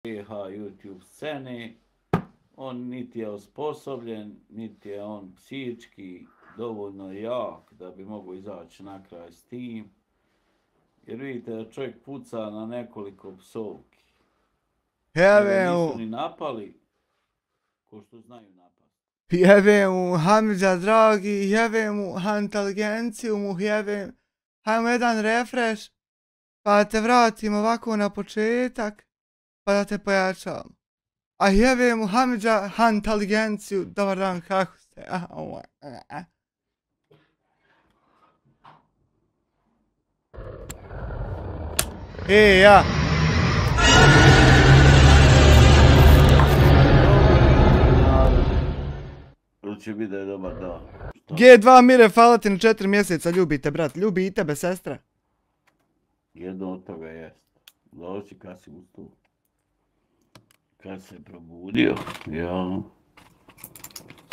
BH YouTube scene. On niti je osposobljen, niti je on psihički dovoljno jak da bi mogao izaći na kraj s tim. Jer vidite da čovjek puca na nekoliko psovki. Nisu ni napali, ko što znaju napasti. Jebe mu Hamidža dragi, jebe mu inteligenciju mu jebe. Hajmo jedan refresh, pa da te vratimo ovako na početak, pa da te pojačamo. A jebe mu Hamidža inteligenciju, dobar dan, kako ste? Ja. Će biti da je dobar dan. G2 Mire, hvala ti na 4 mjeseca, ljubite brat, ljubi i tebe sestra. Jedno od toga jest. Doći kad si ustao. Kad se probudio, ja.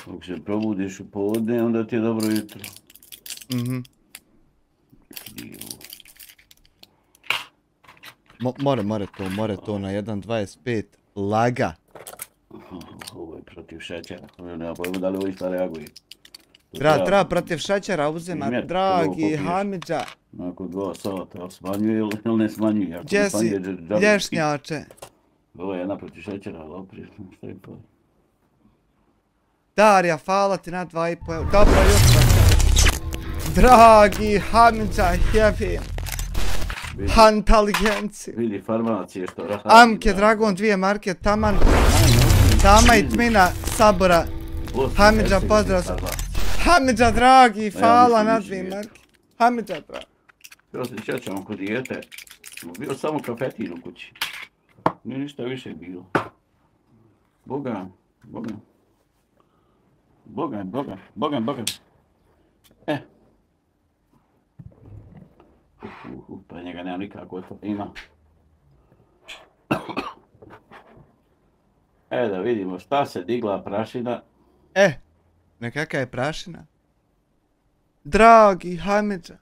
Dok se probudiš u podne, onda ti je dobro jutro. More to na 1.25 laga. Ovo je protiv šećera, nema pojma da li ovo isto reaguje. Treba protiv šećera uzima, dragi Hamidža. Nakon 2 sata, smanjuje ili ne smanjuje? Gdje si, lješnjače? Ovo je jedna protiv šećera, ali opet, šta je pojma? Darija, hvala ti na 2,5 eura. Dobro jutro. Dragi Hamidža, jebim. Inteligenciju. Vidi farmacije što radi. Amke, Dragon, 2 marke, taman. Tama i tmina sabora. Hamidža, pozdrav sam. Hamidža, dragi, hvala na 2 marke. Hamidža, dragi. Ja se sjećam kod dijete. Bio samo kafetin u kući. Nije ništa više bilo. Boga. Pa njega nema nikako to ima. Da vidimo šta se digla prašina. Nekakva je prašina. Dragi Hamidža.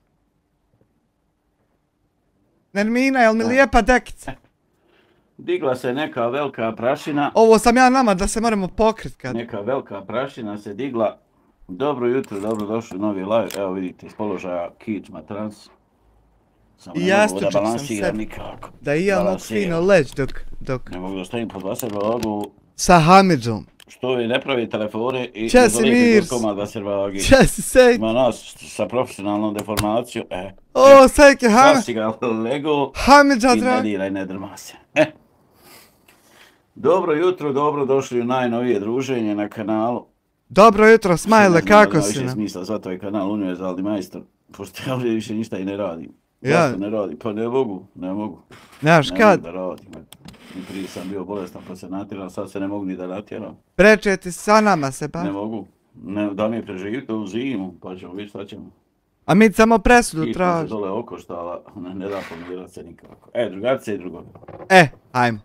Nermina, jel mi lijepa dekica? Digla se neka velika prašina. Ovo sam ja nama da se moramo pokrit kad. Neka velika prašina se digla. Dobro jutro, dobro došli u novi live. Evo vidite iz položaja kičma trans. Samo ne mogu da balansiram nikako. Da i ja mogu fino leć dok... Ne mogu da stavim pod vaservagu. Sa Hamidžom. Što vi ne pravi telefone i dozvolite do komad vaservagi. Česi sejk. Ima nas sa profesionalnom deformacijom. O, sejke Hamidža. Sad si ga lego. Hamidža, i ne diraj, ne drma se. Dobro jutro, dobro došli u najnovije druženje na kanalu. Dobro jutro, Smajle, kako si nam? Više smisla, zato je kanal Univerzalni majstor, pošto ja ovdje više ništa i ne radim. Ja. Zašto ne radim? Pa ne mogu. Znaš kad? Ne mogu da radim. I prije sam bio bolestan pa se natjeram, sad se ne mogu ni da natjeram. Preče ti sa nama se ba? Ne mogu. Da mi preživite u zimu, pa ćemo vidjeti šta ćemo. A mi samo presudu traži. I se dole okoštala, ne da pomirat se nikako. Drugarice i drugovi. Hajmo.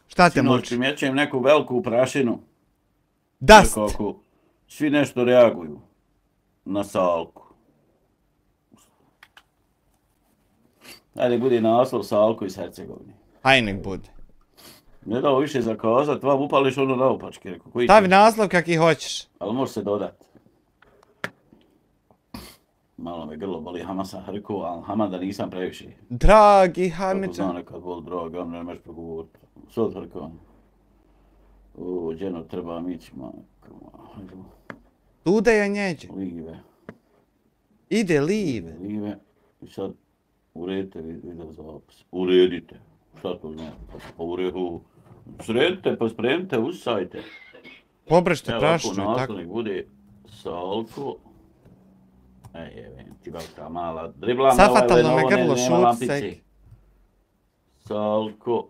Šta te muči? Primjećujem neku veliku prašinu. Dust. Nekako, svi nešto reaguju na Salku. Ajde, budi naslov Salku iz Hercegovine. Aj nek bude. Ne da ovo više zakazat, vam upališ ono naopačke. Stavi naslov kak i hoćeš. Ali može se dodat. Malo me grlo boli, Hama sam hrkuo, ali Hama da nisam previše. Dragi Hamidža. Kako znam nekad bol dragi, on ne možeš progovoriti. Sve odhrkuo. Dženo treba mići, majko. Tude je njeđe. Live. Ide live. Live. I sad uredite video zapis. Uredite. Šta to znači? Pa uredu. Sredite, pa spremite, usajte. Pobršte prašinu i tako. Ovako naslovnik bude Salko. Ti velika mala dribla. Safatalno me grlo šut sek. Salko.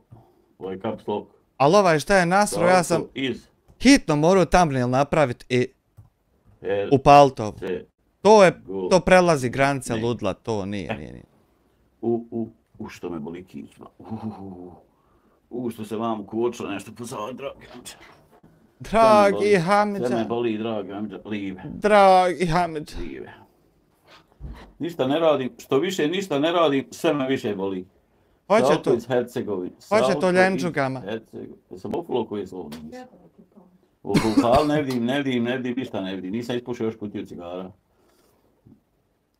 Ovo je caps lock. Ali ovaj šta je nasro, ja sam hitno morao thumbnail napraviti i upalit to. To prelazi granice ludla, to nije. Što me boli kičma. Što se vam kočilo nešto pozad, dragi Hamidža. Dragi Hamidža. Sve me boli, dragi Hamidža, live. Dragi Hamidža. Ništa ne radim, što više ništa ne radim, sve me više boli. Hoće Salko iz Hercegovine. Hoće to ljenčugama. Jesam ofulo koji je slovo nisam. U Buhal ne vidim, ništa ne vidim. Nisam ispušio još kutiju cigara.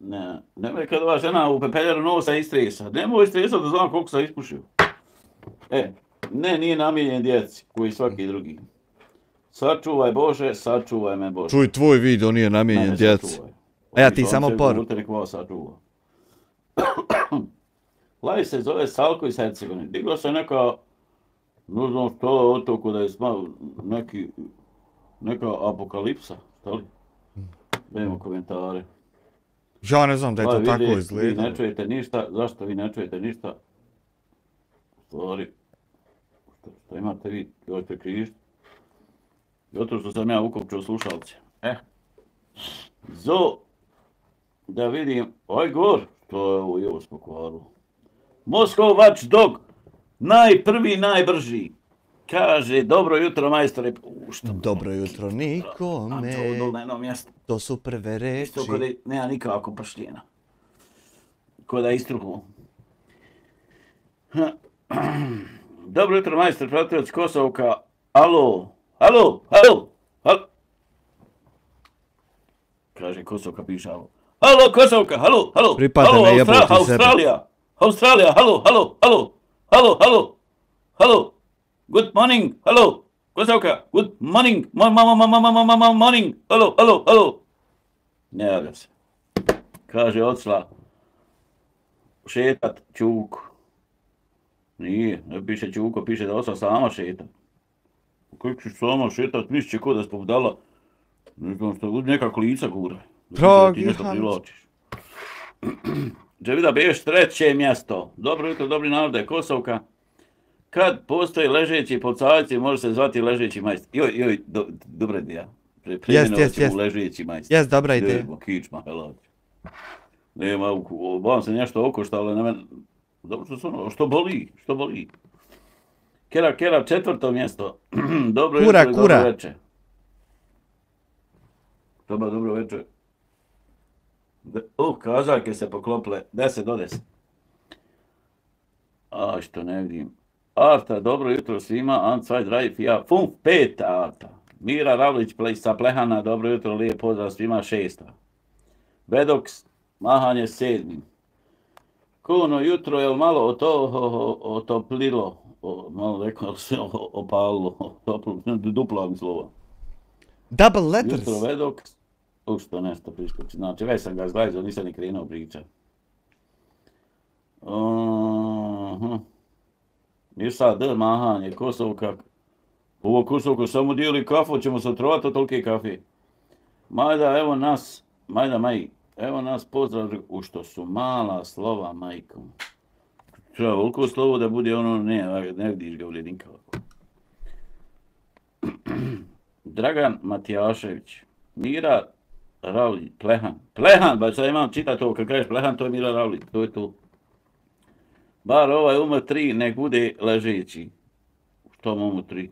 Ne, nemoj kad ova žena u pepeljaru nosa istresa. Nemoj istresati da znam koliko sam ispušio. Ne, nije namijenjen djeci, koji svaki drugi. Sačuvaj Bože, sačuvaj me Bože. Čuj, tvoj video nije namijenjen djeci. A ja ti samo poru. Live se zove Salko iz Hercegovine. Digla se neka, ne znam što, otoku da je neka apokalipsa, šta li? Da imamo komentare. Ja ne znam da je to tako izgledalo. Vi ne čujete ništa, zašto vi ne čujete ništa? Stvari, što imate vi, jojte križiti. Zato što sam ja ukopčio slušalce. Da vidim, gor, to je ovo još pokvarilo. Moscow Watchdog, najbrži. Kaže, dobro jutro majstore. Dobro jutro nikome. To su prve reči. Isto kod nema nikako pršljena. Kod da istruhu. Dobro jutro majstor, pratioc Kosovka. Alo. Kaže Kosovka, piše alo. Halo Kosovka, halo. Pripada me jeboti sebe. Australija, halo. Good morning, halo. Kosovka, good morning, morning, halo. Ne javlja se. Kaže, odsla šetat Čuko. Nije, ne piše Čuko, piše da odsla sama šetat. Kako ćeš sama šetat, misliš će ko da spogdala, ne znam što, nekako lica gura. Dragi Hamid. Dževida biješ treće mjesto. Dobro jutro, dobri narode, Kosovka. Kad postoji ležeći policajci, može se zvati ležeći majstor. Joj, dobra ideja. Preimenovat ćemo ležeći majstor. Jes, dobra ideja. Kičma, helad. Nema, vam se nešto okošta, ali ne mene... Dobro što su ono, što boli. Kera, četvrto mjesto. Dobro jutro i dobro večer. Dobro večer. Kazaljke se poklopile, 10 do 10. Što ne vidim. Arta, dobro jutro svima, Ancvaj, Drajf, ja, 5 Arta. Mira Ravlić sa Plehana, dobro jutro, lijep pozdrav svima, 6. Vedoks, mahanje 7. Kuno jutro, jel malo otoplilo, malo rekao se opalilo, duplo mi slova. Double letters. Jutro Vedoks, što nešto priskoči, znači već sam ga zglajzao, nisam ni krenuo pričat. I sad, mahanje, Kosovka. Ovo Kosovka samo dijeli kafu, ćemo se otrovati od tolike kafe. Majda, evo nas pozdrav, u što su mala slova, majko. Treba veliko slovo da bude ono, ne vidiš ga u ljedinka. Dragan Matijašević, Mira Ravlić, Plehan, ba sad imam čitati ovo, kad kažeš Plehan, to je Mira Ravlić, to je to. Bar ovaj umr 3 nek bude ležeći. Što umr 3?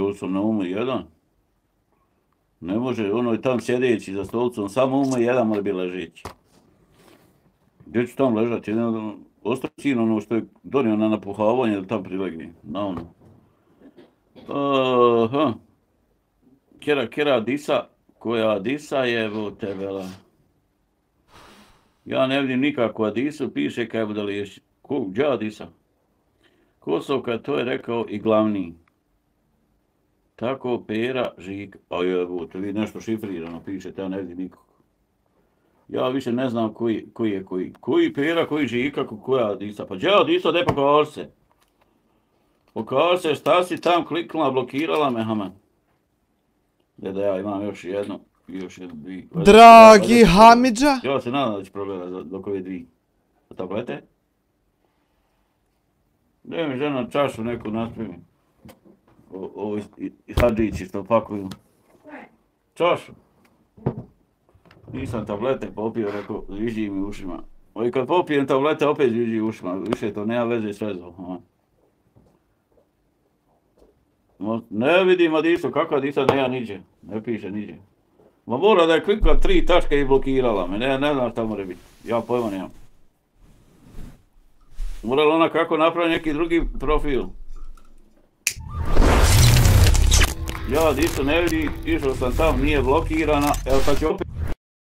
Ja sam na umr 1. Ne može, ono je tam sjedeći za stolcom, samo umr 1 mora biti ležeći. Gdje ću tam ležati? Ostav sin ono što je donio na napuhavanje da tam prilegne. Na ono. Kera Disa, koja Disa je evo tebela. Ja ne vidim nikako Adisu, piše kaj bude liješi. Gdje Adisa? Kosovka, to je rekao i glavni. Tako Pera, Žika. To vi nešto šifrirano pišete, ja ne vidim nikog. Ja više ne znam koji je koji. Koji Pera, koji Žika, koja Adisa. Pa gdje Adisa, daj pokaži se. Pokaži se, šta si tam kliknula, blokirala me, haman. Da ja imam još jednu. Dragi Hamidža. Ja se nadam da ću progledati dok ove 2 tablete. Daj mi žena čašu neku naspimi. Ovi hadžići što pakuju. Čašu. Nisam tablete popio, rekao, zviždi mi ušima. I kad popijem tablete opet zviždi ušima. Više to nema veze s vezom. Ne vidim Adisu, kakva Adisa nema niđe. Ne piše niđe. Ma mora da je klikla 3 tačke i blokirala me, ne znam šta mora biti. Ja pojma nemam. Morala ona kako napravi neki drugi profil. Ja isto ne vidim, išao sam tam, nije blokirana, evo sad ću opet...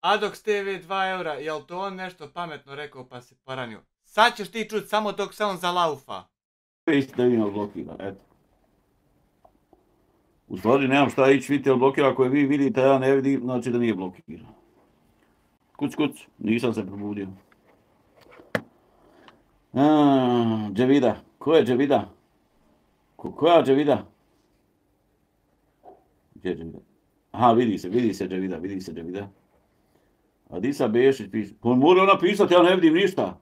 Adox TV 2 eura, jel to on nešto pametno rekao pa se poranio? Sad ćeš ti čut samo dok se on zalaufa. Isto da vidim blokiran, eto. U stvari nemam šta ići vidjeti jel blokira, ako je vi vidite ja ne vidim, znači da nije blokiran. Kuc kuc, nisam se probudio. Dževida, ko je Dževida? Koja Dževida? Gdje je Dževida? Aha, vidi se Dževida. A Disa Bešić piše, pa mora ona pisati, ja ne vidim ništa.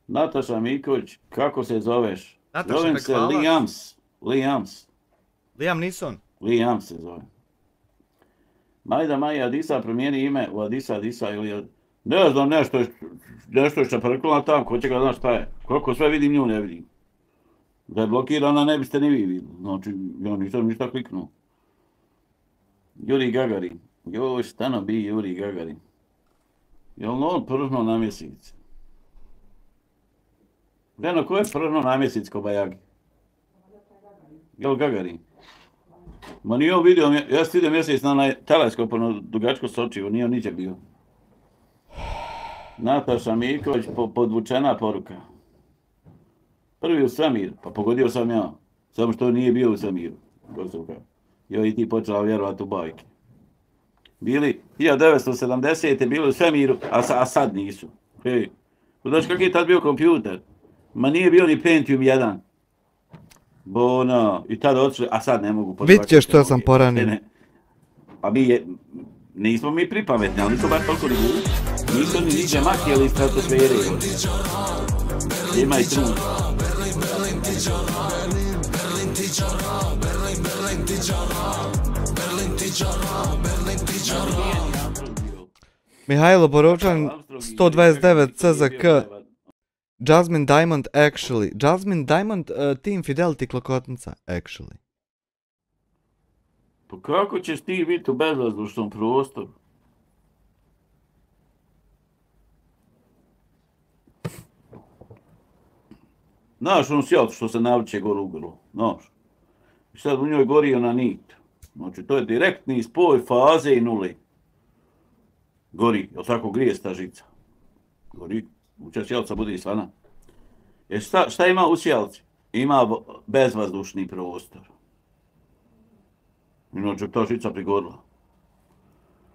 Nataša Miković, kako se zoveš? Nataša Zovem se Liams. Liam Neeson. Liams se zove. Majda Maja Adisa promijeni ime u Adisa ili... Ne znam, nešto je šaprkula tam, ko će ga znaš šta je. Koliko sve vidim, nju ne vidim. Da je blokirana, ne biste ni vi vidjeli. Znači, ja nisam ništa kliknuo. Juri Gagarin. Joj, stano bi Juri Gagarin. Jel on pržno na mjesec? Ženo, ko je pržno na mjesec ko Bajagi? Jel Gagarin? Ma nije on vidio, ja sam vidio mjesec na onaj teleskop, ono dugačko sočivo, nije on niđe bio. Nataša Miković, podvučena poruka. Prvi u svemir, pa pogodio sam ja. Samo što nije bio u svemiru. Joj, i ti počela vjerovati u bajke. Bili 1970. bili u svemiru, a sad nisu. Hej, znaš kak je tad bio kompjuter? Ma nije bio ni Pentium 1. Bona, i tada odšli, a sad ne mogu... Vidit ćeš što sam poranio. Pa nismo mi pripametni, ali nisu baš toliko ni bili. Nisu ni niđe makijeli iz stratosfere. Ima i trud. Mihajlo Borovčan, 129 CZK. Jasmine Diamond actually. Jasmine Diamond, Team Fidelity klokotnica actually. Pa kako ćeš ti biti u bezvazdušnom prostoru? Znaš on sjalt što se navrće goru u grlu, znaš. I sad u njoj gori ona nit. Znači to je direktni spoj faze i nule. Gori, jel tako grije sta žica? Gori, uče sjelca bude i svana. Šta ima u sjelci? Ima bezvazdušni prostor. Inače ta žica prigorila.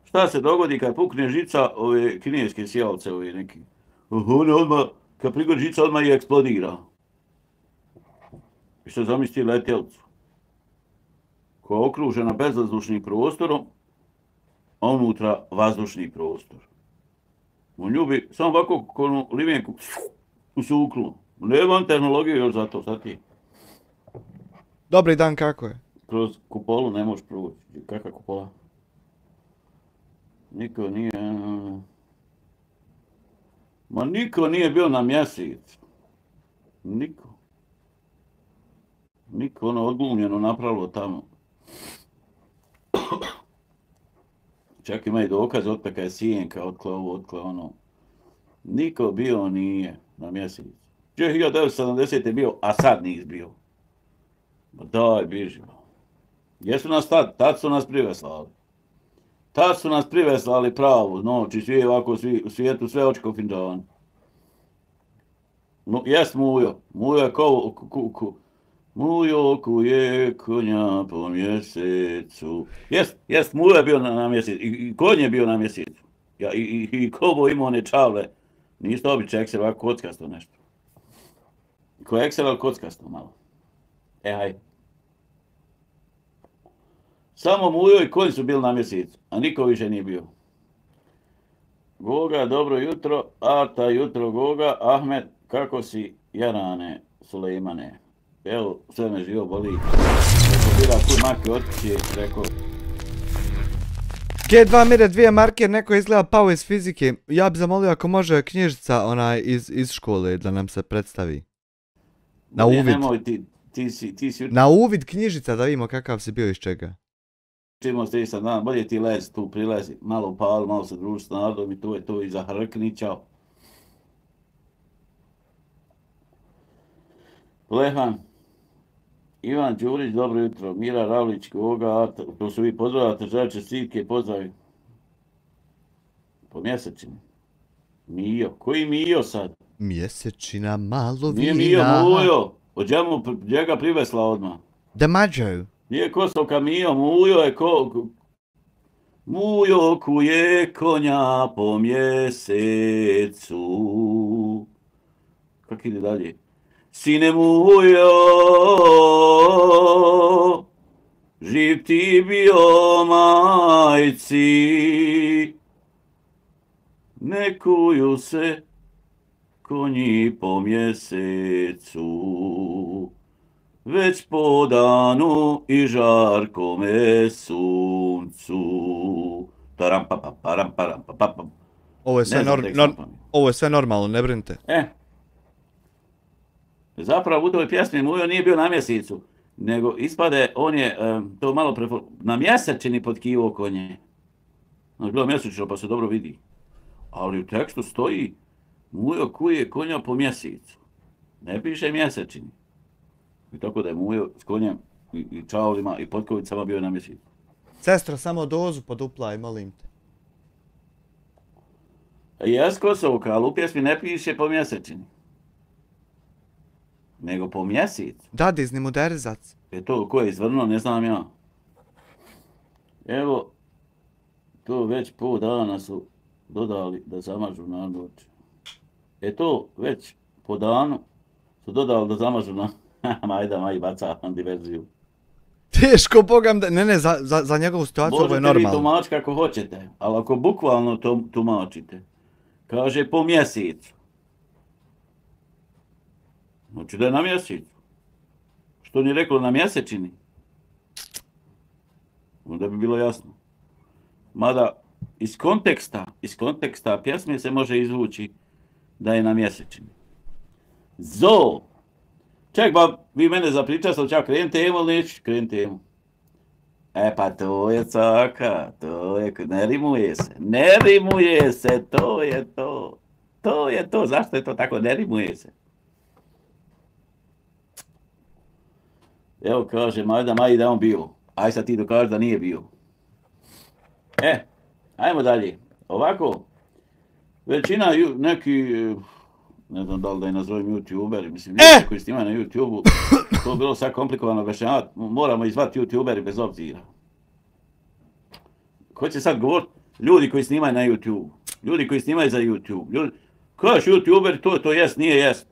Šta se dogodi kad pukne žica ove kineske sjelce, ove neki? One odmah, kad prigodi žica odmah i eksplodira. I što zamisli letjelcu? Koja je okružena bezvazdušnim prostorom, a unutra vazdušni prostor. U nju bi samo ovako konu limenku usuklo. Nemam tehnologiju još za to, sad ti. Dobri dan, kako je? Kroz kupolu ne možeš proći. Kakva kupola? Niko nije... Ma niko nije bio na mjesec. Niko. Niko ono odglumljeno napravilo tamo. Čak ima i dokaz od peka je sijenka, otkle ovo, otkle ono. Niko bio nije na mjesec. 1970 je bio, a sad nis bio. Ma daj, bižimo. Gdje su nas tad su nas priveslali. Tad su nas priveslali pravo, znači svi ovako, u svijetu sve očko finđani. No, jest Mujo, Mujo je Mujo kuje konja po mjesecu. Jest, Mujo je bio na mjesecu, i konj je bio na mjesecu. Ja, i Kobo imao one čavle, nisu običaj Excel, ovako kockasto nešto. Ko Excel, ali kockasto malo. Haj. Samo Mujo i konj su bili na mjesecu, a niko više nije bio. Goga, dobro jutro, Ata, jutro Goga, Ahmed, kako si, Jarane, Sulejmane? Evo, sve me živo boli. Rekao, bila tu maki otići, rekao... G2 mire 2 marker, neko izgleda pao iz fizike. Ja bi zamolio ako može knjižica onaj iz škole da nam se predstavi. Na uvid. Nemoj, ti si... Na uvid knjižica da vidimo kakav si bio iz čega. Čimo ste i sad dan, bolje ti lezi tu, prilezi, malo upali, malo se druži s narodom i tu je to i za hrkni, čao. Plehan, Ivan Đurić, dobro jutro. Mira Ravlić, koga, to su vi pozdravljate, žele čestitke, pozdravi. Po mjesečini. Mijo, koji Mijo sad? Mjesečina malo Nije Mijo, Mujo. Od njega privesla odmah. Damađo. Nije Kosovka Mijo, Mujo je Mujo kuje konja po mjesecu. Kak ide dalje? Sine Mujo, živ ti bio majci, ne kuju se konji po mjesecu, već po danu i žarkome suncu. Taram pa pa param param pa pa pam. Ovo je sve normalno, ne brinite. Zapravo u toj pjesmi Mujo nije bio na mjesecu, nego ispade, on je to malo na mjesečini potkivo konje. Ono je bilo mjesečno pa se dobro vidi. Ali u tekstu stoji Mujo kuje konja po mjesecu. Ne piše mjesečini. I tako da je Mujo s konjem i čavlima i potkovicama bio na mjesecu. Sestra, samo dozu poduplaj, molim te. Jes Kosovka, ali u pjesmi ne piše po mjesečini. Nego po mjesecu. Da, dizni mu derzac. To ko je izvrnuo, ne znam ja. Evo, to već pol dana su dodali da zamažu na noć. To već po danu su dodali da zamažu na... Majda, maj baca diverziju. Teško, bogam da... Ne, za njegovu situaciju ovo je normalno. Možete vi tumačiti kako hoćete, ali ako bukvalno to tumačite, kaže po mjesecu. Znači da je na mjesecu. Što nije reklo na mjesečini? Onda bi bilo jasno. Mada iz konteksta pjesme se može izvući da je na mjesečini. Zo! Ček, ba, vi mene zapričali, čak krenem temu ili neću? Krenem temu. Pa to je caka, to je, ne rimuje se, to je to. To je to, zašto je to tako, ne rimuje se? Evo kaže, Majda da je on bio. Aj sad ti dokaži da nije bio. Ajmo dalje. Ovako, većina neki, ne znam da li da je nazovem youtuberi, mislim, ljudi koji snimaju na YouTubeu, to je bilo sad komplikovano objašnjavati, moramo izvati youtuberi bez obzira. Ko će sad govoriti? Ljudi koji snimaju na YouTubeu, ljudi koji snimaju za YouTube, kažeš youtuber, to jest, nije jest.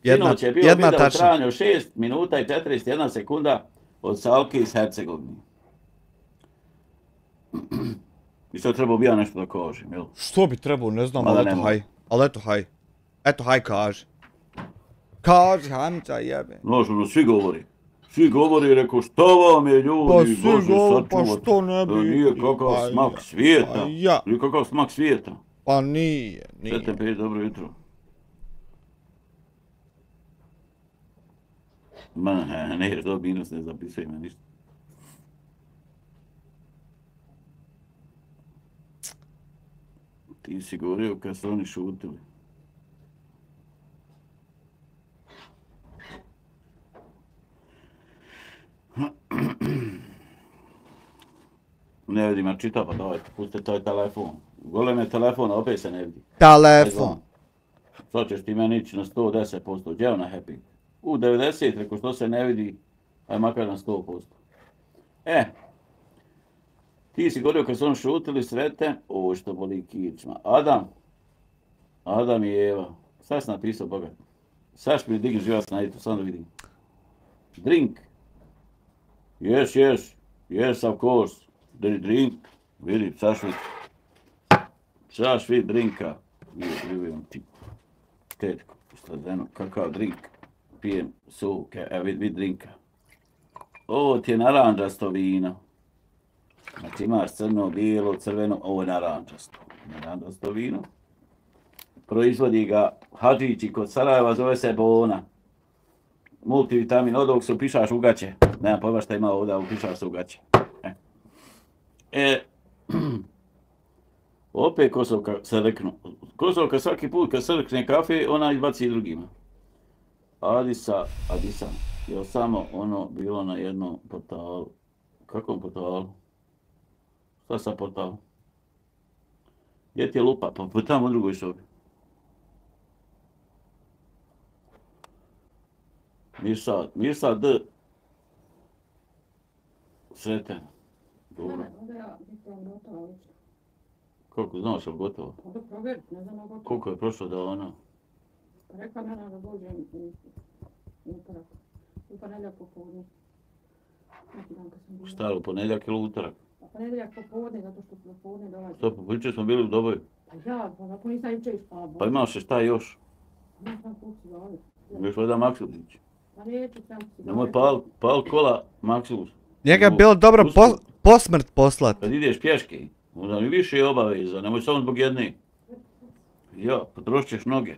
Sinoć je bio video u trajanju 6 minuta i 41 sekunda od Salke iz Hercegovine. I sad trebao bi ja nešto da kažem, jel? Što bi trebao, ne znam, ali eto haj. Ali eto haj. Eto haj kaži. Kaži, Hamza jebe. Znaš, svi govori, rekao, što vam je ljudi, pa što ne bi. Nije kakav smak svijeta. Nije kakav smak svijeta. Pa nije. Sretan peć, dobro jutro. Ne, to minus ne zapisuje me ništa. Ti si govorio kad su oni šutili. Ne vidim, ja čita, pa dajte, pustite taj telefon. Golem je telefon, a opet se ne vidi. Telefon. Sad ćeš ti meni ići na 110%, gdje na Happy? U 90, reko što se ne vidi, aj makar na 100%. Ti si govorio kad su on šutili srete, ovo što boli kičma. Adam i Eva. Sad sam napisao, bogat. Sad ću mi digni živac na editu, sam da vidim. Drink. Yes, of course. Drink. Vidi, saš vid drinka. Vidim ti. Tetko, stradeno, kakav drink. Pijem suke, vid drinka. Ovo ti je naranđasto vino. Znači imaš crno, bijelo, crveno, ovo je naranđasto vino. Proizvodi ga Hadžići kod Sarajeva, zove se Bona. Multivitamin, od ovog se upišaš u gaće. Nemam pojma šta ima ovdje, upišaš se u gaće. Opet Kosovka se reknu. Kosovka svaki put kad se rekne kafe, ona izbaci drugima. Adisa, je samo ono bilo na jednom portalu. Kakvom portalu? Šta sa portalu? Gdje ti je lupa? Pa tamo u drugoj sobi. Mirsa D. Sreten. Dobro. Koliko znaš je gotovo? Koliko je prošlo da ono? Rekla mene da dođem u utorak. U ponedjeljak popodne. Šta je u ponedjeljak ili utorak? Ponedjeljak popodne, zato što popodne dolazi. Što, jučer smo bili u Doboju. Pa ja, pa zato nisam jučer ispala. Pa imaš se šta još? Nisam kući zavljati. Još voda Maksimulić. Pa neću sam si Nemoj pal kola Maksimus. Njega je bilo dobro posmrt poslat. Kad ideš pješke, onda mi više obaveza, nemoj samo zbog jedne. Ja, potrošit ćeš noge.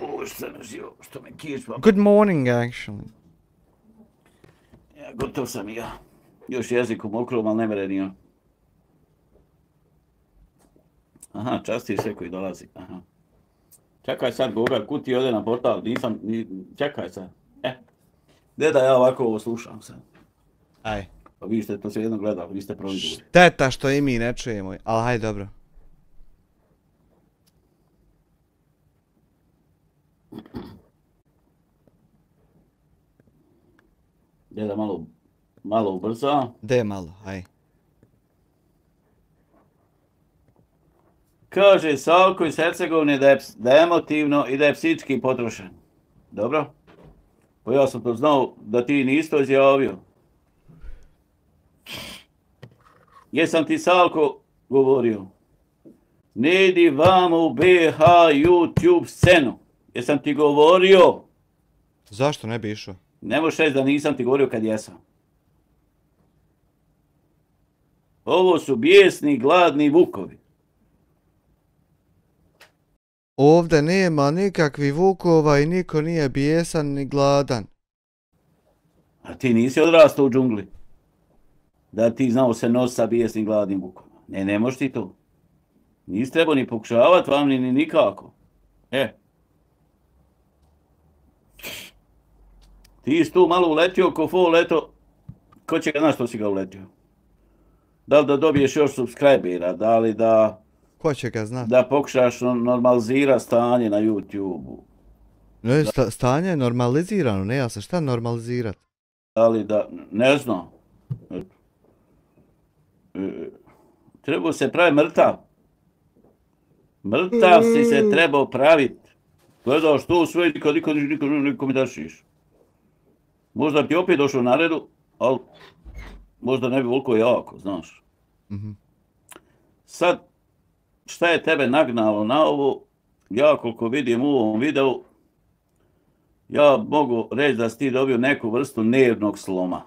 Ovo što sam nazio, što me kičva. Good morning, actually. Ja, gotov sam i ja. Još jezikom okrom, ali ne mere ni on. Aha, časti sve koji dolazi. Aha. Čekaj sad, Goga, kuti ode na portal, čekaj sad. Gdje da ja ovako ovo slušam sad? Aj. Pa vi ste to sve jedno gledali, vi ste providili. Šteta što i mi ne čujemo, ali hajde dobro. Gdje da malo ubrza. De malo, aj. Kaže Salko iz Hercegovine da je emotivno i da je psički potrošen. Dobro? Pa ja sam to znao da ti nisi to izjavio. Jesam ti Salko govorio. Ne idi vamo u BH YouTube scenu. Jesam ti govorio. Zašto ne bi išao? Ne možeš reći da nisam ti govorio kad jesam. Ovo su bijesni, gladni vukovi. Ovdje nema nikakvih vukova i niko nije bijesan ni gladan. A ti nisi odrastao u džungli. Da ti znao se nositi sa bijesnim gladnim vukovima. Ne možeš ti to. Nisi trebao ni pokušavati vam ni nikako. Ti si tu malo uletio ko fol leto. Ko će ga znaš što si ga uletio? Da li da dobiješ još subscribera, da li da... Ko će ga znati? Da pokušaš normalizirati stanje na YouTube-u. Ne, stanje je normalizirano, ne ja sam šta normalizirat? Da li da... Ne znam. Trebao se pravi mrtav. Mrtav si se trebao praviti. Gledao što u sve niko ne komentarišiš. Možda bi opet došao na redu, ali možda ne bi voliko jako, znaš. Sad, šta je tebe nagnalo na ovo? Ja koliko vidim u ovom videu, ja mogu reći da si ti dobio neku vrstu nervnog sloma.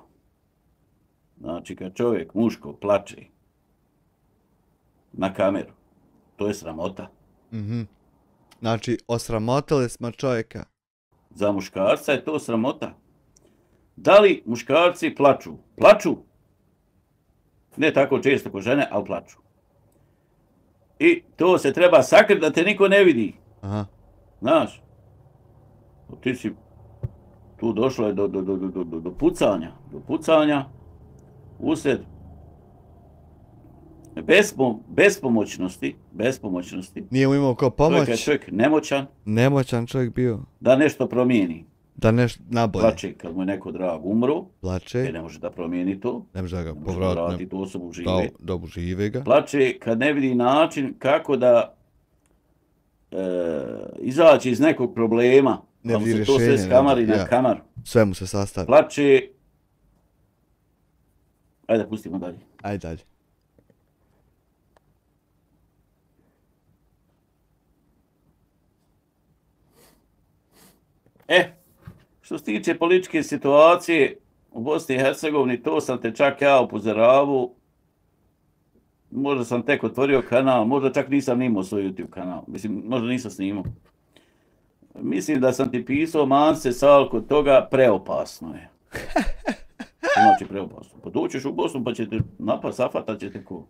Znači, kad čovjek muško plače na kameru, to je sramota. Znači, osramotili smo čovjeka. Za muškarca je to sramota. Da li muškarci plaču? Plaču. Ne tako često ko žene, ali plaču. I to se treba sakriti da te niko ne vidi. Aha. Znaš, ti si tu došlo je do pucanja. Do pucanja usred bespomoćnosti. Nije mu imao ko pomoć. Čovjek nemoćan. Nemoćan čovjek bio. Da nešto promijeni. Da nešto nabolje. Plače kad mu je neko drag umro. Plače. Jer ne može da promijeni to. Ne može da ga povrati tu osobu žive. Da žive ga. Plače kad ne vidi način kako da izaći iz nekog problema. Ne vidi rješenje. To sve skamari na kamar. Sve mu se sastavi. Plače. Ajde, pustimo dalje. Ajde dalje. Što se tiče političke situacije u Bosni i Hercegovini, to sam te čak ja upozoravao. Možda sam tek otvorio kanal, možda čak nisam nimao svoj YouTube kanal. Mislim, možda nisam snimao. Mislim da sam ti pisao, Mance, Salko, toga preopasno je. Znači preopasno. Pa doćeš u Bosnu pa ćete napad, safata ćete ko.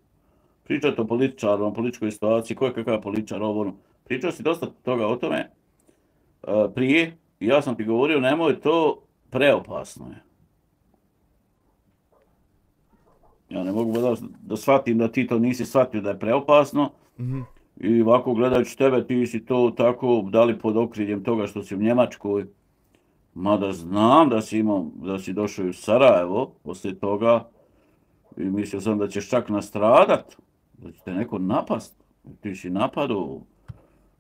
Pričati o političaru, o političkoj situaciji, ko je kakav političar, ovo ono. Pričao si dosta toga o tome prije I ja sam ti govorio, nemoj to, preopasno je. Ja ne mogu da shvatim da ti to nisi shvatio da je preopasno. I ovako gledajući tebe, ti si to tako dali pod okriljem toga što si u Njemačkoj. Mada znam da si došao u Sarajevo poslije toga i mislio sam da ćeš čak nastradat, da će te neko napast. Ti si napadao.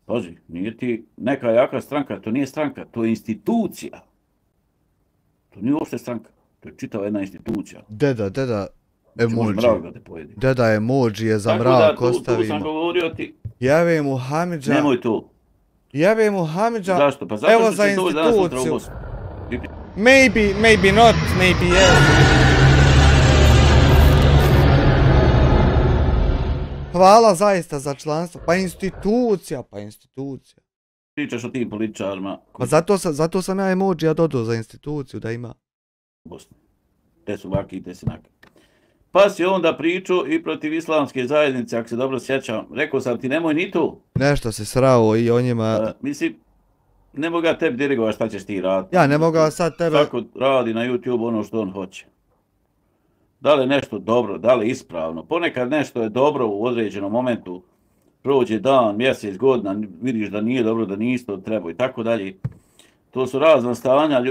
Pazi, nije ti neka jaka stranka, to nije stranka, to je institucija. To nije uopšte stranka, to je čitava jedna institucija. Deda, emoji. Mrak da te pojedi. Deda, emoji je za mrak, tako da, ostavimo. Tu sam govorio ti. Jebe mu Hamidža. Nemoj to. Jebe mu Hamidža. Zašto? Pa zato evo što za će to danas sutra u instituciju. Bosnu. Maybe not, maybe yes. Hvala zaista za članstvo. Pa institucija. Pričaš o tim političarima. Pa zato sam ja emoji dodao za instituciju da ima. U Bosni. Te su vaki i te si naki. Pa si onda pričao i protiv islamske zajednice, ako se dobro sjećam. Rekao sam ti, nemoj ni tu. Nešto se srao i o njima. Mislim, ne mogu ja tebi dirigovati šta ćeš ti raditi. Ja ne mogu sad tebe. Svako radi na YouTube ono što on hoće. Da li nešto dobro, da li ispravno. Ponekad nešto je dobro u određenom momentu. Prođe dan, mjesec, godina, vidiš da nije dobro, da nije isto treba i tako dalje. To su razna stanja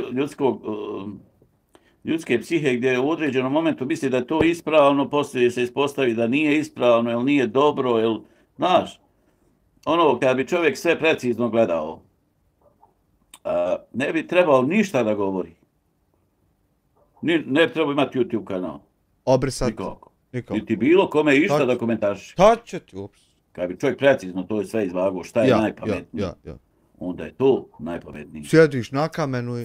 ljudske psihe gdje u određenom momentu misli da je to ispravno, poslije se ispostavi da nije ispravno, ili nije dobro, ili, znaš, ono, kada bi čovjek sve precizno gledao, ne bi trebao ništa da govori. Ne bi trebao imati YouTube kanal. Obrisati. Nikako. Niti bilo kome išta da komentarši. Šta će ti obrisati? Kada bi čovjek precizno to je sve izvagao, šta je najpametnije, onda je to najpametnije. Sjediš na kamenu i...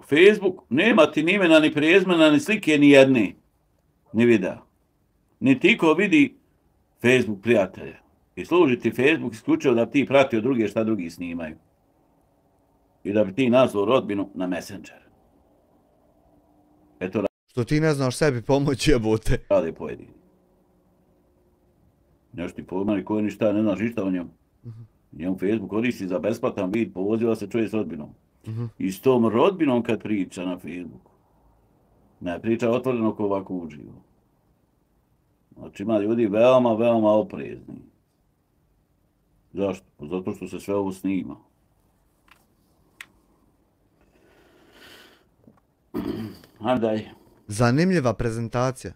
Facebook, nema ti ni imena, ni prezimena, ni slike, ni jedne. Ni videa. Niti ko vidi Facebook prijatelja. I služi ti Facebook isključio da ti pratio druge šta drugi snimaju. I da bi ti nazvao rodbinu na Messenger. Eto što ti ne znaš sebi pomoći, jebote. Rade pojedini. Nešto ti pojma, koji ništa, ne znaš ništa o njemu. Njemu Facebook koristi za besplatan vid, povoziva se čovjek s rodbinom. I s tom rodbinom kad priča na Facebooku, ne priča otvoreno ko ovako uživo. Znači ima ljudi veoma oprezni. Zašto? Zato što se sve ovo snima. Ajde dalje. Zanimljiva prezentacija.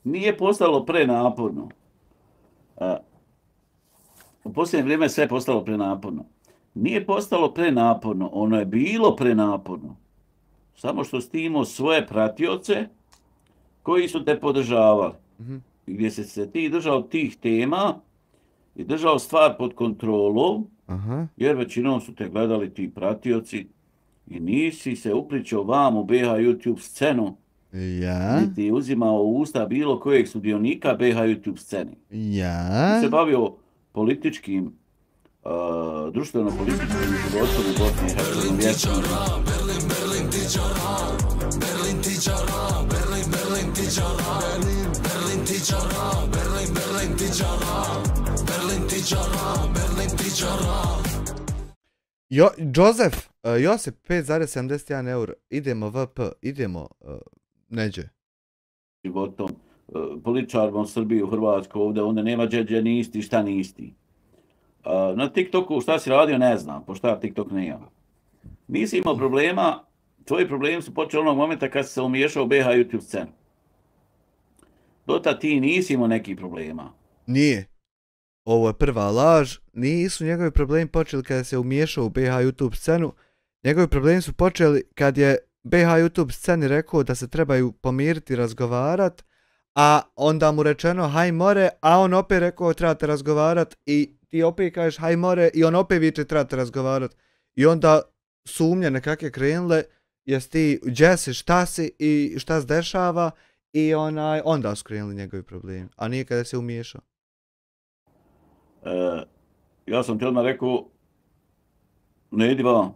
Nije postalo prenaporno. U posljednje vrijeme sve je postalo prenaporno. Nije postalo prenaporno, ono je bilo prenaporno. Samo što si imao svoje pratioce koji su te podržavali. I gdje se ti držao tih tema i držao stvar pod kontrolom, jer većinom su te gledali ti pratioci i nisi se upličao vam u BH YouTube scenu, niti uzimao u usta bilo kojeg sudionika BH YouTube sceni. Ti se bavio političkim, društveno-političkim životom u Bosni i Hercegovini. Josip 5,71 euro. Idemo VP, idemo neđe. Životom, političarima u Srbiji, u Hrvatskoj, ovdje, onda nema džeđe ni isti, šta ni isti. Na TikToku šta si radio ne znam, pošto ja TikTok ne imam. Nisi imao problema, tvoji problemi su počeli onog momenta kad si se umiješao u BH YouTube scenu. Dota ti nisi imao nekih problema. Nije. Ovo je prva laž. Nisu njegovi problemi počeli kada se umiješao u BH YouTube scenu. Njegovi problemi su počeli kad je BH YouTube sceni rekao da se trebaju pomiriti i razgovarat, a onda mu rečeno haj more, a on opet rekao trebate razgovarat i ti opet kažeš haj more i on opet viče trebate razgovarat. I onda sumnje nekakve krenule, jesi ti gdje si, šta si i šta se dešava i onda su krenuli njegovi problemi, a nije kada se umiješao. Ja sam ti odmah rekao, ne idi vam.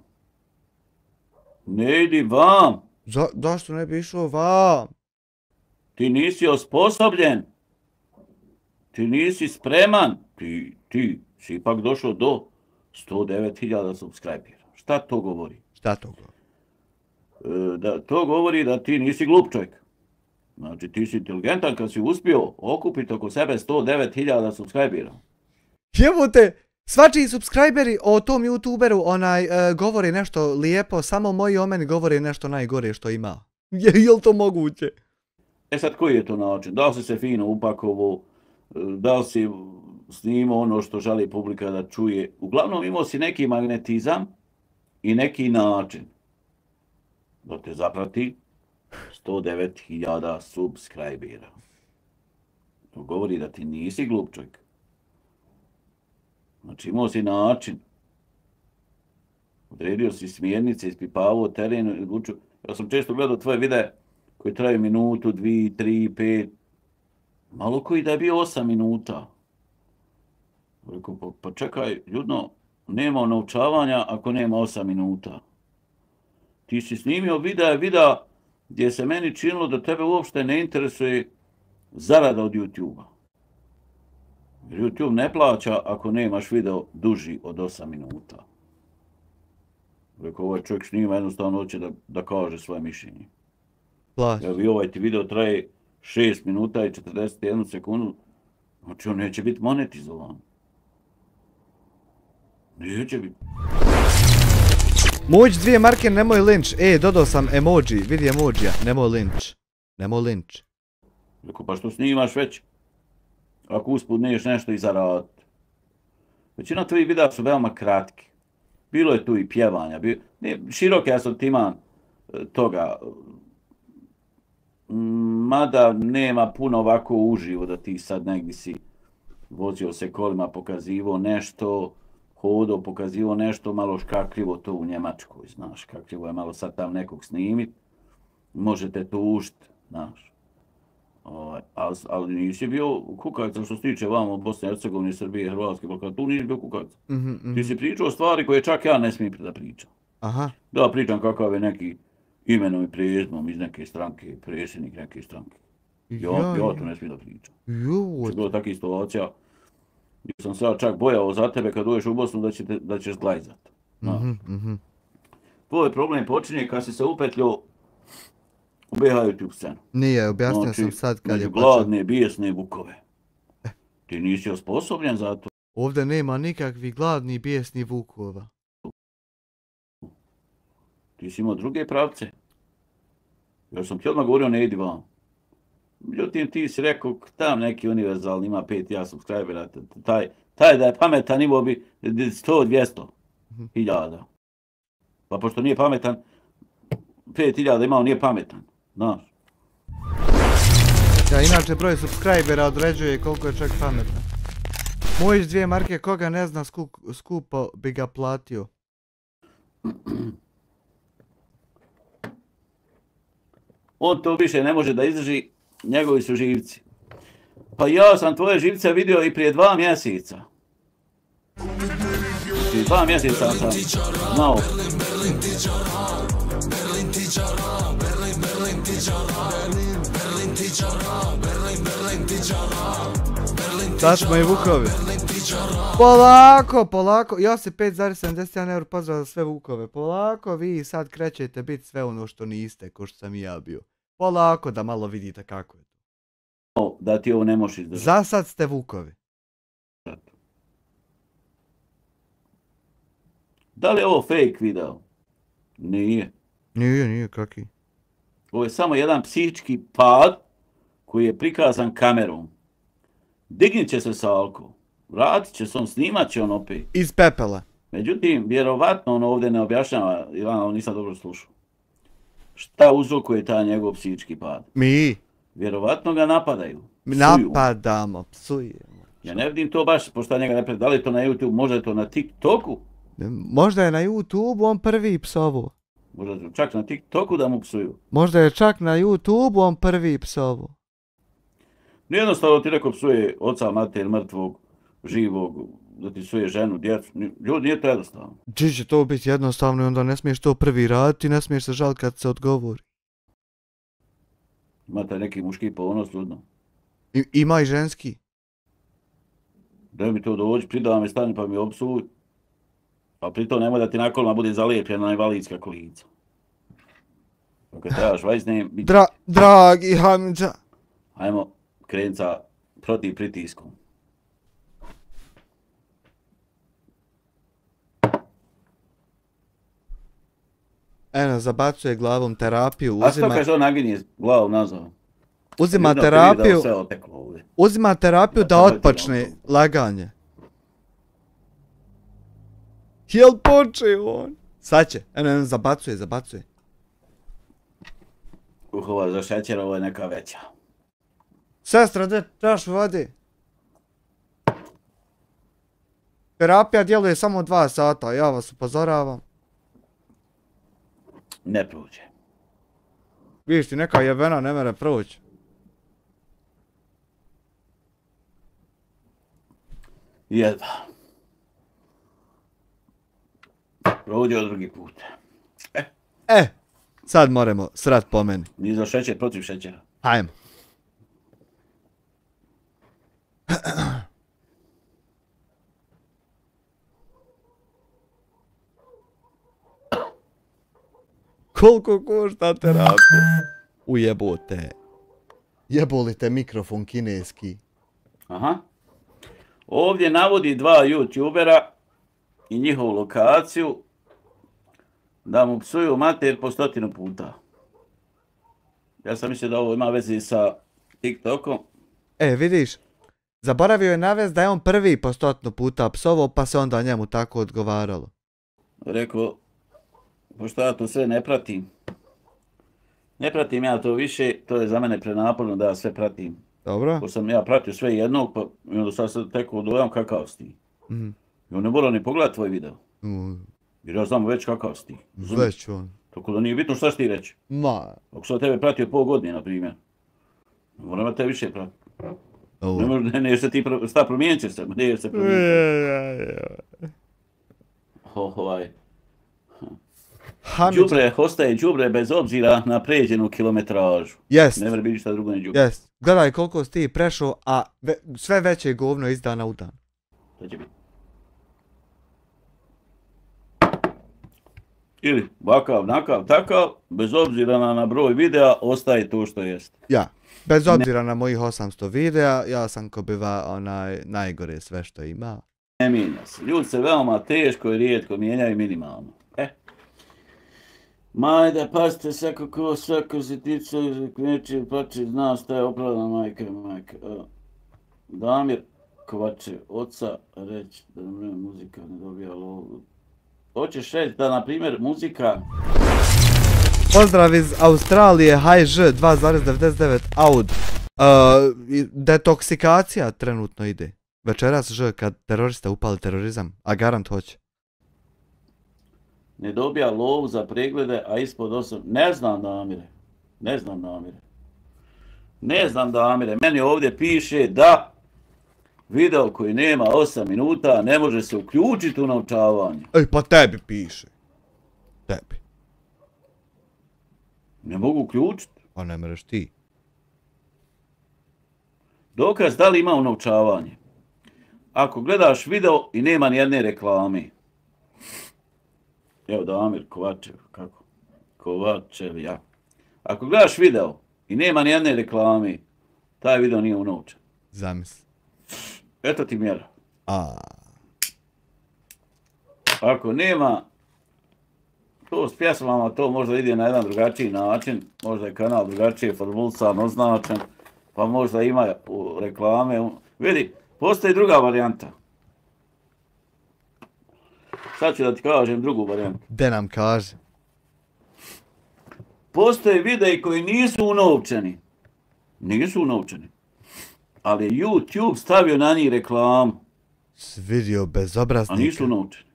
Ne idi vam. Zašto ne bi išao vam? Ti nisi osposobljen Ti nisi spreman. Ti si ipak došao do 109.000 subscribera. Šta to govori? Šta to govori? To govori da ti nisi glup čovjek. Znači ti si inteligentan kad si uspio okupiti oko sebe 109.000 subscribera. Jebote, svačiji subscriberi o tom youtuberu govore nešto lijepo, samo moji o meni govore nešto najgore što ima. Jel to moguće? Sad koji je to način? Da li si se fino upakovo, da li si snimao ono što želi publika da čuje? Uglavnom imao si neki magnetizam i neki način da te zaprati 109.000 subscribera. To govori da ti nisi glup čovjek. Znači imao si način. Odredio si smjernice, ispipavao teren i odlučio. Ja sam često gledao tvoje videe koji traju minutu, 2, 3, 5. Malo koji da je bio 8 minuta. Rekao, pa čekaj, ljudno, nema naučavanja ako nema 8 minuta. Ti si snimio videa gdje se meni činilo da tebe uopšte ne interesuje zarada od YouTube-a. Jer YouTube ne plaća ako nemaš video duži od 8 minuta. Rekao, ovaj čovjek snima, jednostavno hoće da kaže svoje mišljenje. Plaća. Evo i ovaj ti video traje 6 minuta i 41 sekundu, znači on neće biti monetizovan. Neće biti. Moć 2 marke, nemoj linč. Dodao sam emoji, vidi emojija, nemoj linč. Nemoj linč. Rekao, pa što snimaš već? Ako usput neš nešto i zaraditi. Većina tvojih videa su veoma kratki. Bilo je tu i pjevanja. Širok ja sortiman toga. Mada nema puno ovako uživo da ti sad negdje si vozio se kolima, pokazivo nešto, hodao, pokazivo nešto, malo škakljivo to u Njemačkoj, znaš, škakljivo je malo sad tam nekog snimit, možete tužit, znaš. Ali nisi bio kukavica što se tiče vamo Bosne, Hercegovine, Srbije, Hrvatske, Balkana, tu nisi bio kukavica. Ti si pričao stvari koje čak ja ne smijem da pričam. Aha. Da pričam kakav je neki imenom i prezimom iz neke stranke, predsjednik neke stranke. Ja to ne smijem da pričam. Što je bilo takvih situacija gdje sam sad čak bojao za tebe kad dođeš u Bosnu da ćeš zglajzat. Tvoj problem počinje kad si se upetljio u BH YouTube scenu. Nije, objasnio sam sad kad je počeo. Gladne, bijesne vukove. Ti nisi osposobljen za to. Ovdje nema nikakvih gladnih, bijesnih vukova. Ti si imao druge pravce. Ja sam ti odmah govorio ne idi vam. Međutim, ti si rekao tam neki univerzalni ima 5.000 subscribera. Taj da je pametan imao bi 100-200 hiljada. Pa pošto nije pametan, 5.000 imao nije pametan. Znaš. Ja, inače broj subscribera određuje koliko je čak pametan. Mojić 2 marke, koga ne zna skupo bi ga platio. On to više ne može da izdrži, njegovi su živci. Pa ja sam tvoje živce vidio i prije 2 mjeseca. Prije 2 mjeseca sam znao. Sad smo i vukovi. Polako. Josip 5,71 euro, pozdrav za sve vukove. Polako, vi sad krećete biti sve ono što niste, ko što sam i ja bio. Polako da malo vidite kako je to. Da ti ovo ne možeš izdržati. Za sad ste vukovi. Da li je ovo fake video? Nije. Nije, kaki? Ovo je samo jedan psihički pad koji je prikazan kamerom. Dignit će se Salko, vratit će se on, snimat će on opet. Iz pepela. Međutim, vjerovatno on ovdje ne objašnjava, Ivana, nisam dobro slušao. Šta uzrokuje taj njegov psihički pad? Mi. Vjerovatno ga napadaju. Napadamo, psujemo. Ja ne vidim to baš, pošto njega ne pred, da li je to na YouTube, možda je to na TikToku? Možda je na YouTube on prvi psovo. Možda je čak na TikToku da mu psuju. Možda je čak na YouTube on prvi psovo. Jednostavno ti neko psuje oca, mater, mrtvog, živog, da ti psuje ženu, djecu. Ljudi, nije to jednostavno. Či će to biti jednostavno i onda ne smiješ to prvi raditi, ne smiješ se žaliti kad se odgovori. Imate neki muški ponos, ljudno. Ima i ženski. Da mi to dođi, pridava me stani pa mi opsuj. A pritom nemoj da ti na kolima bude zalijepljena invalidska kolica. Ako trebaš vajzne, Dragi Hamidža. Ajmo krenut sa protiv pritiskom. Eno, zabacuje glavom terapiju, A što kaže on naginje glavom nazad? Uzima terapiju da otpočne laganje. Jel počeo on? Sad će, eno, zabacuje. Ova za šećer, ovo je neka veća. Sestra, gdje čašu vode? Terapija djeluje samo 2 sata, ja vas upozoravam. Ne prođe. Vidiš ti, neka jebena ne mere proći. Jedva. Prođe od drugi put. Sad moramo srat po meni. Ni za šećer, protiv šećera. Hajmo. Koliko košta terapija? Ujebote. Jeboli te mikrofon kineski. Aha. Ovdje navodi 2 youtubera i njihovu lokaciju da mu psuju mater po 100 puta. Ja sam mislio da ovo ima veze sa TikTokom. Vidiš, zaboravio je navest da je on prvi po 100 puta psovao, pa se onda njemu tako odgovaralo. Rekao, pošto ja to sve ne pratim. Ne pratim ja to više, to je za mene prenaporno da ja sve pratim. Dobro. Ko sam ja pratio sve jednog, pa i onda sad se tekao dojam kakav si ti. I on ne mora ni pogledati tvoj video. Jer ja znam već kakav si ti. Već on. Tako da nije bitno šta si ti reći. Ma. Ako sam tebe pratio pol godine, na primjer. Moram da te više pratiti. Ne jer se ti šta promijenit će se, ne jer se promijenit. Đubre ostaje đubre bez obzira na pređenu kilometražu. Jest. Ne mre biti šta drugo ne đubre. Jest. Gledaj koliko si ti prešao, a sve veće govno iz dana u dan. To će biti. Ili vakav, nakav, takav, bez obzira na broj videa, ostaje to što jest. Ja. Bez obzira na mojih 800 videa, ja sam ko biva najgore sve što ima. Ne mijenja se. Ljudi se veoma teško i rijetko mijenjaju minimalno. Majde, pazite svako se tiče kneče, pače, zna šta je opravdana majka. Damir Kovačev, oca, reći da nam muzika ne dobija lovu. Hoćeš reći da, na primjer, muzika... Pozdrav iz Australije, HiŽ 2,99 Aud. Detoksikacija trenutno ide. Večeras Ž kad terorista upali terorizam, a garant hoće. Ne dobija lovu za preglede, a ispod 8... Ne znam, Damire. Meni ovdje piše da video koji nema 8 minuta ne može se uključiti u naučavanje. Pa tebi piše. Tebi. Ne mogu uključiti. Pa ne mreš ti. Dokaz da li ima naučavanje. Ako gledaš video i nema nijedne reklame. Evo Damir Kovačev, kako? Kovačev, ja. Ako gledaš video i nema nijedne reklame, taj video nije unovčen. Zamisli. Eto ti mjera. Ako nema, to s pjesmama to možda ide na jedan drugačiji način, možda je kanal drugačije formulisan, označen, pa možda ima reklame. Vidi, postoji druga varijanta. Sad ću da ti kažem drugu varijantu. De nam kaže. Postoje videi koji nisu unovčeni. Nisu unovčeni. Ali YouTube stavio na njih reklamu. Vidio bezobraznika. A nisu unovčeni.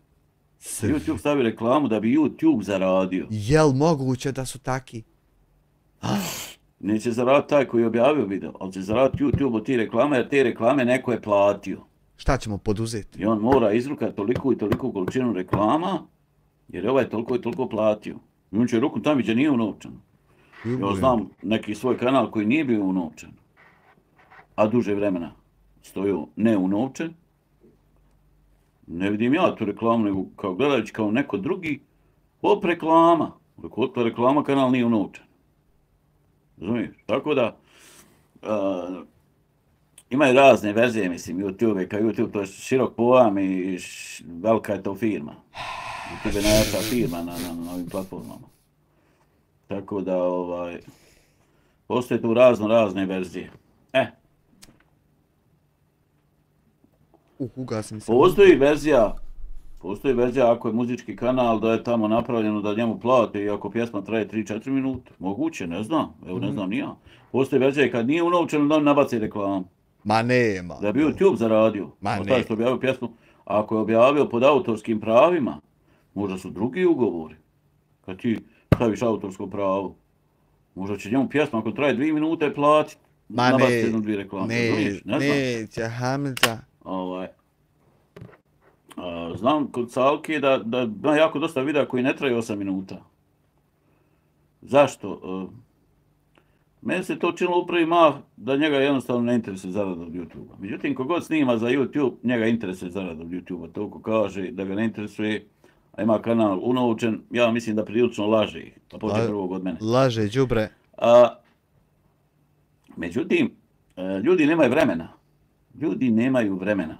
YouTube stavio reklamu da bi YouTube zaradio. Jel moguće da su taki? Neće zaraditi taj koji je objavio video, ali će zaraditi YouTube od te reklame, jer te reklame neko je platio. Šta ćemo poduzeti? I on mora izrukati toliko i toliko količinu reklama, jer je ovaj toliko i toliko platio. I on će ruku tamo gdje nije unovčeno. Ja znam neki svoj kanal koji nije bio unovčen, a duže vremena stojio neunovčen, Ne vidim ja tu reklamu, nego kao gledajući kao neko drugi, op reklama. Ako otva reklama, kanal nije unovčen. Razumiješ? Tako da, imaju razne verzije, mislim, YouTube, kao YouTube, to je širok pojam i velika je to firma. YouTube je najjača firma na ovim platformama. Tako da, postoje tu razne verzije. Ugasim se. Postoji verzija ako je muzički kanal da je tamo napravljeno da njemu plate i ako pjesma traje 3-4 minute. Moguće, ne znam. Evo ne znam ni ja. Postoji verzija i kad nije unovčeno da on nabaci reklamu. Ma nema. Da bi YouTube zaradio. Ma ne. Taj što objavio pjesmu. A ako je objavio pod autorskim pravima, možda su drugi ugovori. Kad ti staviš autorsko pravo, možda će njemu pjesma ako traje 2 minute platiti. Ma nabaciti ne. 1-2 reklame. Neće, Hamza. Znam kod Salke da ima jako dosta videa koji ne traju 8 minuta. Zašto? Meni se to činilo u prvi mah da njega jednostavno ne interesuje zarada od YouTube-a. Međutim, kogod snima za YouTube, njega interesuje zarada od YouTube-a. Toliko kaže da ga ne interesuje, a ima kanal unovčen, ja mislim da prilično laže. Pa počne prvog od mene. Laže, đubre. Međutim, ljudi nemaju vremena.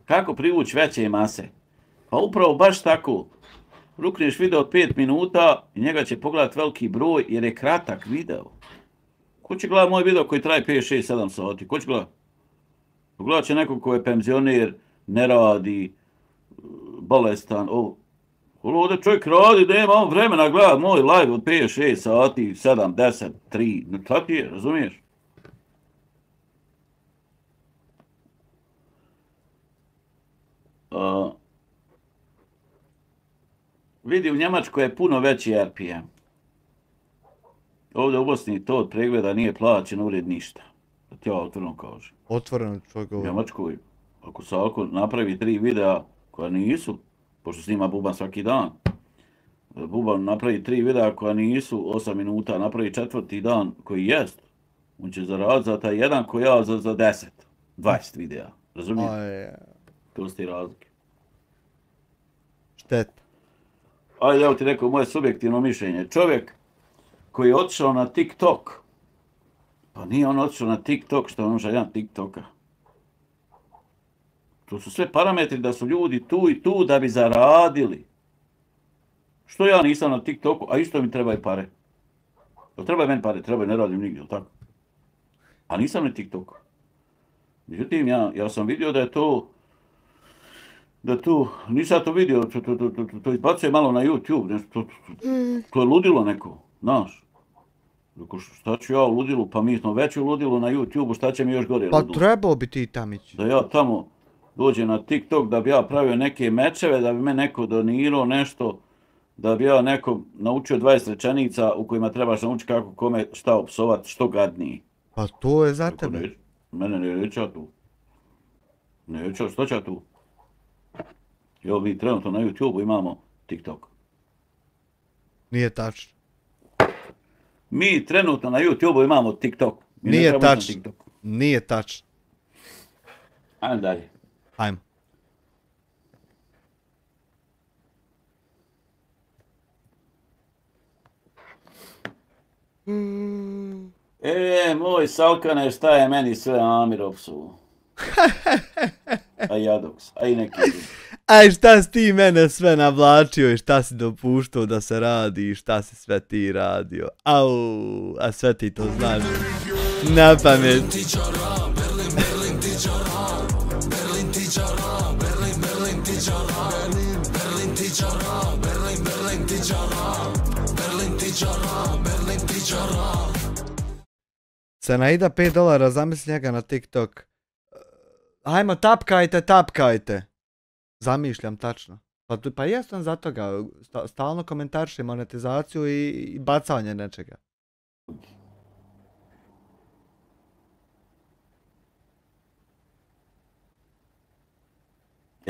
Kako privući veće mase? Pa upravo baš tako. Rukneš video od 5 minuta i njega će pogledati veliki broj jer je kratak video. Ko će gledati moj video koji traje 5, 6, 7 sati? Ko će gledati? Pogledat će nekog ko je penzioner, ne radi, bolestan. Ovdje čovjek radi, nema on vremena gledati moj live od 5, 6 sati, 7, 10, 3. Šta ti je, razumiješ? Vidi, u Njemačkoj je puno veći RPM. Ovdje u Bosni to od pregleda nije plaćen ured ništa. Da ti ja otvoreno kažem. Otvoreno čovjek govori. U Njemačkoj, ako Salko napravi 3 videa koja nisu, pošto snima Buban svaki dan, Buban napravi 3 videa koja nisu 8 minuta, napravi 4. dan koji jest, on će zaraditi za taj jedan koji ja za 10, 20 videa. Razumijem? To su ti razlike. Šteta. Ajde, evo ti rekao moje subjektivno mišljenje. Čovjek koji je otišao na TikTok, pa nije on otišao na TikTok što on željan TikToka. To su sve parametri da su ljudi tu i tu da bi zaradili. Što ja nisam na TikToku, a isto mi trebaju pare. Treba meni pare, treba ne radim nigdje, tako? A nisam na TikToku. Međutim, ja sam vidio da je to nisam to vidio, to izbacuje malo na YouTube, to je ludilo neko, znaš. Rekao, šta ću ja u ludilu, pa mi smo već u ludilu na YouTube-u, šta će mi još gore ludilo? Pa trebao bi ti tamić. Da ja tamo dođem na TikTok, da bi ja pravio neke mečeve, da bi me neko donirao nešto, da bi ja nekom naučio 20 rečenica u kojima trebaš naučiti kako kome šta opsovat, što gadniji. Pa to je za tebe. Mene neće ja tu. Neće, što će ja tu? Evo mi trenutno na YouTube-u imamo TikTok. Nije tačno. Mi trenutno na YouTube-u imamo TikTok. Nije tačno. Nije tačno. Ajmo dalje. Ajmo. Moj Salkane, šta je meni sve Amir opsuo? A Jadoks, a i neki drugi. Aj, šta si ti mene sve navlačio i šta si dopuštao da se radi i šta si sve ti radio? Au, a sve ti to znaš. Na pamet. Senaida $5, zamisli njega na TikTok. Ajmo, tapkajte. Zamišljam tačno. Pa jesam za toga. Stalno komentarši monetizaciju i bacanje nečega.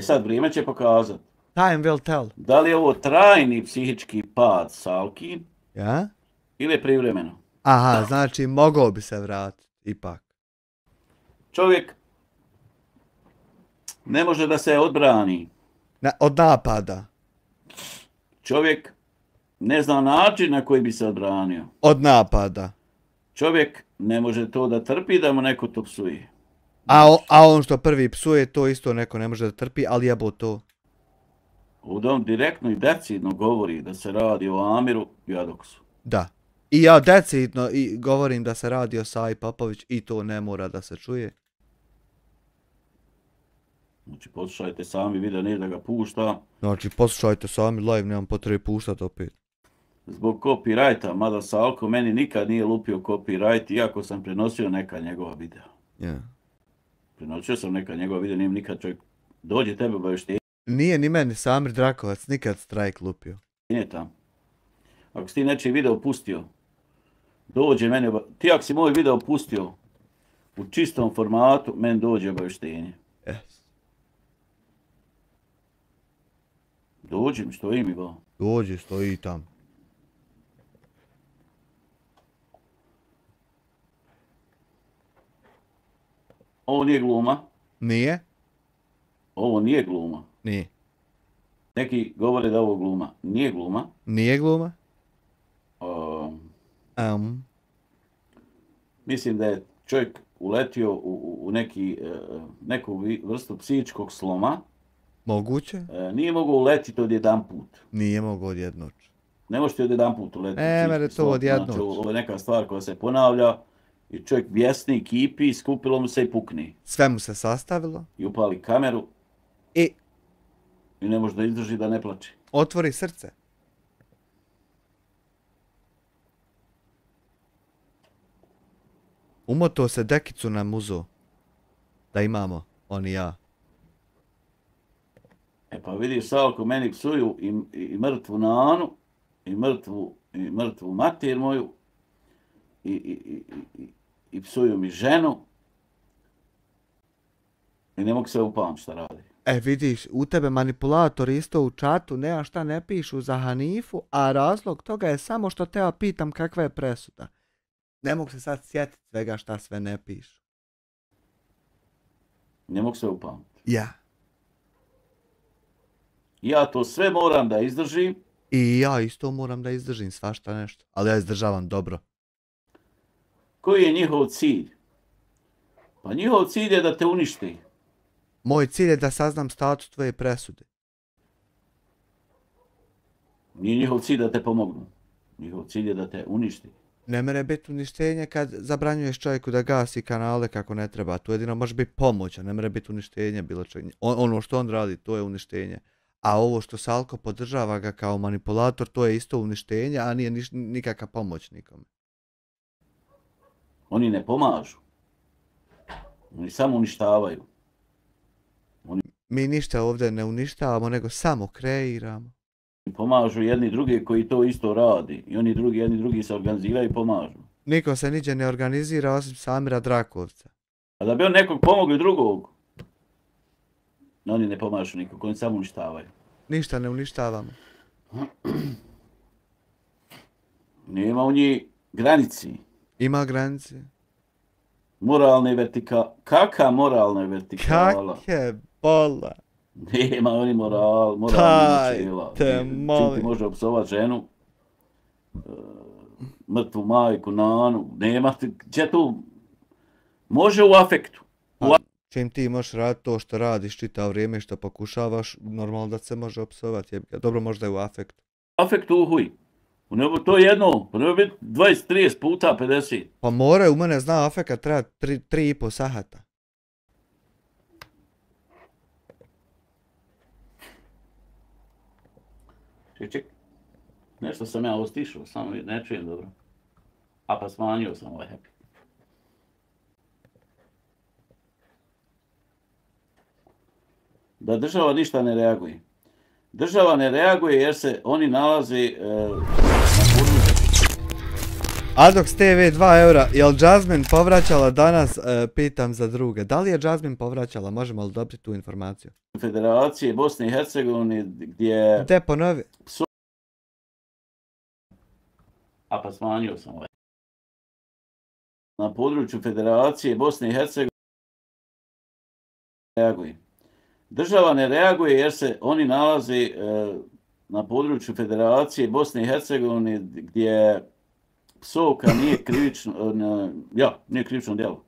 Sad vrijeme će pokazati. Time will tell. Da li je ovo trajni psihički pad Salki? Ja? Ili je privremeno? Aha, znači mogao bi se vratiti, ipak. Čovjek Ne može da se odbrani. Od napada. Čovjek ne zna način na koji bi se odbranio. Od napada. Čovjek ne može to da trpi da mu neko to psuje. A on što prvi psuje, to isto neko ne može da trpi, ali jebo to. Ovdje on direktno i decidno govori da se radi o Amiru i Adoksu. Da. I ja decidno i govorim da se radi o Saji Popović i to ne mora da se čuje. Znači, poslušajte sami video, nije da ga pušta. Znači, poslušajte sami live, nemam potrebe puštati opet. Zbog copyrighta, mada Salko meni nikad nije lupio copyright, iako sam prenosio neka njegova videa. Yeah. Prenosio sam neka njegova videa, nije nikad čovjek dođe tebe obavještenje Nije ni meni Samir Drakovac nikad strajk lupio. tamo. Ako si ti nečiji video pustio, dođe meni, ti ako si moj video pustio u čistom formatu, meni dođe obavještenje. Yes. Dođi mi, što mi go. Dođi, stoji tam. Ovo nije gluma. Nije? Ovo nije gluma. Nije. Neki govore da ovo gluma. Nije gluma. Nije gluma? Mislim da je čovjek uletio u neku vrstu psihičkog sloma. Moguće? Nije mogao uletiti odjedan put. Nije mogao odjednoć. Ne možete odjedan put uletiti. Mere to odjednoć. Znači, ovo je neka stvar koja se ponavlja i čovjek bjesni, kipi, skupilo mu se i pukni. Sve mu se sastavilo. I upali kameru. I ne može da izdrži da ne plače. otvori srce. Umoto se dekicu na muzo. Da imamo, on i ja. E pa vidiš, Salko, meni psuju i mrtvu Nanu, i mrtvu mater moju, i psuju mi ženu. I ne mogu se upamći šta radi. E vidiš, u tebe manipulatori isto u čatu nema šta ne pišu za Hanifu, a razlog toga je samo što te ja pitam kakva je presuda. Ne mogu se sad sjetiti svega šta sve ne pišu. Ne mogu se upamći. Ja. Ja to sve moram da izdržim. I ja isto moram da izdržim svašta nešto, ali ja izdržavam dobro. Koji je njihov cilj? Pa njihov cilj je da te uništi. Moj cilj je da saznam status tvoje presude. Nije njihov cilj da te pomognu. Njihov cilj je da te uništi. Ne mere biti uništenje kad zabranjuješ čovjeku da gasi kanale kako ne treba. To jedino može biti pomoć, a ne mere biti uništenje bilo čega. Ono što on radi, to je uništenje. A ovo što Salko podržava ga kao manipulator, to je isto uništenje, a nije nikakva pomoć nikome. Oni ne pomažu. Oni samo uništavaju. Mi ništa ovdje ne uništavamo, nego samo kreiramo. Pomažu jedni drugi koji to isto radi. I oni jedni drugi se organiziraju i pomažu. Niko se niđe ne organizira osim Samira Drakovca. A da bi on nekog pomogli drugog, oni ne pomažu nikog, oni samo uništavaju. Ništa ne uništavamo. Nema u njih granici. Ima granice. Moralne vertikala. Kaka moralna vertikala? Kakje bola. Nema oni moralne načela. Te molim. Čim ti može opsovat ženu, mrtvu majku, Nanu, nema ti, gdje tu, može u afektu. Čim ti možeš raditi to što radiš čitavo vrijeme i što pokušavaš, normalno da se može opsovati. Dobro, možda je u afektu. Afektu uhuj. To je jedno, pa ne biti 20, 30 puta, 50. Pa more, u mene zna afekat treba 3,5 sahata. Ček. Nešto sam ja ostišao, samo ne čujem dobro. A pa smanjio sam ovaj happy. Da država ništa ne reaguje. Država ne reaguje jer se oni nalaze na području. Adox TV 2 eura, jel Jasmine povraćala danas, pitam za druge. Da li je Jasmine povraćala, možemo li dobiti tu informaciju? Federacije Bosne i Hercegovine gdje... Gdje ponovi? A pa smanjio sam ovaj. Na području Federacije Bosne i Hercegovine reaguje. Država ne reaguje jer se oni nalaze na području Federacije Bosne i Hercegovine gdje psovka nije krivično djelo.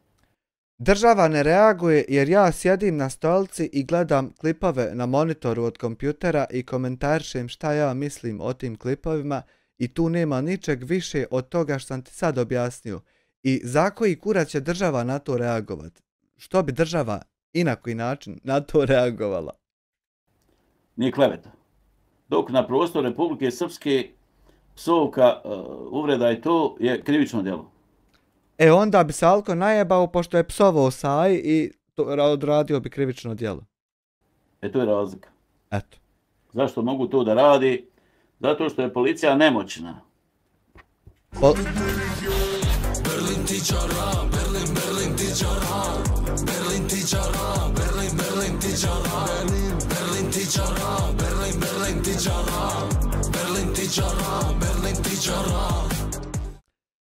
Država ne reaguje jer ja sjedim na stolici i gledam klipove na monitoru od kompjutera i komentarišem šta ja mislim o tim klipovima i tu nema ničeg više od toga što sam ti sad objasnio. I za koji kurac će država na to reagovat? Što bi država i na koji način na to reagovala? Nije kleveta. Dok na prostoru Republike Srpske psovka, uvreda i to je krivično djelo. E onda bi se Alko najebao pošto je psovao Saj i odradio bi krivično djelo. E to je razlika. Eto. Zašto mogu to da radi? Zato što je policija nemoćna.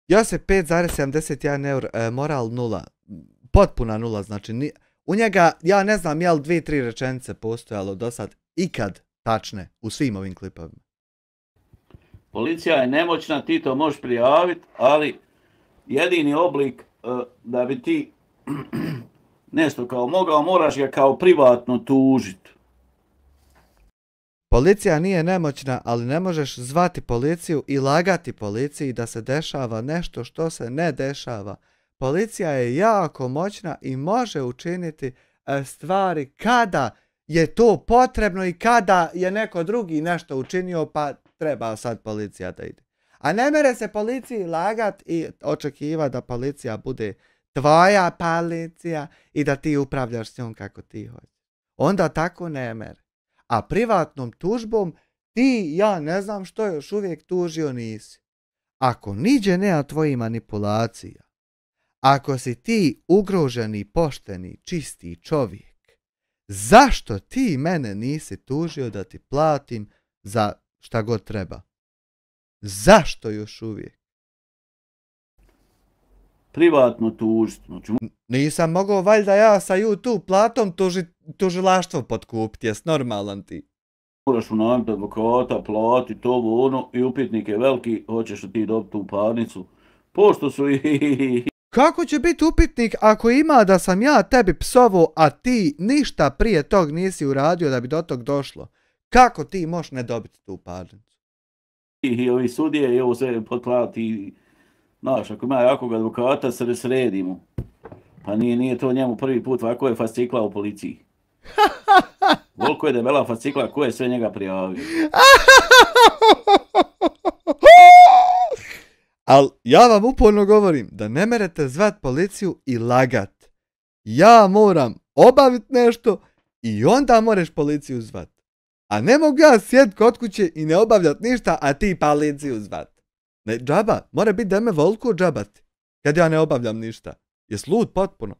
Josip 5,71 eur, moral 0. Potpuna 0, znači u njega, ja ne znam jel 2-3 rečenice postojalo do sad ikad tačne u svim ovim klipovima. Policija je nemoćna, ti to možeš prijaviti, ali jedini oblik da bi ti nešto kao mogao, moraš ga kao privatno tužiti. Policija nije nemoćna, ali ne možeš zvati policiju i lagati policiji da se dešava nešto što se ne dešava. Policija je jako moćna i može učiniti stvari kada je to potrebno i kada je neko drugi nešto učinio pa treba sad policija da ide. A ne mere se policiji lagat i očekiva da policija bude tvoja policija i da ti upravljaš s njom kako ti hoćeš. Onda tako ne mere. A privatnom tužbom ti, ja ne znam što još uvijek tužio nisi. Ako niđe nema tvojih manipulacija, ako si ti ugroženi, pošteni, čisti čovjek, zašto ti mene nisi tužio da ti platim za šta god treba? Zašto još uvijek? Privatno tužiti. Znači, nisam mogao valjda ja sa YouTube platom tužilaštvo potkupiti, jes normalan ti? Moraš unajmiti advokata, platiti ovo ono i upitnik je veliki, hoćeš li ti dobiti tu parnicu. Pošto su i... Kako će biti upitnik ako ima da sam ja tebi psovao, a ti ništa prije tog nisi uradio da bi do tog došlo? Kako ti možeš ne dobiti tu parnicu? I ovi sudije i ovo sve potplati. Znaš, ako ima jakog advokata, se sredi mu. Pa nije to njemu prvi put, ovako je fascikla u policiji. Voliko je debela fascikla, ko je sve njega prijavio. Al ja vam uporno govorim da ne merete zvat policiju i lagat. Ja moram obaviti nešto i onda moraš policiju zvat. A ne mogu ja sjediti kod kuće i ne obavljati ništa, a ti policiju zvat. Ne, džaba, mora biti da me volku džabati, kad ja ne obavljam ništa. Jes lud potpuno?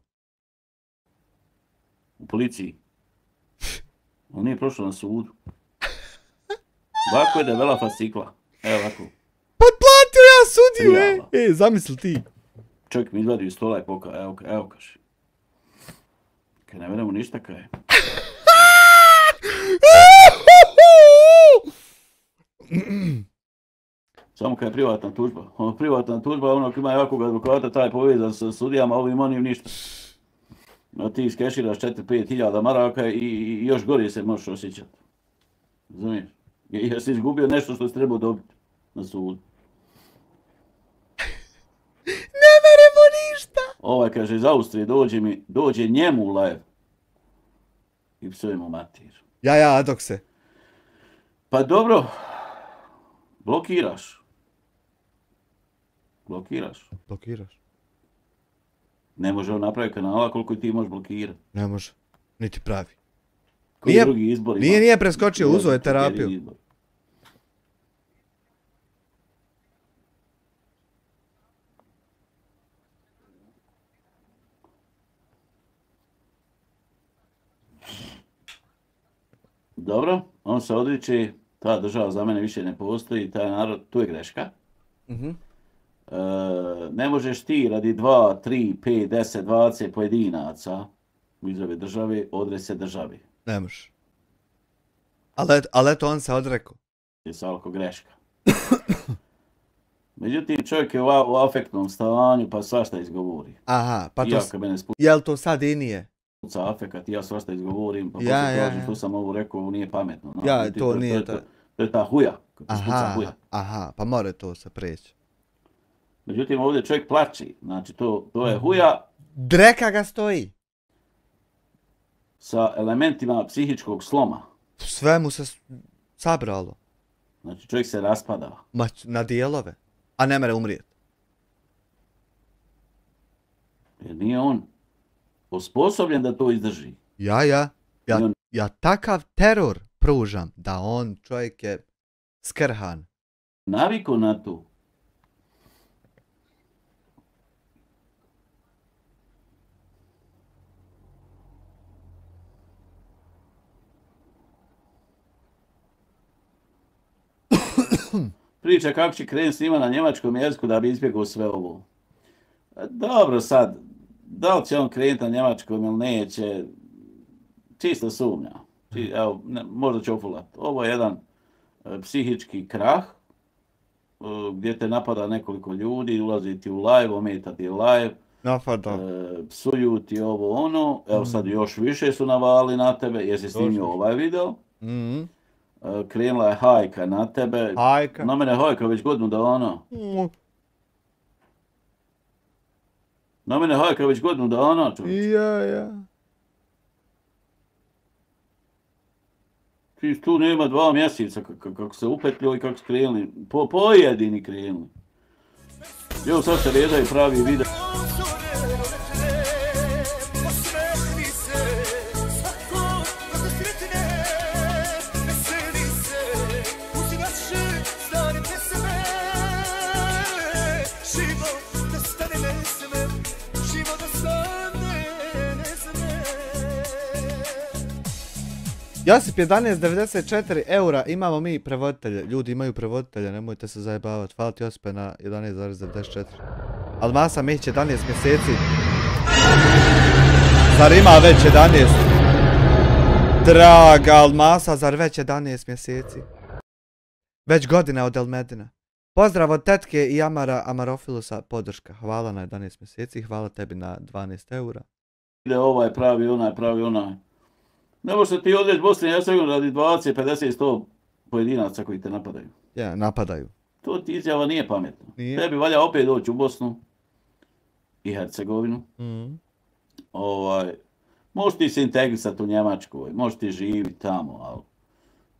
U policiji. On nije prošao na sudu. Ovako je debela fascikla. Evo ovako. Potplatio ja sudiju, zamisli ti. Čovjek mi izvadi iz stola i poka, evo kaže. Kaj ne veremo ništa kaj je. Samo kad je privatna tužba. Privatna tužba, ono ko ima jakog advokata, taj povezan sa sudijama, ovim onim ništa. No ti iskeširaš 4-5 hiljada maraka i još gore se možeš osjećati. Razumiješ? Jer si izgubio nešto što si trebao dobiti na sudu. Ne meremo ništa! Ovaj kaže iz Austrije dođe njemu u live. I psujemo matir. Ja, dok se. Pa dobro, blokiraš. Blokiraš. Ne može on napraviti kanala koliko ti možeš blokirati. Ne može, niti pravi. Koji drugi izbor ima? Nije preskočio, uzo je terapiju. Dobro, on se odriče, ta država za mene više ne postoji, taj narod, tu je greška. Ne možeš ti radi 2, 3, 5, 10, 20 pojedinaca u izrave države odreći se države. Ne možeš. Ali eto, on se odrekao. Je salko greška. Međutim, čovjek je u afektnom stanju, pa svašta izgovori. Aha, pa to... Iako mene Jel to sad i nije? spuca afekat, ja svašta izgovorim, pa Ja, poslije ja, kažem ja. što sam ovo rekao, ovo nije pametno. No? Ja, to nije To je ta huja, kad se spuca Aha, huja. aha, pa more to se preći. Međutim, ovdje čovjek plači, znači to je huja Dreka ga stoji. sa elementima psihičkog sloma. Sve mu se sabralo. Znači čovjek se raspada. Na dijelove. A ne mere umrijet. Jer nije on osposobljen da to izdrži. Ja takav teror pružam da on čovjek je skrhan. Naviko na to. Priča kako će krenuti snima na njemačkom jeziku da bi izbjegao sve ovo. Dobro sad, da li će on krenuti na njemačkom ili neće, čisto sumnja. Evo, možda će ofulat. Ovo je jedan psihički krah, gdje te napada nekoliko ljudi, ulazi ti u live, ometa ti live, psuju ti ovo ono, evo sad još više su navali na tebe, jesi snimio ovaj video. Krenula je hajka na tebe. Hajka? Na mene hajka već godinu dana. Na mene hajka već godinu dana, čovječ. Ja. Ti tu nema 2 mjeseca kako se upetljio i kako su krenuli. Pojedini krenuli. Evo sad se redaju i pravi video. Josip 11,94 eura, imamo mi prevoditelje, ljudi imaju prevoditelje, nemojte se zajebavati, hvala ti Josipe na 11,94. Almasa Mihić 11 mjeseci. Zar ima već 11? Draga Almasa, zar već 11 mjeseci? Već godina od Elmedina. Pozdrav od tetke i Amarofilusa, podrška, hvala na 11 mjeseci, hvala tebi na 12 eura. Ovaj pravi onaj. Ne možete ti odreći Bosni i Hercegovini radi 20, 50, 100 pojedinaca koji te napadaju. Ja, napadaju. To ti izjava nije pametno. Nije. Tebi valja opet doći u Bosnu i Hercegovinu. Možeš ti se integrisati u Njemačkoj, možeš ti živjeti tamo, ali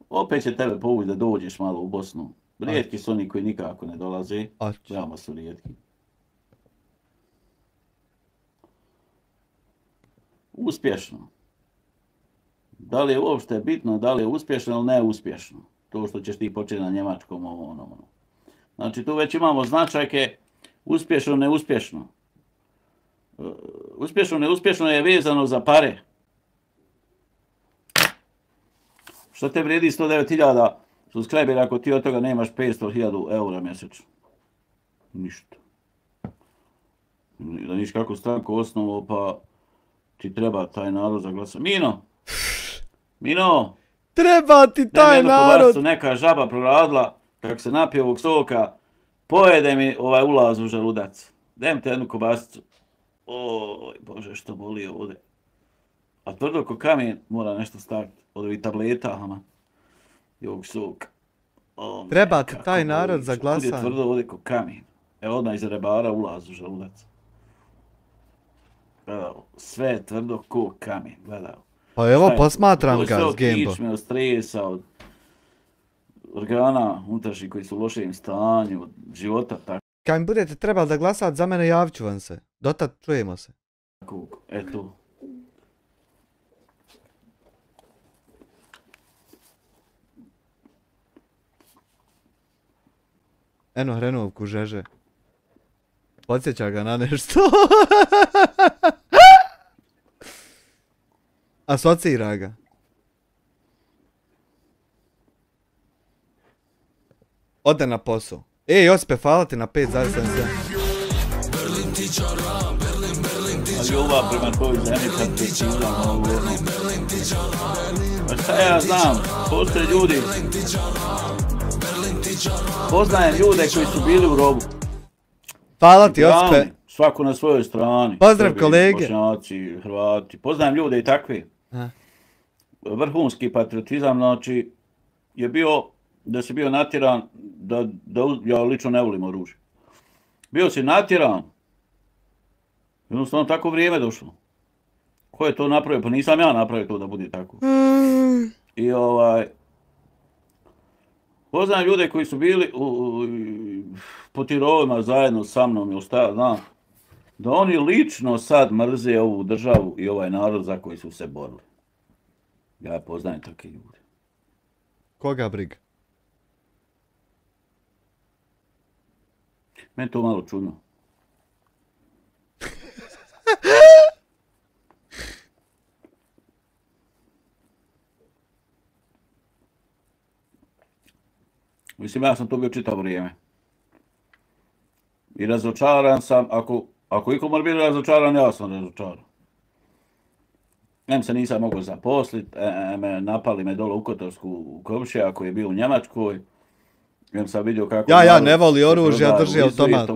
opet će tebe povući da dođeš malo u Bosnu. Rijetki su oni koji nikako ne dolaze. Veoma su rijetki. Uspješno. Da li je uopšte bitno, da li je uspješno ili neuspješno? To što ćeš ti početi na njemačkom, ono. Znači tu već imamo značajke uspješno, neuspješno. Uspješno, neuspješno je vezano za pare. Što te vrijedi 109.000 subscribera ako ti od toga nemaš 500.000 eura mjesečno? Ništa. Da niš kako stranku osnovu, pa ti treba taj narod za glasa. Mino! Treba ti taj narod! Neka žaba proradila, kako se napije ovog soka, pojede mi ovaj ulaz u želudac. Dajem te jednu kobasicu. Oj, Bože, što boli ovdje. A tvrdo ko kamen mora nešto staviti od ovih tableta, i ovog soka. Treba ti taj narod za glasanje. Ovdje tvrdo ovdje ko kamen. Evo odmah iz rebara ulaz u želudac. Gledao, sve je tvrdo ko kamen, gledao. Pa evo, posmatram ga s Gamebo. To je sve od kičme, od stresa, od organa unutrašnjih koji su u lošem stanju, od života, tako. Kad mi budete trebali da glasati za mene, javit ću vam se. Dotad čujemo se. Eto. Eno hrenovku žeže. Podsjeća ga na nešto. Asocira ga. Ode na posao. Josipe, hvala ti na 5,77. Ali ova prema tvojoj zemlji kad ti činila na ovu Pa šta ja znam, postoje ljudi, poznajem ljude koji su bili u robu. Hvala ti, Uglavnom, Osipe. svako na svojoj strani. Pozdrav, Srbi, kolege. Bošnjaci, Hrvati, poznajem ljude i takvi. Aha. Vrhunski patriotizam, znači, je bio, da si bio natjeran, ja lično ne volim oružje. Bio si natjeran, jednostavno tako vrijeme došlo. Ko je to napravio? Pa nisam ja napravio to da bude tako. I poznajem ljude koji su bili po tirovima zajedno sa mnom i ostalo, znam, da oni lično sad mrze ovu državu i ovaj narod za koji su se borili. Ja poznajem takve ljude. Koga briga? Meni to malo čudno. Mislim, ja sam to bio čitavo vrijeme. I razočaran sam, ako iko mora biti razočaran, ja sam razočaran. Se nisam mogao zaposliti, napali me dole u Kotorsku komšija koji je bio u Njemačkoj. Sam vidio kako... Ja ne voli oružje, ja drži automat.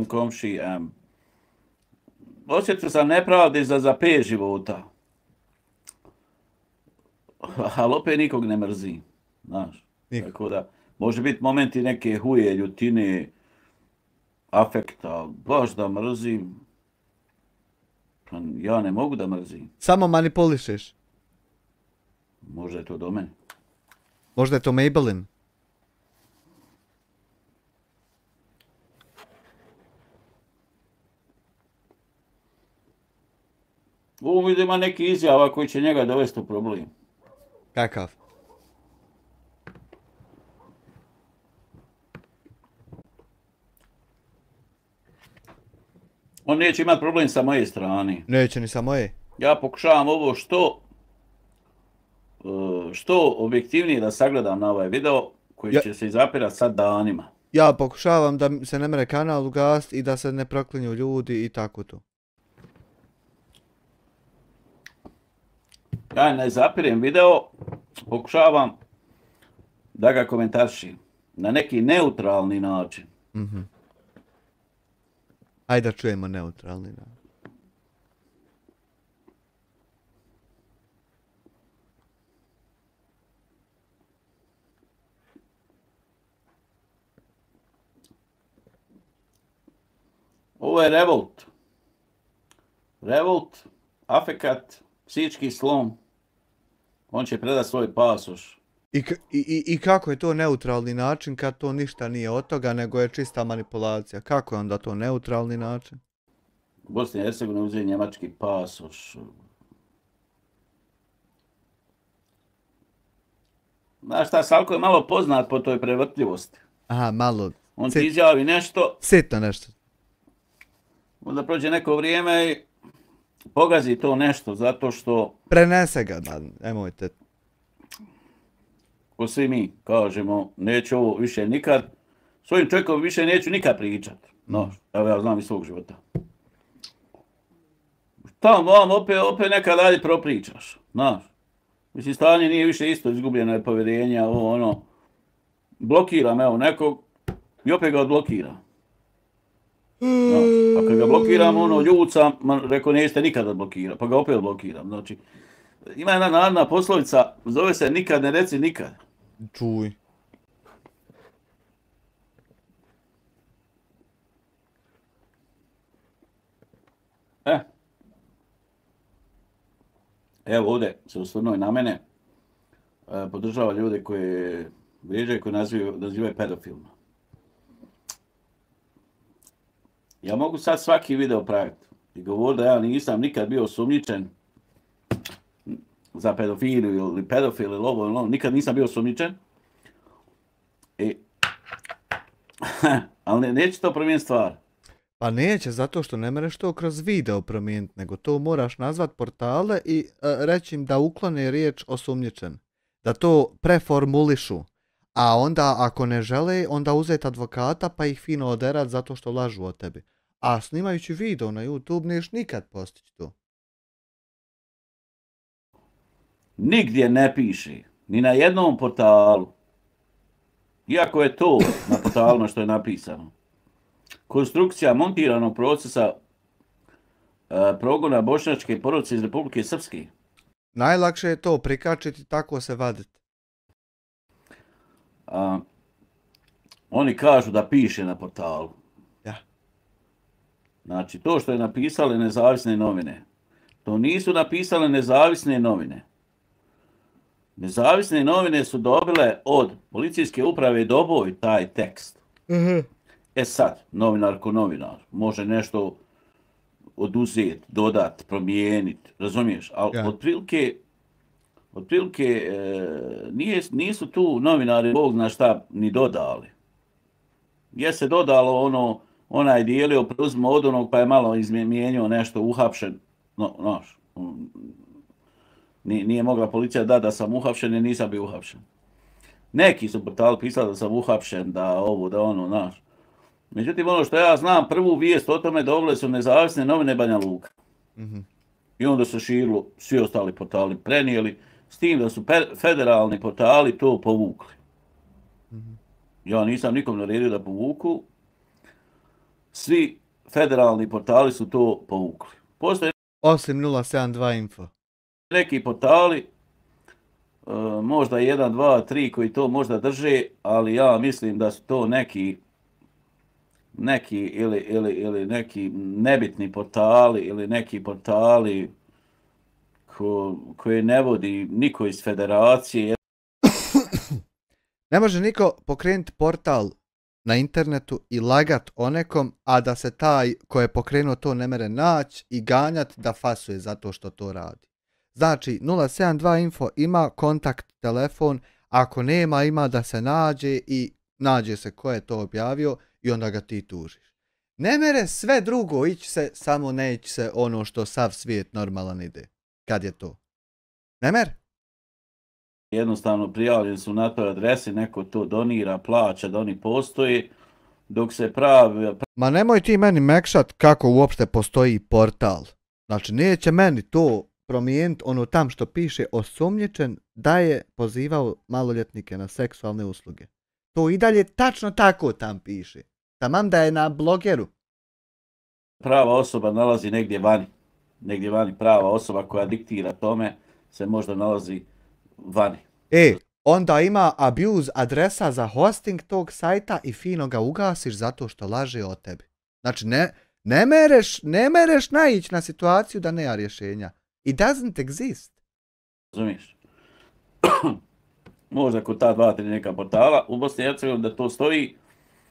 Osjetio sam nepravdi za 5 života. Ali opet nikog ne mrzi. Znaš, tako da... Može biti momenti neke huje, ljutine, afekta, baš da mrzim. Ja ne mogu da mrzim. Samo manipulišeš. Možda je to do mene. Možda je to Maybelline. Vidim ima neki izjava koji će njega dovesti u problem. Kakav? On neće imati problem sa moje strane. Neće ni sa moje. Ja pokušavam ovo što objektivnije da sagledam na ovaj video koji će se izapirati sad danima. Ja pokušavam da se ne mere kanal ugasiti i da se ne proklinju ljudi i tako to. Ja ne zapirem video, pokušavam da ga komentarišim na neki neutralni način. Ajde da čujemo neutralni način. Ovo je revolt. Revolt, afekat, psihički slom. On će predati svoj pasoš. I kako je to neutralni način kad to ništa nije od toga, nego je čista manipulacija? Kako je onda to neutralni način? U Bosni i Hercegovini uzeli njemački pasoš. Znaš šta, Salko je malo poznat po toj prevrtljivosti. Aha, malo. On ti izjavi nešto. Sitno nešto. Onda prođe neko vrijeme i pogazi to nešto zato što... Prenese ga, da, nemojte. Ko svi mi kažemo, neću ovo više nikad, s ovim čovjekom više neću nikad pričat. No, evo ja znam iz svog života. Tamo vam opet nekad dalje propričaš, znaš. Mislim, stanje nije više isto, izgubljeno je povjerenje, ovo ono. Blokiram, evo, nekog i opet ga odblokiram. A kad ga blokiram, ono, ljud sam, rekao, nećete nikad odblokirati, pa ga opet odblokiram. Znači, ima jedna narodna poslovica, zove se nikad ne reci nikad. Čuj. Evo ovdje se osvrnuo na mene, podržava ljude koje vrijeđaju, koje nazivaju pedofilima. Ja mogu sad svaki video praviti i govoriti da ja nisam nikad bio osumnjičen za pedofiliju ili pedofil ili ovo, nikad nisam bio osumnjičen. Ali neće to promijeniti stvar. Pa neće, zato što ne mereš to kroz video promijeniti, nego to moraš nazvat portale i reći im da uklone riječ osumnjičen. Da to preformulišu. A onda ako ne žele, onda uzeti advokata pa ih fino oderat zato što lažu o tebi. A snimajući video na YouTube neš nikad postići to. Nigdje ne piše ni na jednom portalu, iako je to na portalima što je napisano, konstrukcija montiranog procesa progona bošnjačke porodice iz Republike Srpske. Najlakše je to prikačiti, tako se vaditi. Oni kažu da piše na portalu. Ja. Znači, to što je napisale nezavisne novine, to nisu napisale nezavisne novine. Nezavisne novine su dobile od policijske uprave Doboj taj tekst. E sad, novinar ko novinar, može nešto oduzeti, dodati, promijeniti, razumiješ? Ali otprilike nisu tu novinari, Bog zna šta, ni dodali. Je se dodalo onaj dijelio preuzmo od onog pa je malo izmijenio nešto, uhapšen. Nije mogla policija da sam uhapšen i nisam bio uhapšen. Neki su portali pisali da sam uhapšen, da ovo, da ono, znaš. Međutim, ono što ja znam, prvu vijest o tome dobile su nezavisne novine Banja Luka. I onda se širilo, svi ostali portali prenijeli, s tim da su federalni portali to povukli. Ja nisam nikom naredio da povuku. Svi federalni portali su to povukli. Postoje osim 072 info. Neki portali, možda 1, 2, 3 koji to možda drže, ali ja mislim da su to neki ili neki nebitni portali ili neki portali koje ne vodi niko iz federacije. Ne može niko pokrenuti portal na internetu i lagat o nekom, a da se taj ko je pokrenuo to ne mere naći i ganjat da fasuje zato što to radi. Znači, 072 info ima kontakt telefon, ako nema, ima da se nađe i nađe se ko je to objavio i onda ga ti tužiš. Ne mere sve drugo ići se, samo ne ići se ono što sav svijet normalan ide. Kad je to? Ne mere? Jednostavno prijavljeni su na toj adresi, neko to donira, plaća da oni postoji, dok se pravi... Ma nemoj ti meni mekšat kako uopšte postoji portal. Znači, neće meni to promijeniti ono tam što piše osumnjičen da je pozivao maloljetnike na seksualne usluge. To i dalje tačno tako tam piše. Tamam da je na blogeru. Prava osoba nalazi negdje vani. Negdje vani prava osoba koja diktira tome se možda nalazi vani. Onda ima abuse adresa za hosting tog sajta i fino ga ugasiš zato što laže o tebi. Znači ne mereš naići na situaciju da nema rješenja. It doesn't exist. Razumiješ? Možda kod ta 2-3 neka portala u Bosni i Hercegovini da to stoji.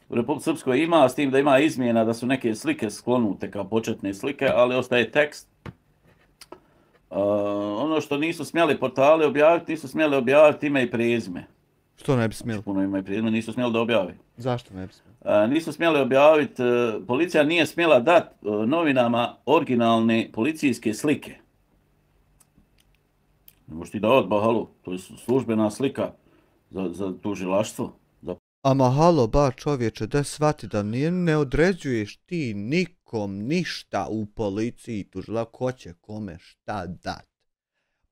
U Republici Srpskoj ima, s tim da ima izmjena da su neke slike sklonute kao početne slike, ali ostaje tekst. Ono što nisu smjeli portali objaviti, nisu smjeli objaviti ime i prezime. Što ne bi smjeli? Puno ime i prezime nisu smjeli da objavi. Zašto ne bi smjeli? Nisu smjeli objaviti, policija nije smjela dati novinama originalne policijske slike. Ne možeš ti davati, halo, to je službena slika za tužilaštvo. Ama halo, ba čovječe, da shvati da ne određuješ ti nikom ništa u policiji, tužila ko će kome šta dat.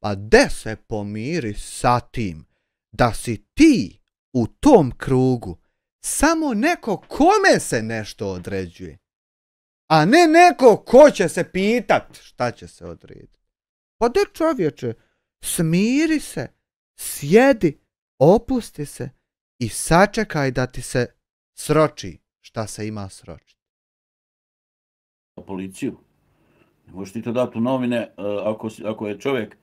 Pa de se pomiri sa tim da si ti u tom krugu samo neko kome se nešto određuje, a ne neko ko će se pitat šta će se odrediti. Pa de čovječe, smiri se, sjedi, opusti se i sačekaj da ti se sroči šta se ima sročiti. Policiju. Ne možeš ti to dati u novine ako je čovjek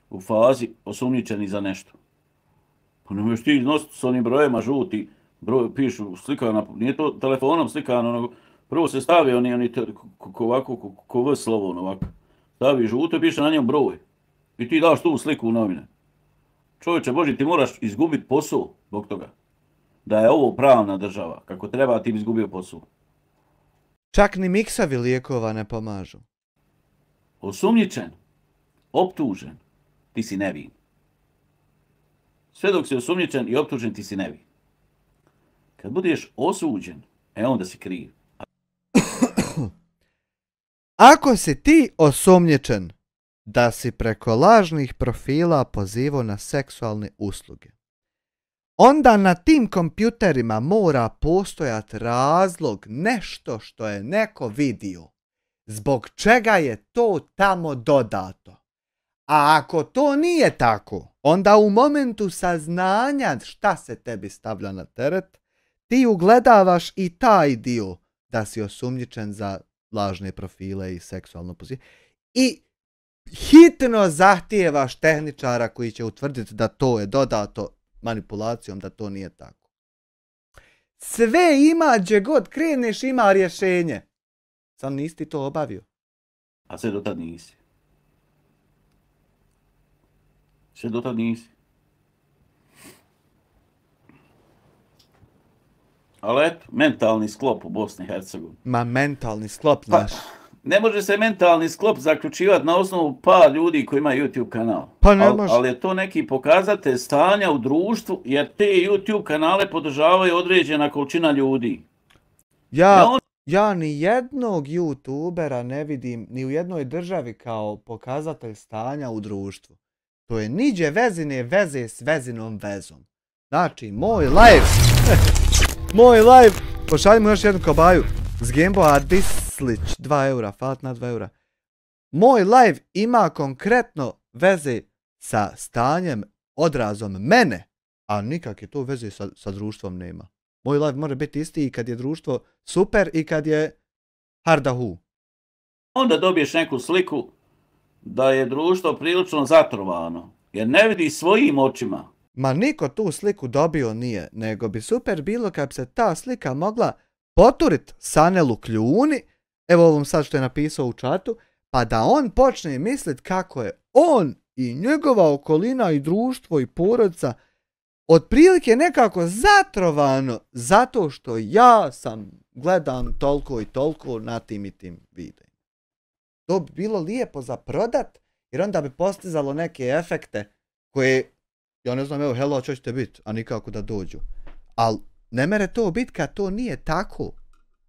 u fazi osumnjičeni za nešto. Pa ne možeš ti iznositi s onim brojema žuti, pišu slikano, nije to telefonom slikano, nego prvo se stavi oni ovako, ko V slovo, ovako. Stavi žuto i piše na njem broj. I ti daš tu sliku u novine. Čovječe Boži, ti moraš izgubiti posao zbog toga. Da je ovo pravna država. Kako treba, ti bi izgubio posao. Čak ni miksavi lijekova ne pomažu. Osumnjičen, optužen, ti si nevin. Sve dok si osumnjičen i optužen, ti si nevin. Kad budeš osuđen, onda si kriv. Ako si ti osumnjičen da si preko lažnih profila pozivao na seksualne usluge, onda na tim kompjuterima mora postojati razlog, nešto što je neko vidio, zbog čega je to tamo dodato. A ako to nije tako, onda u momentu saznanja šta se tebi stavlja na teret, ti ugledavaš i taj dio da si osumnjičen za lažne profile i seksualno pozivanje. I hitno zahtijevaš tehničara koji će utvrditi da to je dodato manipulacijom, da to nije tako. Sve ima, gdje god kreneš ima rješenje. Sam nisi ti to obavio. A sve do tad nisi. Sve do tad nisi. Ali eto, mentalni sklop u Bosni i Hercegovini. Ma mentalni sklop, znaš. Ne može se mentalni sklop zaključivati na osnovu par ljudi koji imaju YouTube kanal. Pa ne može. Ali je to neki pokazatelj stanja u društvu, jer te YouTube kanale podržavaju određena količina ljudi. Ja ni jednog YouTubera ne vidim ni u jednoj državi kao pokazatelj stanja u društvu. To je niđe vezine veze s vezinom vezom. Znači, moj live, pošaljimo još jednu kabaju s Gameboya Dislić, 2 eura, falat na 2 eura. Moj live ima konkretno veze sa stanjem, odrazom mene, a nikakve to veze sa društvom nema. Moj live može biti isti i kad je društvo super i kad je hardahu. Onda dobiješ neku sliku da je društvo prilično zatrovano, jer ne vidi svojim očima. Ma niko tu sliku dobio nije, nego bi super bilo kad bi se ta slika mogla poturit Sanelu Kljuni, evo ovom sad što je napisao u čatu, pa da on počne mislit kako je on i njegova okolina i društvo i porodica otprilike nekako zatrovano zato što ja sam gledam toliko i toliko na tim i tim videima. To bi bilo lijepo za prodat, jer onda bi postizalo neke efekte koje, ja ne znam, evo, hello, čo ćete biti, a nikako da dođu. Ali ne mere to biti kad to nije tako,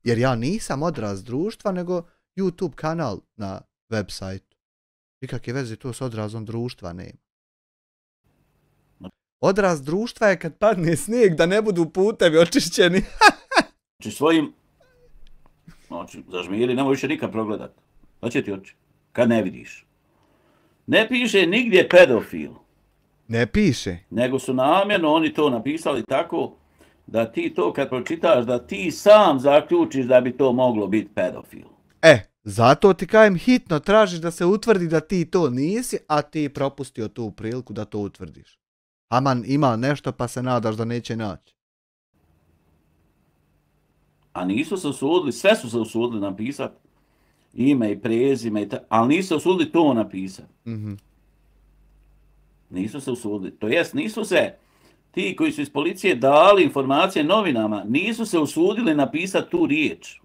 jer ja nisam odraz društva, nego YouTube kanal na web sajtu. Nikakve veze to s odrazom društva nema. Odraz društva je kad padne snijeg da ne budu putevi očišćeni. Znači svojim, znači zažmiri, nemoj više nikad progledat. Da će ti oči, kad ne vidiš. Ne piše nigdje pedofil. Ne piše. Nego su namjerno oni to napisali tako da ti to kad pročitaš, da ti sam zaključiš da bi to moglo biti pedofil. Zato ti kajem hitno tražiš da se utvrdi da ti to nisi, a ti propustio tu priliku da to utvrdiš. Aman ima nešto pa se nadaš da neće naći. A nisu se usudili, sve su se usudili napisati. Ime i prezime, ali nisu se usudili to napisati. Nisu se usudili. To jest, nisu se ti koji su iz policije dali informacije novinama, nisu se usudili napisati tu riječ.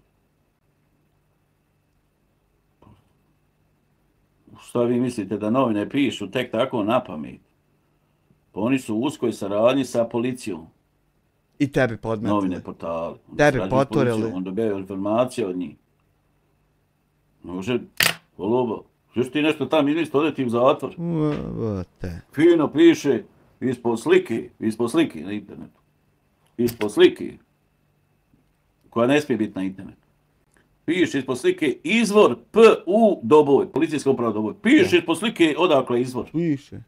Šta vi mislite da novine pišu tek tako na pamet? Pa oni su u uskoj saradnji sa policijom. I tebi podmetili. Novine portali. Tebi poturili. On dobijaju informacije od njih. Može, Golubo, što ti nešto tam izmisliti, ode ti u zatvor. Fino piše, ispod slike na internetu. Ispod slike, koja ne smije biti na internetu. Piše ispod slike izvor PU Doboj, policijska uprava Doboj. Piše ispod slike odakle izvor. Piše.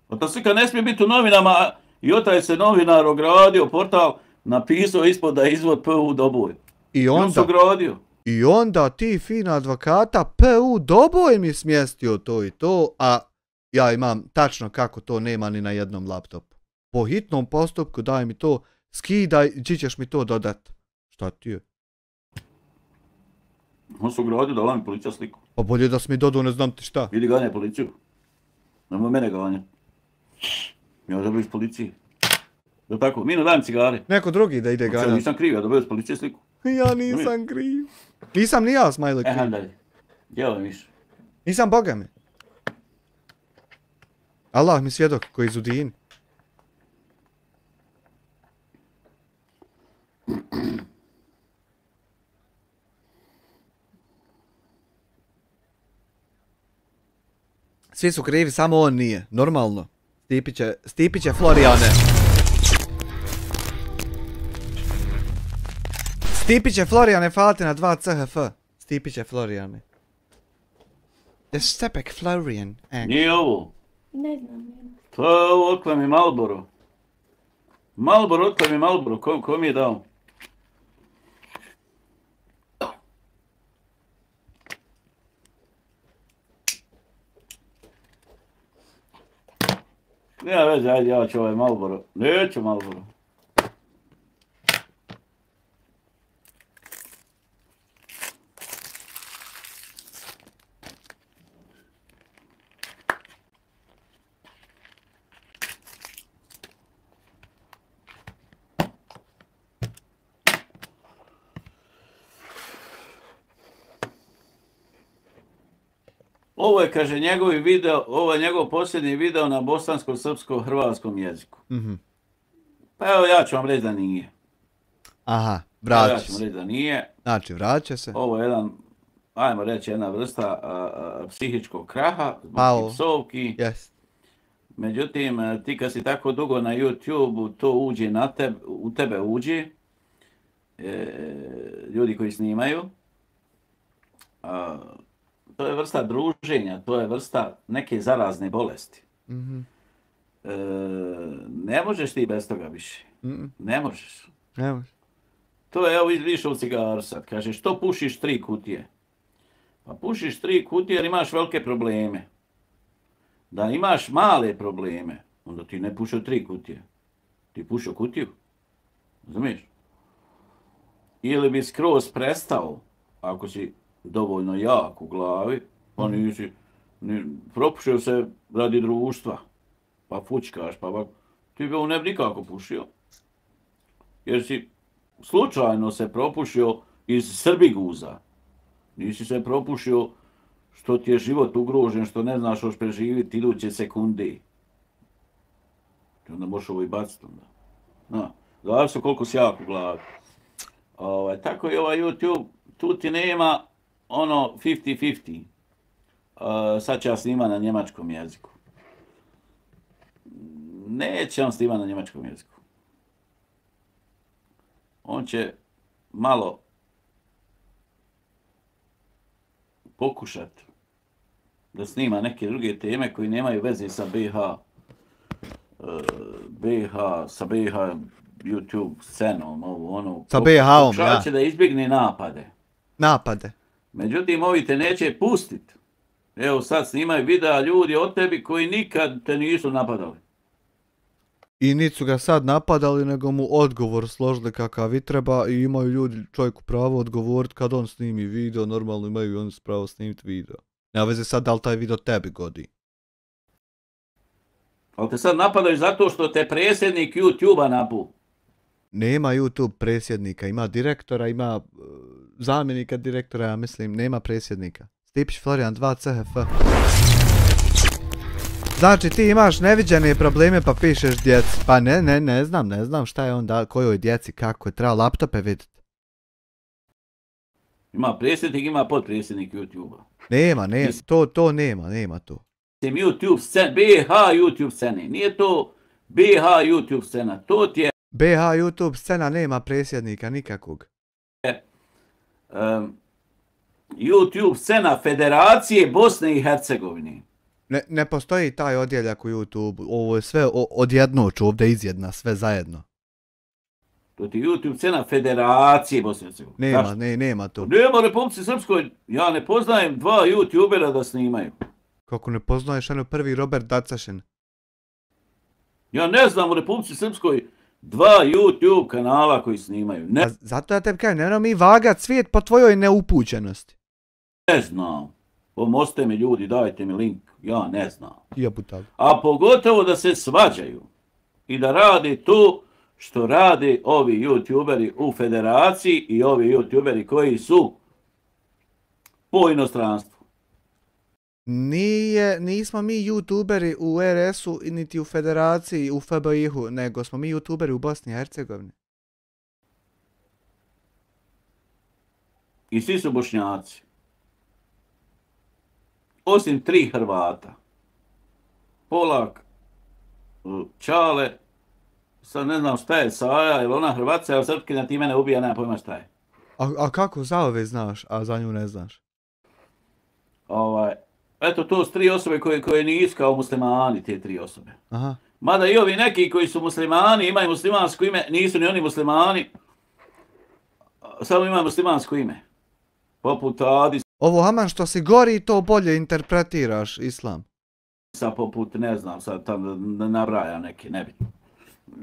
A ta slika ne smije biti u novinama i otaj se novinar ogradio, portal napisao ispod da je izvor PU Doboj. I on se ogradio. I onda ti fina advokata PU Doboj mi smjestio to i to, a ja imam tačno kako to nema ni na jednom laptopu. Po hitnom postupku daj mi to, skidaj, gdje ćeš mi to dodat. Šta ti je? On se ogradio da vam policija sliku. Pa bolje da si mi dodao, ne znam ti šta. Idi ganjaj policiju. Nemoj mene ganjati. Ja dobio iz policije. Da tako, Mino daj mi cigare. Neko drugi da ide ganjati. Ja nisam kriv, ja dobio iz policije sliku. Ja nisam kriv. Nisam ni ja, Smajle, kriv. Handaj. Djelo mi više. Nisam Boga mi. Allah mi svjedok koji zudin. Svi su krivi, samo on nije. Normalno. Stipiće Florijane. Stipiće Florijane, falite na 2 CHF. Stipiće Florijane. The Stepek Florian. Nije ovo. Ne znam. To je ovo otkle mi Marlboro. Marlboro, otkle mi Marlboro. Ko mi je dao? Nema veze, ajde, ja ću ovaj Marlboro. Neću Marlboro. Ovo je, kaže, njegovi video, ovo je njegov posljednji video na bosanskom, srpskom, hrvatskom jeziku. Pa evo, ja ću vam reći da nije. Aha, Ja vraća ću vam se. reći da nije. Znači, vraća se. Ovo je jedan, ajmo reći, jedna vrsta psihičkog kraha, Pao. psovki. Yes. Međutim, ti kad si tako dugo na YouTube, to uđe na tebe, u tebe uđe. Ljudi koji snimaju. To je vrsta druženja, to je vrsta neke zarazne bolesti. Ne možeš ti bez toga više. Ne možeš. Ne može. To je, evo vidiš u cigaru sad. Kaže, što pušiš 3 kutije? Pa pušiš 3 kutije jer imaš velike probleme. Da imaš male probleme, onda ti ne pušao 3 kutije. Ti pušao kutiju. Razumiješ? Ili bi skroz prestao, ako si dovoljno jak u glavi, pa nisi, propušio se radi društva, pa fučkaš, pa ti bi ovo ne bi nikako pušio. Jer si slučajno se propušio iz Srbiguza. Nisi se propušio što ti je život ugrožen, što ne znaš još preživjeti iduće sekunde. Ti onda možeš ovo i baciti onda. Glavi su koliko si jak u glavi. Tako i ovaj YouTube, tu ti nema ono 50-50. Sad će ja snima na njemačkom jeziku. Neće on snima na njemačkom jeziku. On će malo pokušati da snima neke druge teme koji nemaju veze sa BiH. Sa BiH YouTube scenom, ovo ono. Sa BiH-om, ja. Će da izbjegne napade. Napade. Međutim, ovi te neće pustiti. Evo sad snimaju videa ljudi od tebi koji nikad te nisu napadali. I niti su ga sad napadali, nego mu odgovor složili kakav i treba i imaju ljudi čovjeku pravo odgovoriti kad on snimi video, normalno imaju i oni pravo snimiti video. Nema veze sad da li taj video tebi godi. Ali te sad napadaju zato što te predsjednik YouTube-a napu. Nema YouTube predsjednika, ima direktora, ima zamjenika direktora, ja mislim, nema predsjednika. Stipić Florian 2 CHF. Znači ti imaš neviđene probleme pa pišeš djeci. Pa ne znam šta je onda, kojoj djeci, kako je, treba laptope vidjeti. Ima predsjednik, ima potpredsjednik YouTube-a. Nema, to nema to. YouTube scena, BiH YouTube scene, nije to BiH YouTube scena, to ti je BiH YouTube scena nema predsjednika nikakvog. YouTube scena Federacije Bosne i Hercegovine. Ne postoji taj odjeljak u YouTube, ovo je sve odjedno ću ovdje izjedna, sve zajedno. To ti YouTube scena Federacije Bosne i Hercegovine. Nema to. Nema u Republici Srpskoj, ja ne poznajem 2 YouTubera da snimaju. Kako ne poznaješ ono prvi Robert Dacašin? Ja ne znam u Republici Srpskoj 2 YouTube kanala koji snimaju. Ne. Zato ja tebi kažem, nemoj mi vagat svijet po tvojoj neupućenosti. Ne znam. Pomozite mi ljudi, dajte mi link. Ja ne znam. Jebutav. A pogotovo da se svađaju. I da rade to što rade ovi YouTuberi u federaciji i ovi YouTuberi koji su po inostranstvu. Nismo mi YouTuberi u RS-u niti u federaciji u FBIH-u, nego smo mi YouTuberi u Bosni i Hercegovini. I svi su Bošnjaci. Osim 3 Hrvata. Polak, Čale, sad ne znam šta je Saja ili ona Hrvatska, ali Srpkinja ti mene ubija, nema pojma šta je. A kako za ove znaš, a za nju ne znaš? Eto, to su 3 osobe koje nisu kao muslimani, te 3 osobe. Aha. Mada i ovi neki koji su muslimani, imaju muslimansko ime, nisu ni oni muslimani, samo imaju muslimansko ime. Poput Adisa, Ovo Haman što si gori, to bolje interpretiraš islam. poput, ne znam, sad tam da nabraja neke, nebitno.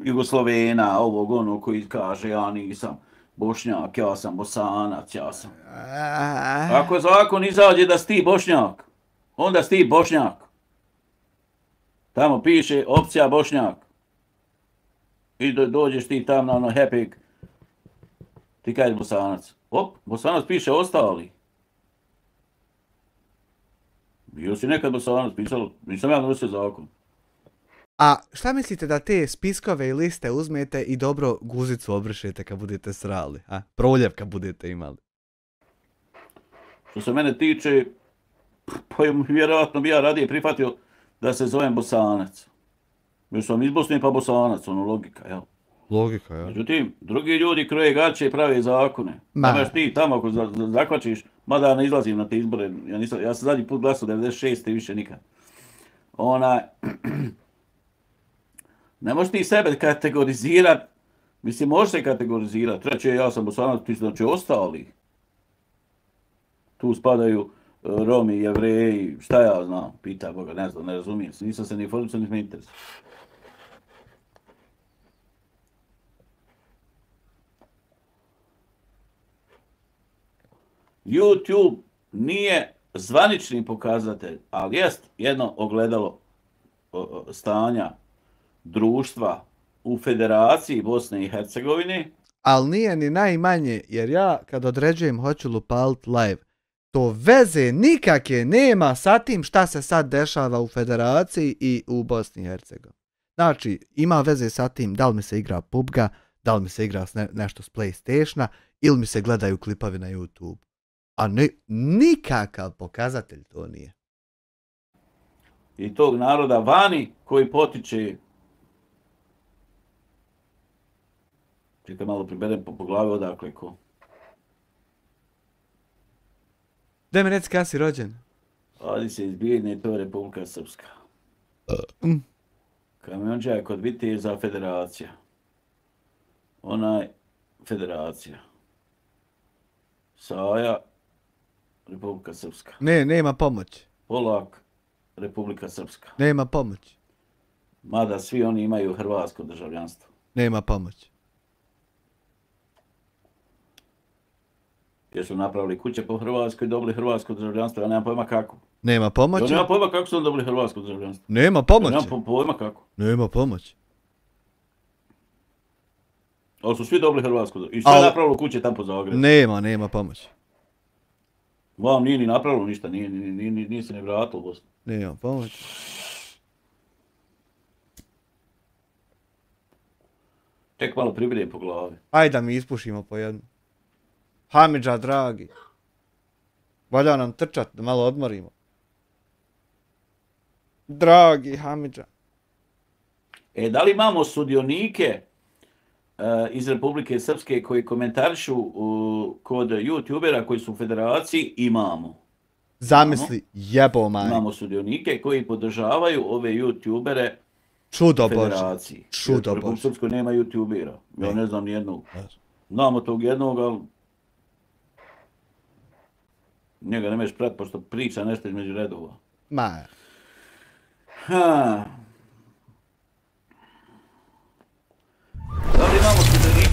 Jugoslovena, ovog ono koji kaže ja nisam Bošnjak, ja sam Bosanac, ja sam. Ako zakon izađe da si ti Bošnjak, onda si ti Bošnjak. Tamo piše opcija Bošnjak. I dođeš ti tamo na ono hepik. Ti kaj je Bosanac? Bosanac piše ostali. Bio si nekad Bosanac, pisalo, nisam ja nosio zakon. A šta mislite da te spiskove i liste uzmete i dobro guzicu obrišete kad budete srali? Proljev kad budete imali? Što se mene tiče, pa vjerojatno bi ja radije prihvatio da se zovem Bosanac. Jer sam iz Bosne pa Bosanac, ono logika, jel? Logika, jel? Međutim, drugi ljudi kroje gaće i prave zakone. Nemaš ti tamo ako zakvačiš, mada ja ne izlazim na te izbore, ja sam zadnji put glasao 96. i više nikad. Ne možeš ti sebe kategorizirat, mislim možeš se kategorizirat, reći ja sam Bosanac, ti znači ostali. Tu spadaju Romi, Jevreji, šta ja znam, pita Boga, ne znam, ne razumijem se, nisam se ni informisao, nisam interesao. YouTube nije zvanični pokazatelj, ali jest jedno ogledalo stanja društva u Federaciji Bosne i Hercegovine. Ali nije ni najmanje, jer ja kad određujem hoću li upalit live, to veze nikakve nema sa tim šta se sad dešava u Federaciji i u Bosni i Hercegovini. Znači, ima veze sa tim da li mi se igra PUBG-a, da li mi se igra nešto s PlayStationa ili mi se gledaju klipovi na YouTube. A nikakav pokazatelj to nije. I tog naroda vani koji potiče. Čekaj malo priberem po glavi odakle ko. Daj mi reci kada si rođen. Adi se izbjegne, to je Republika Srpska. Kamionđa je kod Viteza Federacija. Federacija. Saja, Republika Srpska. Nema pomoći. Polak, Republika Srpska. Nema pomoći. Mada svi oni imaju hrvatsko državljanstvo. Nema pomoći. Jer su napravili kuće po Hrvatskoj i dobili hrvatsko državljanstvo, ja nemam pojma kako. Nema pomoći. Ja nemam pojma kako su oni dobili hrvatsko državljanstvo. Nema pomoći. Ja nemam pojma kako. Nema pomoći. Ali su svi dobili hrvatsko državljanstvo. I sve napravili kuće tamo po Zagrebu. Nema pomoći. Vam nije ni napravilo ništa, nije se ni vratilo u Bosnu. Nema pomoći. Ček malo pribirjem po glavi. Ajde da mi ispušimo po jednu. Hamidža, dragi. Valja nam trčat da malo odmorimo. Dragi Hamidža. Da li imamo sudionike iz Republike Srpske koji komentarišu kod YouTubera koji su u Federaciji? Imamo. Zamisli, jebo maj. Imamo sudionike koji podržavaju ove YouTubere Čudo Federaciji. Bože. Čudo U Republike Srpskoj nema YouTubera. Ja ne znam nijednog. Znamo tog jednog, ali njega ne meš prat, pošto priča nešto između redova. Ma. Da li imamo sudionike?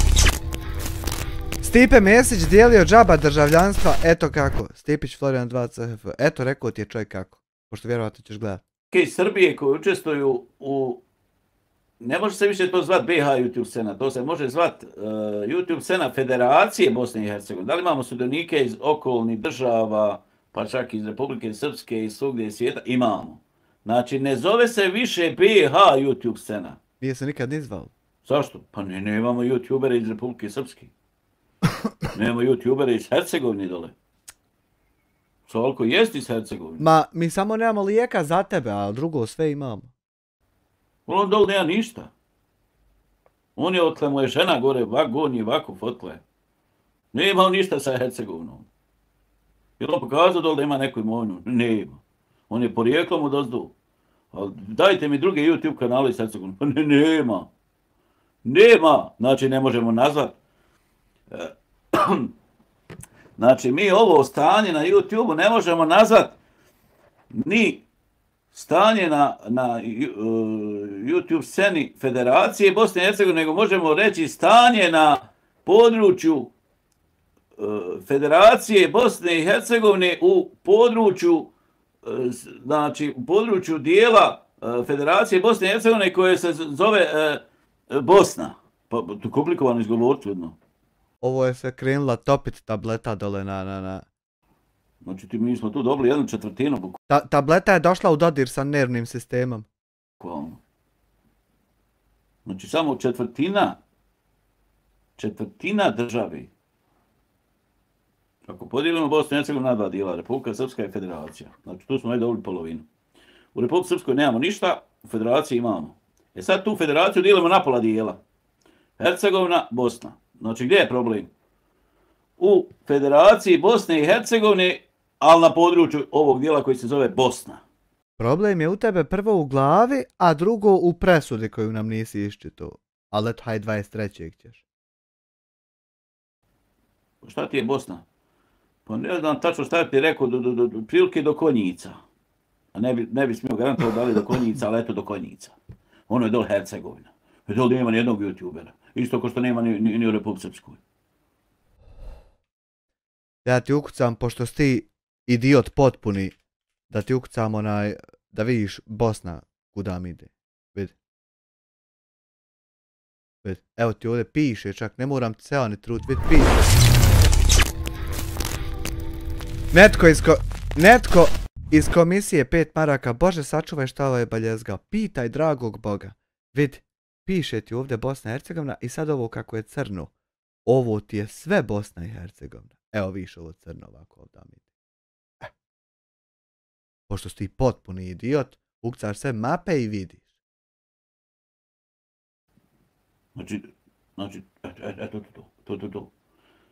Stipe Mesić dijelio džaba državljanstva, eto kako. Stipić Florian 2 CHF. Eto, rekao ti je čovjek kako. Pošto vjerovatno ćeš gledat. Iz Srbije koji učestvuju u... Ne može se više to zvat BH YouTube scena, to se može zvat YouTube scena Federacije Bosne i Hercegovine. Da li imamo sudionike iz okolnih država, pa čak iz Republike Srpske i svugdje svijeta? Imamo. Znači, ne zove se više BH YouTube scena. Nije se nikad ni zvao. Zašto? Pa nemamo YouTubere iz Republike Srpske. Nemamo YouTubere iz Hercegovine dole. Solko jest iz Hercegovine. Ma, mi samo nemamo lijeka za tebe, a drugo sve imamo. On dole nema ništa. On je otkle mu je žena gore, on je ovako fotle. Nema on ništa sa Hercegovinom. Jel on pokazao dole da ima neku imovinu? Nema. On je porijeklom odozdu. Ali dajte mi druge YouTube kanale iz Hercegovine. Nema. Nema. Znači ne možemo nazvat. Znači mi ovo stanje na YouTube ne možemo nazvat ni stanje na YouTube sceni Federacije Bosne i Hercegovine, nego možemo reći stanje na području Federacije Bosne i Hercegovine u području, znači u području dijela Federacije Bosne i Hercegovine koje se zove Bosna. Pa to komplikovano izgovoriti jedno. Ovo je se krenula topit tableta dole na... Znači mi smo tu dobili 1/4. Tableta je došla u dodir sa nervnim sistemom. Bukvalno. Znači samo četvrtina države. Ako podijelimo Bosnu i Hercegovinu na dva dijela, Republika Srpska i Federacija. Znači tu smo dobili polovinu. U Republike Srpskoj nemamo ništa, u Federaciji imamo. Sad tu Federaciju dijelimo na pola dijela. Hercegovina, Bosna. Znači gdje je problem? U Federaciji Bosne i Hercegovine, ali na području ovog dijela koji se zove Bosna. Problem je u tebe prvo u glavi, a drugo u presudi koju nam nisi iščitao. Ali eto, haj 23. ćeš. Šta ti je Bosna? Pa ne znam tačno šta ti je rekao, prilike do Konjica. A ne bi smio garantovati da li do Konjica, ali eto do Konjica. Ono je dole Hercegovina. I dole nema nijednog youtubera. Isto kao što nema ni u Republike Srpskoj. Ja ti ukucam, pošto si ti idiot potpuni, da ti ukucam da vidiš Bosna kuda mi ide. Vidi. Vidi. Evo ti ovdje piše, čak ne moram ceo ni trud, vidi piše. Netko iz komisije 5 maraka, Bože sačuvaj šta ovo je baljezga, pitaj dragog Boga. Vidi, piše ti ovdje Bosna i Hercegovina i sad ovo kako je crno. Ovo ti je sve Bosna i Hercegovina. Evo viš ovo crno ovako ovdje mi ide. Pošto si ti potpuni idiot, ukcaš sve mape i vidiš. Znači, eto to.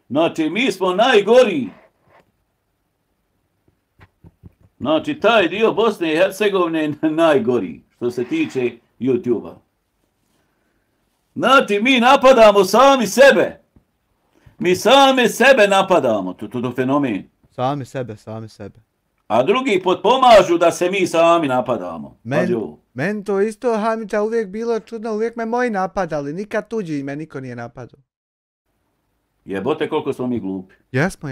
Znači, mi smo najgori. Znači, taj dio Bosne i Hercegovine je najgori, što se tiče YouTube-a. Znači, mi napadamo sami sebe. Mi sami sebe napadamo, to je fenomen. Sami sebe. A drugi potpomažu da se mi sami napadamo. Meni to isto, Hamita, uvijek bilo čudno, uvijek me moji napadali, nikad tuđi me niko nije napadao. Jebote koliko smo mi glupi. Jesmo.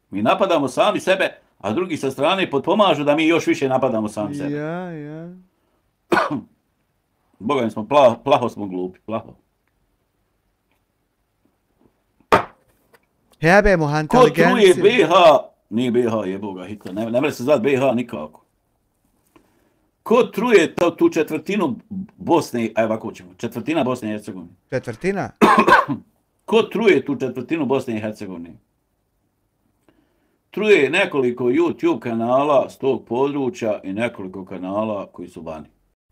Mi napadamo sami sebe, a drugi sa strane potpomažu da mi još više napadamo sami sebe. Ja. Boga mi smo, plaho smo glupi, plaho. Jebemo inteligenciju. Ko truje BiH? Nije BiH, jeboga Hitler, ne mre se zvati BiH nikako. Ko truje tu četvrtinu Bosne, ovako ćemo, četvrtina Bosne i Hercegovine? Četvrtina? Ko truje tu četvrtinu Bosne i Hercegovine? Truje nekoliko YouTube kanala s tog područja i nekoliko kanala koji su vani.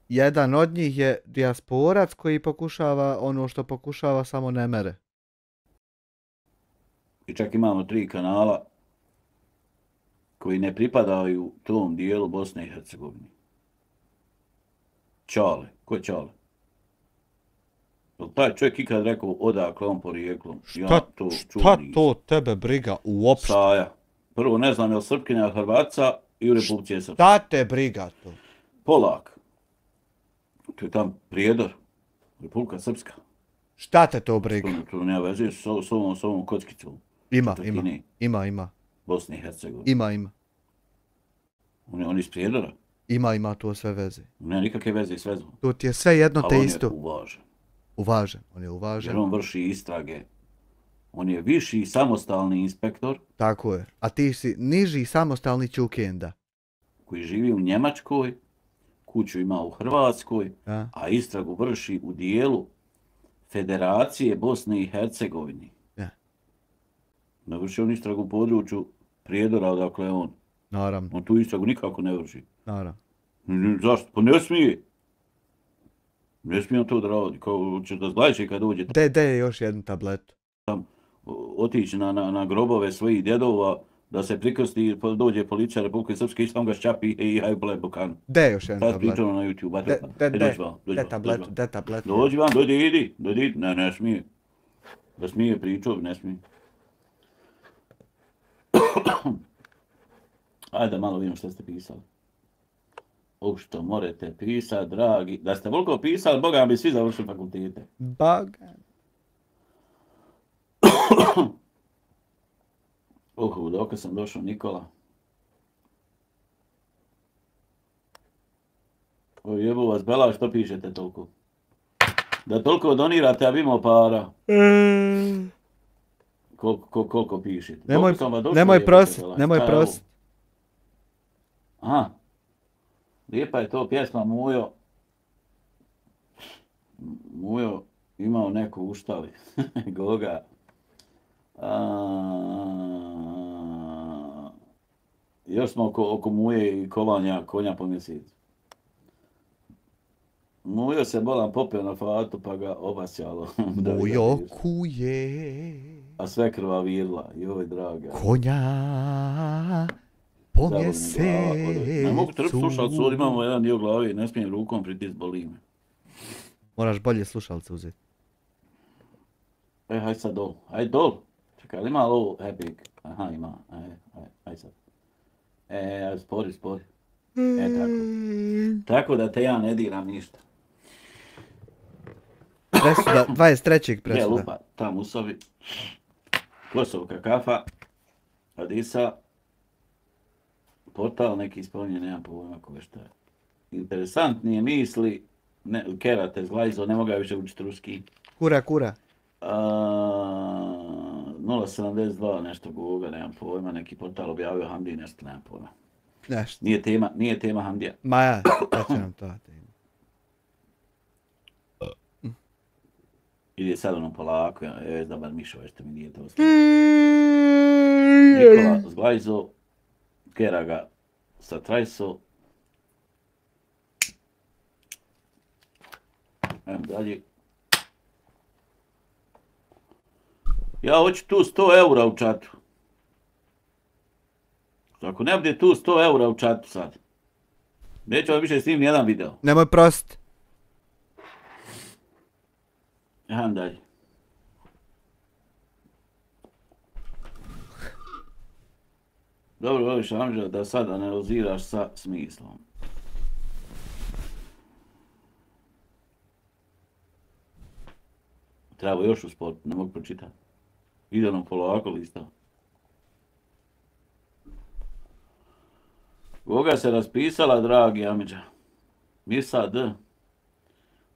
Jedan od njih je dijasporac koji pokušava ono što pokušava, samo ne mere. I čak imamo 3 kanala koji ne pripadaju tom dijelu Bosne i Hercegovine. Čale. Ko je Čale? Taj čovjek ikad rekao odakle on porijeklom? Šta to tebe briga uopšte? Saja. Prvo ne znam je li Srpkinja, Hrvatska i u Republici Srpskoj. Šta te briga to? Polak. To je tam Prijedor. Republika Srpska. Šta te to briga? To nema veze s ovom kockicom. Ima. Bosne i Hercegovine. Ima. On je iz Prijedora. Ima to sve veze. Nema nikakve veze s vezom. To ti je sve jedno te isto. Ali on je uvažen. On je uvažen. Jer on vrši istrage. On je viši samostalni inspektor. Tako je. A ti si niži samostalni čukenda. Koji živi u Njemačkoj, kuću ima u Hrvatskoj, a istragu vrši u dijelu Federacije Bosne i Hercegovine. Ne vrši on istragu u području Prijedora, odakle je on. Naravno. On tu istragu nikako ne vrši. Naravno. Zašto? Pa ne smije. Ne smijem to da radi, kao ćeš da zglajiš i kad uđe De je još jednu tabletu. otići na grobove svojih djedova, da se prikrsti, dođe policija Republike Srpske i sam ga ščapi i haj bole bokanu. De je još jednu Sad tabletu. pričano na YouTube, De tabletu. dođi vam, idi, ne smije. Da smije pričao, ne smije. Ajde malo vidimo što ste pisali. Što morate pisati, dragi. Da ste voliko pisali, Boga bi svi završili fakultete. Boga. Dok sam došao, Nikola. Jebu vas Bela, što pišete toliko? Da toliko donirate, a bi imao para. Koliko pišete? Nemoj prosit. Aha. Lijepa je to pjesma Mujo. Mujo imao neku uštali. Goga. Još smo oko Muje i kovanja konja po mjesecu. Mujo se bolan popeo na fatu pa ga obasjalo. Mujo kuje. A sve krva virla. Joj, draga. Konja po mjesecu. Ne mogu trp slušalcu, ovdje imamo jedan dio glave i ne smijem rukom pritis, boli me. Moraš bolje slušalce uzeti. Hajde sad dol. Hajde dol. Čekaj, ali ima ovo epic? Aha, ima. Hajde sad. Spori. Tako. Tako da te ja ne diram ništa. Presuda, 23. presuda. Je lupa, tam u sobi. Kosovka kafa. Adisa. Portal neki spominje, nemam pojma kove šta je. Interesantnije misli. Kerate zglajzo, ne mogu više učiti ruski. Kura. 072 nešto Google, nemam pojma, neki portal objavio Hamdi nešto, nemam pojma. Nešto. Nije tema Hamdija. Ma ja, da će nam to tema. Ide sad ono polako, dobar Mišo, što mi nije to ostavio. Nikola zglajzo, kera ga sa trajso. Evo dalje. Ja hoću tu 100 eura u čatu. Ako ne bude tu 100 eura u čatu sad, neću vam više snimiti nijedan video. Nemoj prosit. Ehan dalje. Dobro, voliš Amža da sad analiziraš sa smislom. Treba još u sportu, ne mogu pročitati. Ide nam polako lista. Koga se raspisala, dragi Amidža? Misa D.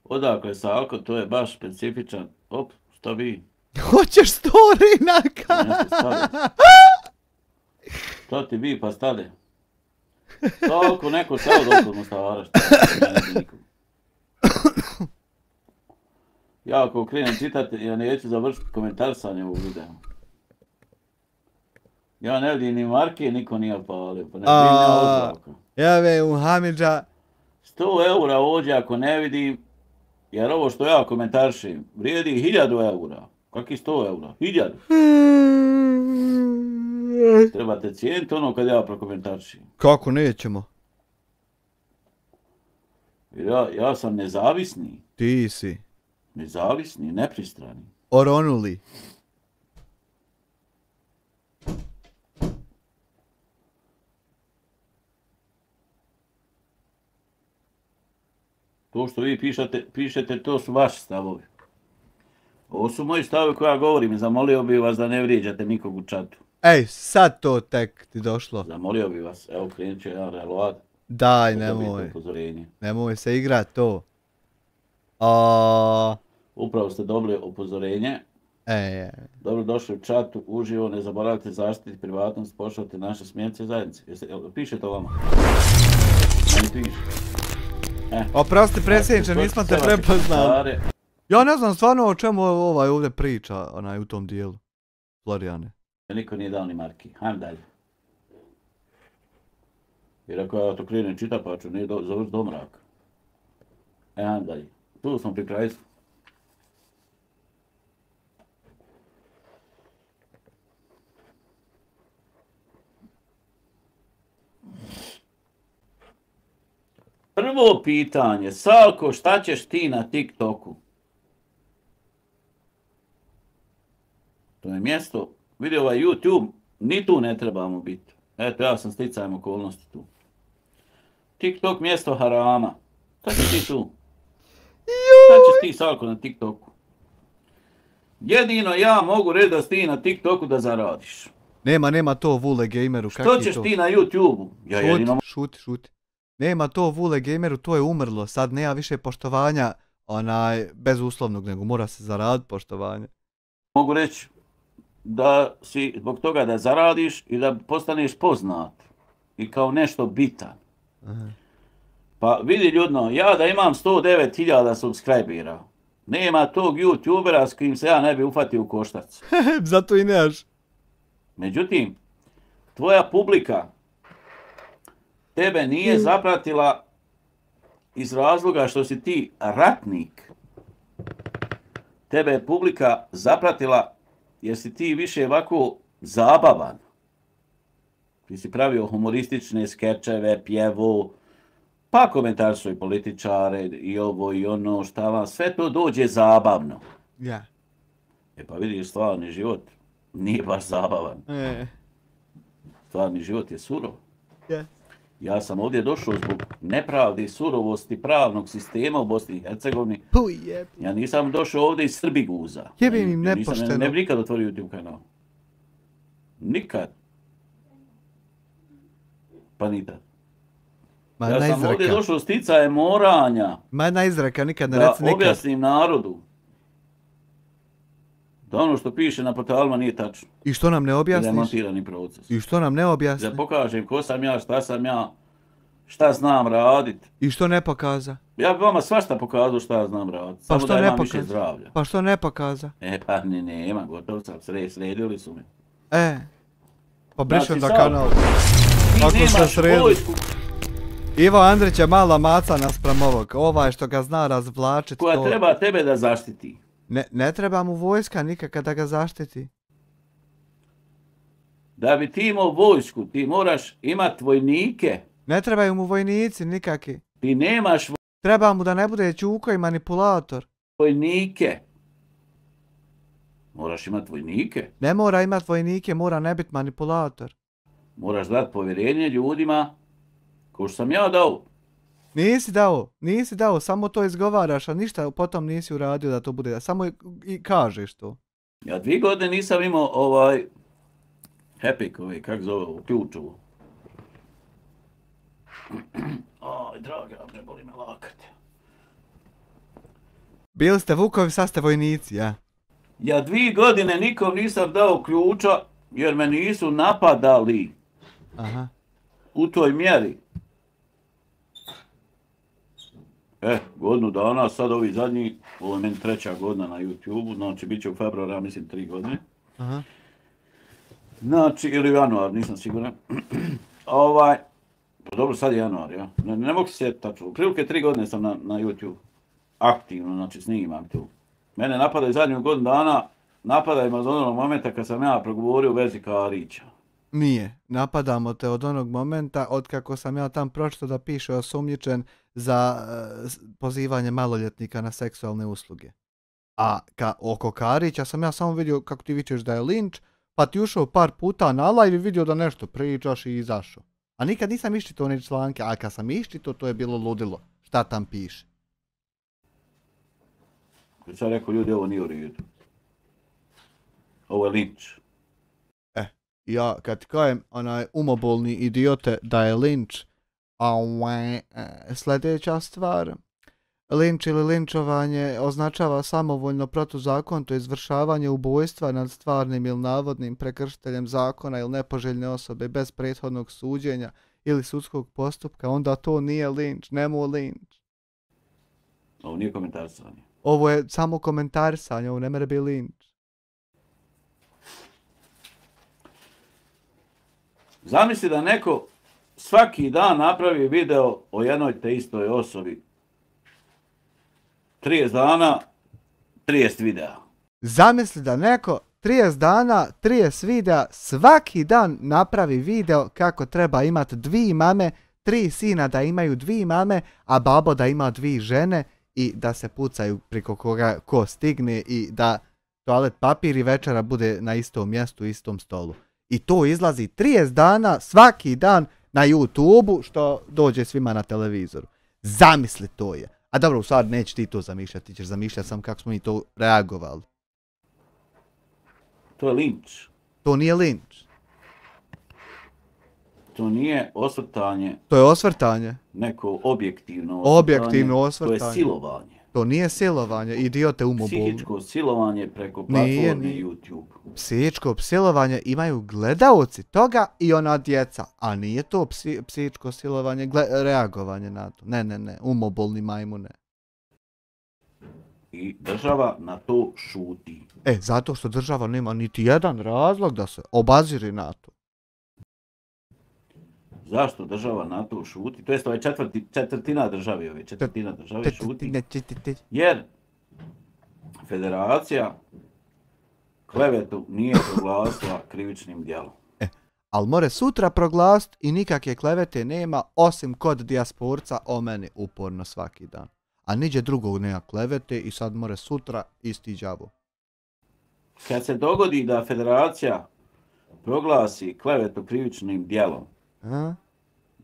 Odakle Salko, to je baš specifičan. Što bi? Hoćeš story naka? Što ti bi pa stade? Salko neko stao dok mu stavara što ne nikom. Ja ako krenem čitati, ja neću završiti komentarsanje ovog videa. Ja ne vidim ni marke, niko nije opalio, pa ne vidim ja ozraka. Jave u Hamidža. 100 eura ovdje ako ne vidim, jer ovo što ja komentaršim vrijedi 1000 eura. Kakvi 100 eura? 1000. Trebate cijeniti ono kad ja prokomentaršim. Kako nećemo? Ja sam nezavisni. Ti si. Nezavisni, nepristrani. Oronuli. To što vi pišete, to su vaši stavovi. Ovo su moji stavovi koja govorim i zamolio bih vas da ne vrijeđate nikog u čatu. Ej, sad to tek ti došlo. Zamolio bih vas, evo krenut će jedan reload. Daj, nemoj. Nemoj se igrat to. Upravo ste dobili upozorenje. Dobro došli u čatu, uživo, ne zaboravite zaštiti privatnost, pošaljite naše smjerce zajednice. Piše to vama? Meni piše. Oprosti predsjedniče, nismo te prepoznali. Ja ne znam stvarno o čemu ovaj ovdje priča, u tom dijelu. Florijane. Niko nije dao ni marki. Hajmo dalje. Jer ako ja to krenem čita pa ću nije završi do mraka. Hajmo dalje. Tu smo pri kraju. Prvo pitanje, Salko, šta ćeš ti na TikToku? To je mjesto, vidi ovaj YouTube, ni tu ne trebamo biti. Eto, ja sam sticajem okolnosti tu. TikTok mjesto harama. Šta ćeš ti tu? Šta ćeš ti, Salko, na TikToku? Jedino ja mogu reći da si ti na TikToku da zaradiš. Nema to Vule Gameru. Što ćeš ti na YouTubeu? Šuti. Nema to Vule Gameru, to je umrlo. Sad nema više poštovanja, bezuslovnog, nego mora se zaraditi poštovanje. Mogu reći da si zbog toga da zaradiš i da postaneš poznat. I kao nešto bitan. Aha. Pa vidi ljudno, ja da imam 109.000 subscribera, nema tog YouTubera s kojim se ja ne bi ufatio u koštac. Zato i nemaš. Međutim, tvoja publika tebe nije zapratila iz razloga što si ti ratnik. Tebe je publika zapratila jer si ti više ovako zabavan. Ti si pravio humoristične skečeve, pjevu, pa komentarstvo i političare i ovo i ono, šta vam, sve to dođe zabavno. Ja. E pa vidiš, stvarni život nije baš zabavan. Stvarni život je surov. Ja. Ja sam ovdje došao zbog nepravde i surovosti pravnog sistema u Bosni i Hercegovini. Ja nisam došao ovdje iz Srbiguza. Jebim im nepošteno. Ne bi nikad otvorio YouTube kanal. Nikad. Pa nikad. Ja sam ovdje došao sticaje moranja. Ma jedna izreka, nikad ne reci nikad. Da objasnim narodu da ono što piše na portalima nije tačno. I što nam ne objasniš? Demontirani proces. I što nam ne objasniš? Da pokažem ko sam ja, šta znam radit. I što ne pokaza? Ja bi vama svašta pokazao šta znam radit. Pa samo da imam više zdravlja. Pa što ne pokaza? Pa nema, gotovo sam, sredili su me. Pa brišem da kanal. Ako se sredi. Ivo Andrić je mala maca naspram ovog. Ovaj što ga zna razvlačit. Koja treba tebe da zaštiti. Ne treba mu vojska nikaka da ga zaštiti. Da bi ti imao vojsku, ti moraš imat vojnike. Ne trebaju mu vojnici nikaki. Ti nemaš Treba mu da ne bude ćuko i manipulator. Vojnike. Moraš imat vojnike. Ne mora imat vojnike, mora ne bit manipulator. Moraš dati povjerenje ljudima ko što sam ja dao. Nisi dao, samo to izgovaraš, a ništa potom nisi uradio da to bude, samo i kažeš to. Ja 2 godine nisam imao Epic, kako zove ovo, ključovo. Aj, draga, ne boli me lakat. Bili ste Vukovi, sad ste vojnici, ja? Ja 2 godine nikom nisam dao ključa jer me nisu napadali. Aha. U toj mjeri. Godinu dana, sad ovi zadnji, ovo je meni 3. godina na YouTube-u, znači bit će u februara, mislim 3 godine. Aha. Znači, ili u januar, nisam siguran. Pa dobro, sad je januar, ja. Ne mogu se sjetiti tačno. U prilike 3 godine sam na YouTube. Aktivno, znači snimam tu. Mene napadaju zadnju godinu dana, napadaju me od onog momenta kad sam ja progovorio u vezi Karića. Nije, napadamo te od onog momenta od kako sam ja tam pročito da piše osumnjičen za pozivanje maloljetnika na seksualne usluge. A oko Karića sam ja samo vidio kako ti vičeš da je linč, pa ti ušao par puta na live i vidio da nešto pričaš i izašao. A nikad nisam iščitao one članke, a kad sam iščitao to je bilo ludilo. Šta tam piše? Kad sam rekao ljudi, ovo nije u redu. Ovo je linč. Ja kad ti kajem umobolni idiote da je linč, sljedeća stvar. Linč ili linčovanje označava samovoljno protuzakonito izvršavanje ubojstva nad stvarnim ili navodnim prekršiteljem zakona ili nepoželjne osobe bez prethodnog suđenja ili sudskog postupka, onda to nije linč, nemo linč. Ovo nije komentarisanje. Ovo je samo komentarisanje, ovo ne mere bi linč. Zamisli da neko svaki dan napravi video o jednoj te istoj osobi. 30 dana, 30 videa. Zamisli da neko 30 dana, 30 videa, svaki dan napravi video kako treba imati 2 mame, 3 sina da imaju 2 mame, a babo da ima 2 žene i da se pucaju priko koga ko stigne i da toalet papir i večera bude na istom mjestu, istom stolu. I to izlazi 30 dana, svaki dan na YouTube-u što dođe svima na televizoru. Zamisli to je. A dobro, u stvari neće ti to zamišljati, ti ćeš zamišljati sam kako smo mi to reagovali. To je linč. To nije linč. To nije osvrtanje. To je osvrtanje. Neko objektivno osvrtanje. Objektivno osvrtanje. To je silovanje. To nije silovanje, idiote umobolni. Psihičko silovanje preko platforme YouTube. Psihičko silovanje imaju gledaoci toga i ona djeca. A nije to psihičko silovanje, reagovanje na to. Ne, umobolni majmune. I država na to šuti. Zato što država nema niti jedan razlog da se obaziri na to. Zašto država na to šuti? To jest ovaj četvrtina države šuti. Jer federacija klevetu nije proglasila krivičnim djelom. Ali more sutra proglasiti i nikakve klevete nema osim kod dijasporca o meni uporno svaki dan. A niđe drugog nema klevete i sad more sutra isti đavo. Kad se dogodi da federacija proglasi klevetu krivičnim djelom,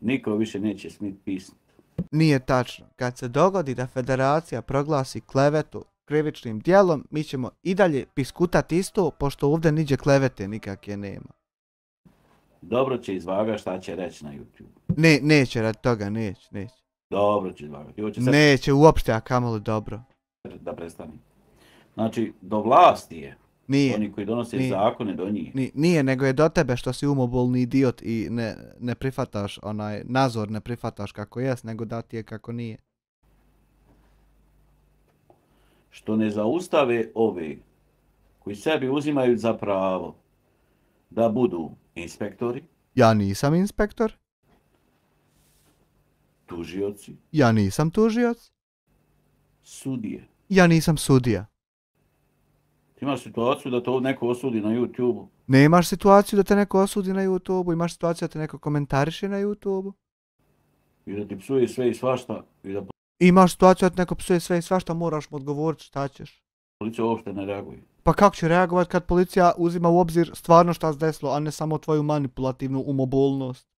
niko više neće smjeti pisati. Nije tačno. Kad se dogodi da federacija proglasi klevetu krivičnim djelom, mi ćemo i dalje piskutati isto, pošto ovdje niđe klevete nikakve nema. Dobro će izvagati šta će reći na YouTube. Neće radi toga, neće. Dobro će izvagati. Neće uopšte, a kamoli dobro. Da prestani. Znači, do vlasti je. Nije. Oni koji donose zakone do njih. Nije, nego je do tebe što si umobolni idiot i ne prihvataš onaj nazor, ne prihvataš kako jest, nego da ti je kako nije. Što ne zaustave ove koji sebi uzimaju za pravo da budu inspektori. Ja nisam inspektor. Tužioci. Ja nisam tužioc. Sudije. Ja nisam sudija. Ti imaš situaciju da to neko osudi na YouTube-u? Nemaš situaciju da te neko osudi na YouTube-u, imaš situaciju da te neko komentariše na YouTube-u. I da ti psuje sve i svašta. Imaš situaciju da te neko psuje sve i svašta, moraš mu odgovoriti šta ćeš. Policija uopšte ne reaguje. Pa kako će reagovati kad policija uzima u obzir stvarno šta se desilo, a ne samo tvoju manipulativnu umobolnost?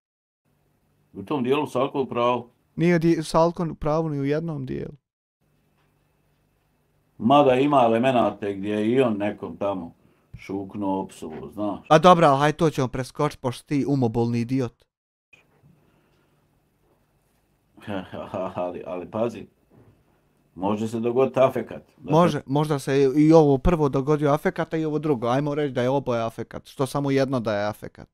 U tom dijelu Salko u pravu. Nije Salko u pravu ni u jednom dijelu. Mada ima elemenate gdje je i on nekom tamo šuknuo opsuo, znaš. A dobra, ali hajde to ćemo preskočiti pošto ti umobolni idiot. ali pazi, može se dogoditi afekat. Možda se i ovo prvo dogodio afekat, a i ovo drugo. Ajmo reći da je oboje afekat, što samo jedno da je afekat.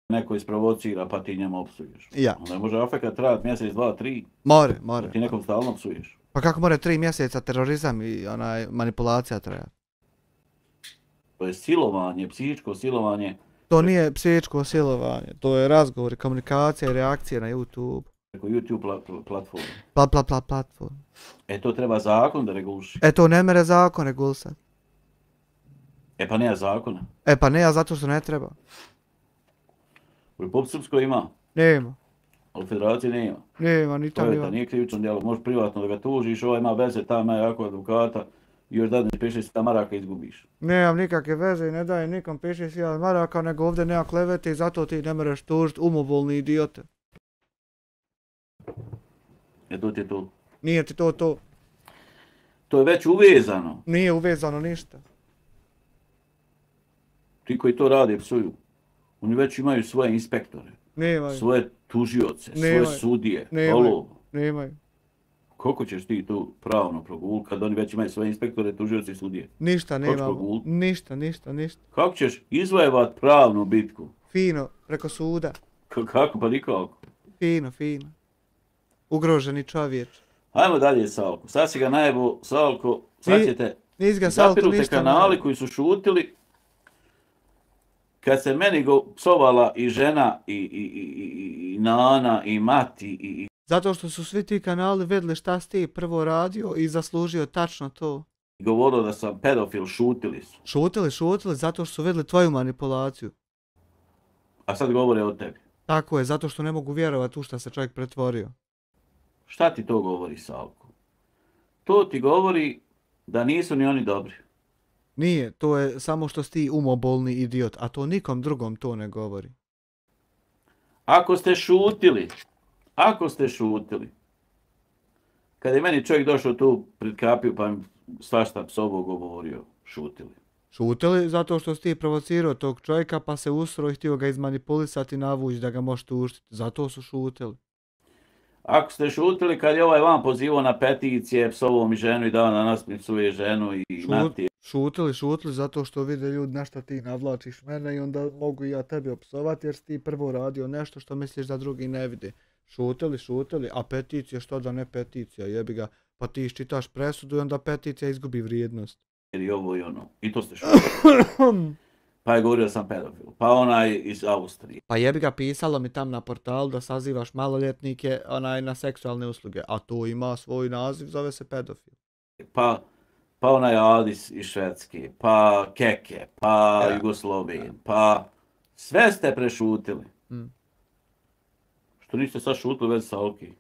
Neko isprovocira pa ti njemu opsuješ. Ja. Ne može afekat trajati mjesec, 2, 3. More. Da ti nekom stalno opsuješ. Pa kako more 3 mjeseca terorizam i manipulacija traja? To je silovanje, psihičko silovanje. To nije psihičko silovanje, to je razgovor, komunikacija i reakcija na YouTube. Preko YouTube platforme. Platform. To treba zakon da reguliši. To ne mere zakon regulisati. Pa nema zakona. Pa ne, a zato što ne treba. U Republici Srpskoj ima. Nema. A u Federaciji nema. Nema, ni tamo nema. To nije krivično djelo, možeš privatno da ga tužiš, ovaj ima veze, tamo ima jako advokata i još dadneš 5-6 maraka izgubiš. Nemam nikakve veze i ne dajem nikom 5-6 maraka, nego ovdje nema klevete i zato ti ne mereš tužiti umobolni idiote. To ti je to. Nije ti to. To je već uvezano. Nije uvezano ništa. Ti koji to rade psuju. Oni već imaju svoje inspektore. Nemaju. Svoje tužioce, svoje sudije. Nemaju. Koliko ćeš ti to pravno proguliti kad oni već imaju svoje inspektore, tužioce i sudije? Ništa nemamo. Ništa. Kako ćeš izvojevat pravnu bitku? Fino, preko suda. Kako? Pa nikako. Fino. Ugroženi čovječ. Ajmo dalje, Salko. Sad si ga najebo, Salko. Sad ćete zapirute kanali koji su šutili. Kad se meni psovala i žena, i nana, i mati, i Zato što su svi ti kanali vidjeli šta si ti prvo radio i zaslužio tačno to. Govorilo da sam pedofil, šutili su. Šutili, zato što su vidjeli tvoju manipulaciju. A sad govore o tebi. Tako je, zato što ne mogu vjerovati u šta se čovjek pretvorio. Šta ti to govori, Salko? To ti govori da nisu ni oni dobri. Nije, to je samo što si ti umobolni idiot, a to nikom drugom to ne govori. Ako ste šutili, kad je meni čovjek došao tu pred kapiju pa mi svašta psovo govorio, šutili. Šutili zato što si ti provocirao tog čovjeka pa se usro i htio ga izmanipulisati i navući da ga možeš tuštiti. Zato su šutili. Ako ste šutili kad je ovaj vam pozivao na peticije, psovao mi ženu i dao na nasmih svoje ženu i natije. Šutili zato što vide ljudi na šta ti navlačiš mene i onda mogu i ja tebi opsovati jer si ti prvo radio nešto što misliš da drugi ne vide. Šutili, a peticija što da ne peticija, jebi ga, pa ti iščitaš presudu i onda peticija izgubi vrijednost. I ovo i ono, i to ste šutili. Pa je govorio da sam pedofil, pa onaj iz Austrije. Pa jebi ga, pisalo mi tam na portalu da sazivaš maloljetnike na seksualne usluge, a to ima svoj naziv, zove se pedofil. Pa onaj Adis iz Švedske, pa Keke, pa Jugosloven, pa sve ste prešutili. Što niste sad šutili već Salki?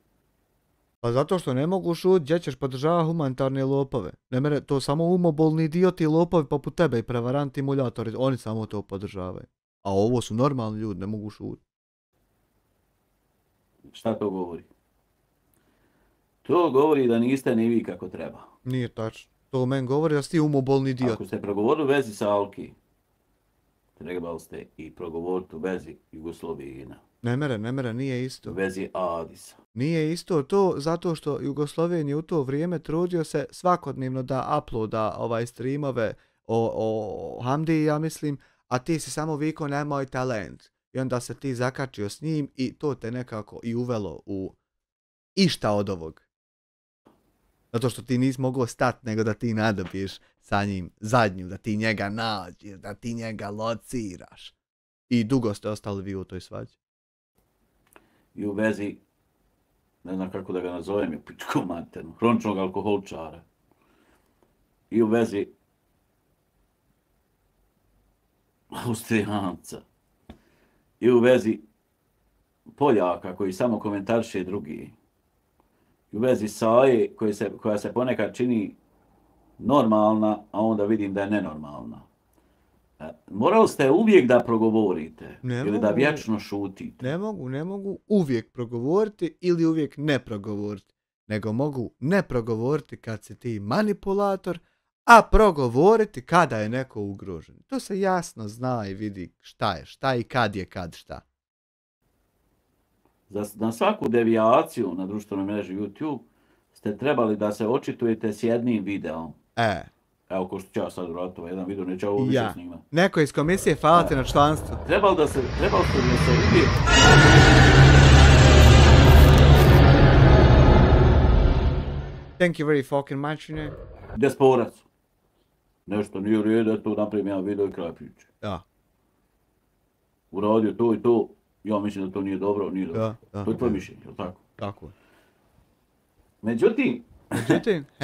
Pa zato što ne mogu šut, gdje ćeš podržavati humanitarne lopove. Ne mere, to samo umobolni idioti i lopovi poput tebe i prevaranti i muljatori, oni samo to podržavaju. A ovo su normalni ljudi, ne mogu šut. Šta to govori? To govori da niste ni vi kako treba. Nije tačno. To meni govori da si ti umobolni idiot. Ako ste progovorili u vezi Salki, trebali ste i progovoriti u vezi Jugoslovena. Ne mere, nije isto. U vezi Adisa. Nije isto to zato što Jugosloven je u to vrijeme trudio se svakodnevno da uploada streamove o Hamdi, ja mislim, a ti si samo vikao nemoj talent. I onda se ti zakačio s njim i to te nekako i uvelo u išta od ovog. Zato što ti nisi mogao stati nego da ti nadobiješ sa njim zadnju, da ti njega nađeš, da ti njega lociraš. I dugo ste ostali vi u toj svađi. I u vezi, ne znam kako da ga nazovem, je pičko materno, hroničnog alkoholčara. I u vezi Austrijanca. I u vezi Poljaka koji samo komentariše drugi. I u vezi Saje koja se ponekad čini normalna, a onda vidim da je nenormalna. Morali ste uvijek da progovorite ili da vječno šutite. Ne mogu uvijek progovoriti ili uvijek ne progovoriti. Nego mogu ne progovoriti kad si ti manipulator, a progovoriti kada je neko ugrožen. To se jasno zna i vidi šta i kad je kad šta. Na svaku devijaciju na društvenoj mreži YouTube ste trebali da se očitujete s jednim videom. Evo, ko što ću ja sad vratiti jedan video, neću ovo više snimati. Neko iz komisije, hvala ti na članstvu. Trebalo da se vidi. Thank you very fucking much, ne? Desporac. Nešto nije u redu, tu napravim jedan video i kraj priče. Da. Uradio to i to, ja mislim da to nije dobro, nije dobro. To je tvoje mišljenje, jel tako? Tako je. Međutim,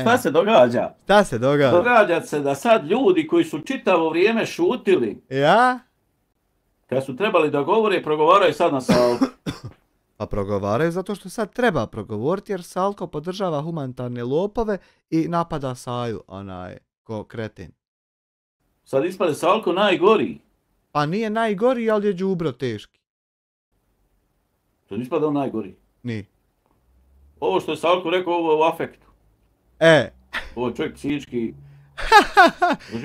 šta se događa? Šta se događa? Događa se da sad ljudi koji su čitavo vrijeme šutili, kad su trebali da govore, progovaraju sad na Salku. Pa progovaraju zato što sad treba progovoriti jer Salko podržava humanitarne lopove i napada Saju, ko kretin. Sad ispade Salko najgori. Pa nije najgori, ali je đubro teški. Sad ispada on najgori. Nije. Ovo što je Salko rekao, ovo je u afektu. Ovo je čovjek psihički...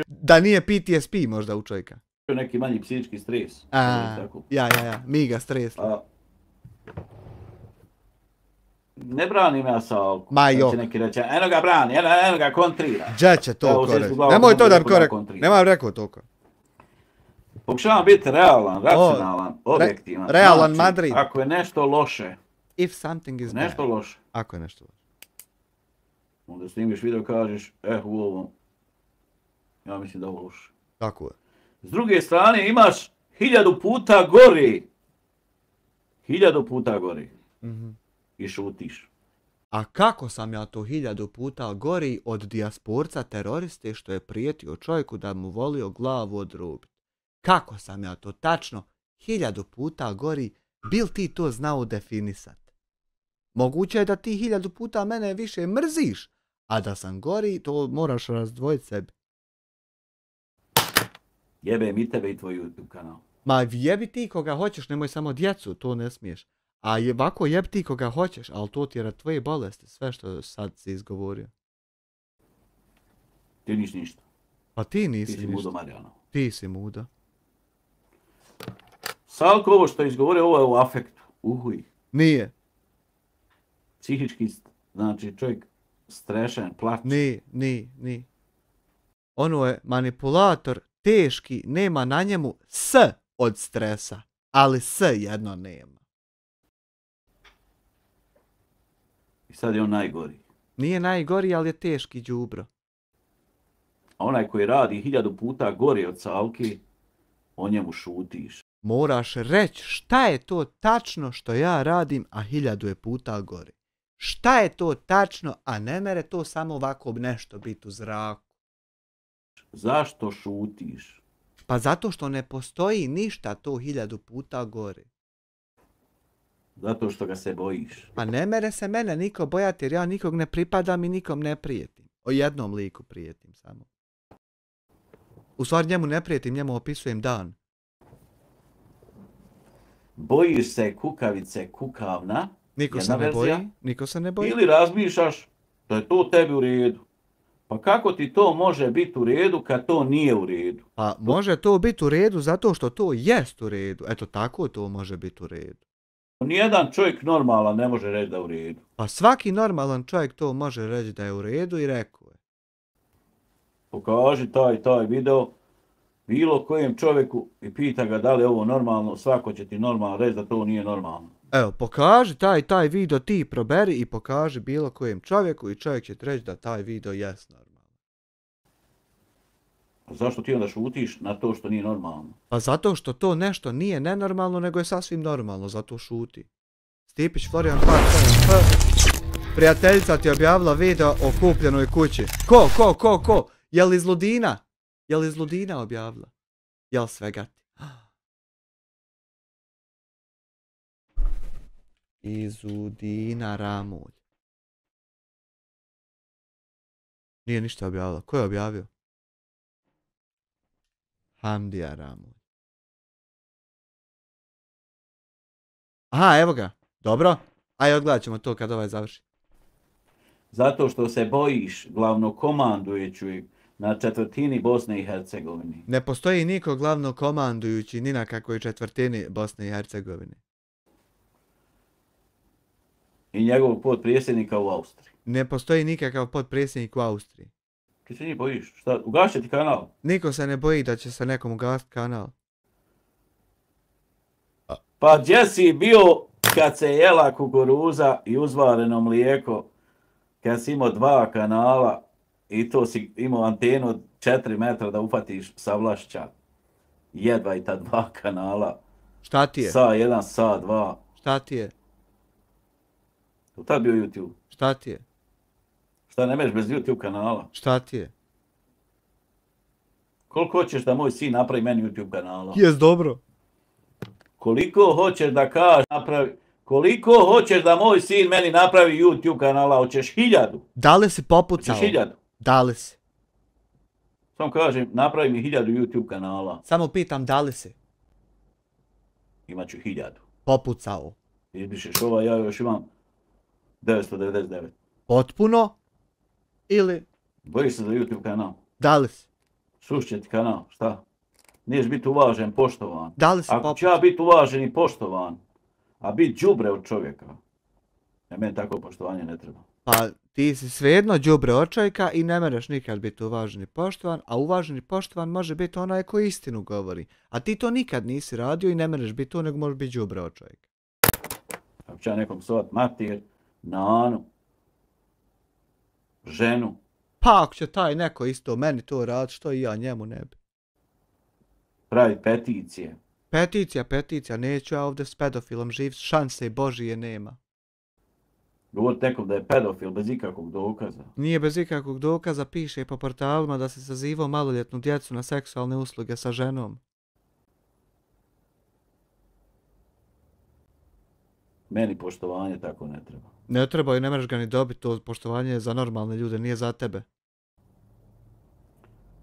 Da nije PTSP možda u čovjeka. Neki manji psihički stres. Mi ga stresli. Ne branim ja Salku. Ma jo. Će neki reći, eno ga brani, eno ga kontrira. Gdje će to koreć? Nemoj to da mi korek. Nemoj rekao toliko. Pokušavam biti realan, racionalan, objektivan. Realan Madrid. Ako je nešto loše. If something is nešto bad. Loše. Ako je nešto loše. Onda snimiš video kažeš, u ovom. Ja mislim da ovo loše. Tako je. S druge strane imaš 1000 puta gori. 1000 puta gori. i šutiš. A kako sam ja to 1000 puta gori od dijasporca teroriste što je prijetio čovjeku da mu volio glavu odrubiti? Kako sam ja to tačno 1000 puta gori, bil ti to znao definisat? Moguće je da ti 1000 puta mene više mrziš, a da sam gori, to moraš razdvojiti sebi. Jebem i tebe i tvoj YouTube kanal. Ma jebi ti koga hoćeš, nemoj samo djecu, to ne smiješ. A ovako jebi ti koga hoćeš, ali to ti je rad tvoje bolesti, sve što sad si izgovorio. Ti nisi ništa. Pa ti nisi Ti si ništa. mudo Marijano. Ti si muda. Salko, ovo što je izgovorio, ovo je u afektu. Uhuj. Nije. Psihički, znači čovjek strešen, plače. Ni. Ono je manipulator, teški, nema na njemu S od stresa, ali S jedno nema. I sad je on najgori. Nije najgori, ali je teški đubro. A onaj koji radi 1000 puta gori od Salki, o njemu šutiš. Moraš reći šta je to tačno što ja radim, a 1000 je puta gori. Šta je to tačno, a ne mere to samo ovako nešto biti u zraku. Zašto šutiš? Pa zato što ne postoji ništa to 1000 puta gori. Zato što ga se bojiš. Pa ne mere se mene niko bojati jer ja nikog ne pripadam i nikom ne prijetim. O jednom liku prijetim samo. U stvari njemu ne prijetim, njemu opisujem dan. Bojiš se kukavice kukavna, Niko se jedna ne verzija, boji, niko se ne boji. ili razmišljaš da je to tebi u redu. Pa kako ti to može biti u redu kad to nije u redu? Pa može to biti u redu zato što to jest u redu. Eto tako to može biti u redu. Nijedan čovjek normalan ne može reći da je u redu. Pa svaki normalan čovjek to može reći da je u redu i rekao je. Pokaži taj video bilo kojem čovjeku i pita ga da li je ovo normalno, svako će ti normalno reći da to nije normalno. Evo, pokaži taj video, ti proberi i pokaži bilo kojem čovjeku i čovjek će ti reći da taj video jest normalno. A zašto ti onda šutiš na to što nije normalno? Pa zato što to nešto nije nenormalno, nego je sasvim normalno, zato šuti. Stipić Florian 2 prijateljica ti je objavila video o kupljenoj kući. Ko? Jel iz Ludina? Jel iz Ludina objavila? Jel svega ti? Iz Udina Ramulj. Nije ništa objavila. Ko je objavio? Hamdija Ramulj. Aha, evo ga. Dobro. Ajde, odgledat ćemo to kad ovaj završi. Zato što se bojiš glavnokomandujućeg na četvrtini Bosne i Hercegovine. Ne postoji niko glavno komandujući ni na kakvoj četvrtini Bosne i Hercegovine. I njegovog potpredsjednika u Austriji. Ne postoji nikakav potpredsjednik u Austriji. Ti se njih bojiš? Šta, ugašće ti kanal? Niko se ne boji da će se nekom ugasiti kanal. Pa gdje si bio kad se jela kukuruza i uzvareno mlijeko, kad si imao 2 kanala i to si imao antenu od 4 metra da upatiš sa Vlašća. Jedva i ta 2 kanala. Šta ti je? Sa 1, sa 2. Šta ti je? Tad bio YouTube. Šta ti je? Šta ne meš bez YouTube kanala? Šta ti je? Koliko hoćeš da moj sin napravi meni YouTube kanala? Jes dobro. Koliko hoćeš da kažeš napravi... Koliko hoćeš da moj sin meni napravi YouTube kanala? Hoćeš 1000? Da li si popucao? Hoćeš 1000? Da li si? Samo kažem, napravi mi 1000 YouTube kanala. Samo pitam da li si? Imaću 1000. Popucao. Izbrišeš ova, ja još imam 999. Potpuno? Ili Bojiš se za YouTube kanal? da li si? Sušće ti kanal, šta? Niješ biti uvažen, poštovan. Da li si Ako ću popucao? ja biti uvažen i poštovan, a biti đubre od čovjeka, meni tako poštovanje ne treba. Pa ti si svejedno đubre od čovjeka i ne mereš nikad biti uvaženi poštovan, a uvaženi poštovan može biti onaj koji istinu govori. A ti to nikad nisi radio i ne mereš biti to, nego možeš biti đubre od čovjeka. Ako ću ja nekom psovat mater, nanu, ženu, Pa ako će taj neko isto meni to radi, što i ja njemu ne bi. pravi peticije. Peticija, neću ja ovdje s pedofilom živ, šanse Božije nema. Govoriti nekom da je pedofil bez ikakvog dokaza. Nije bez ikakvog dokaza, piše po portalima da se sazivao maloljetnu djecu na seksualne usluge sa ženom. Meni poštovanje tako ne treba. Ne treba i ne možeš ga ni dobiti, to poštovanje je za normalne ljude, nije za tebe.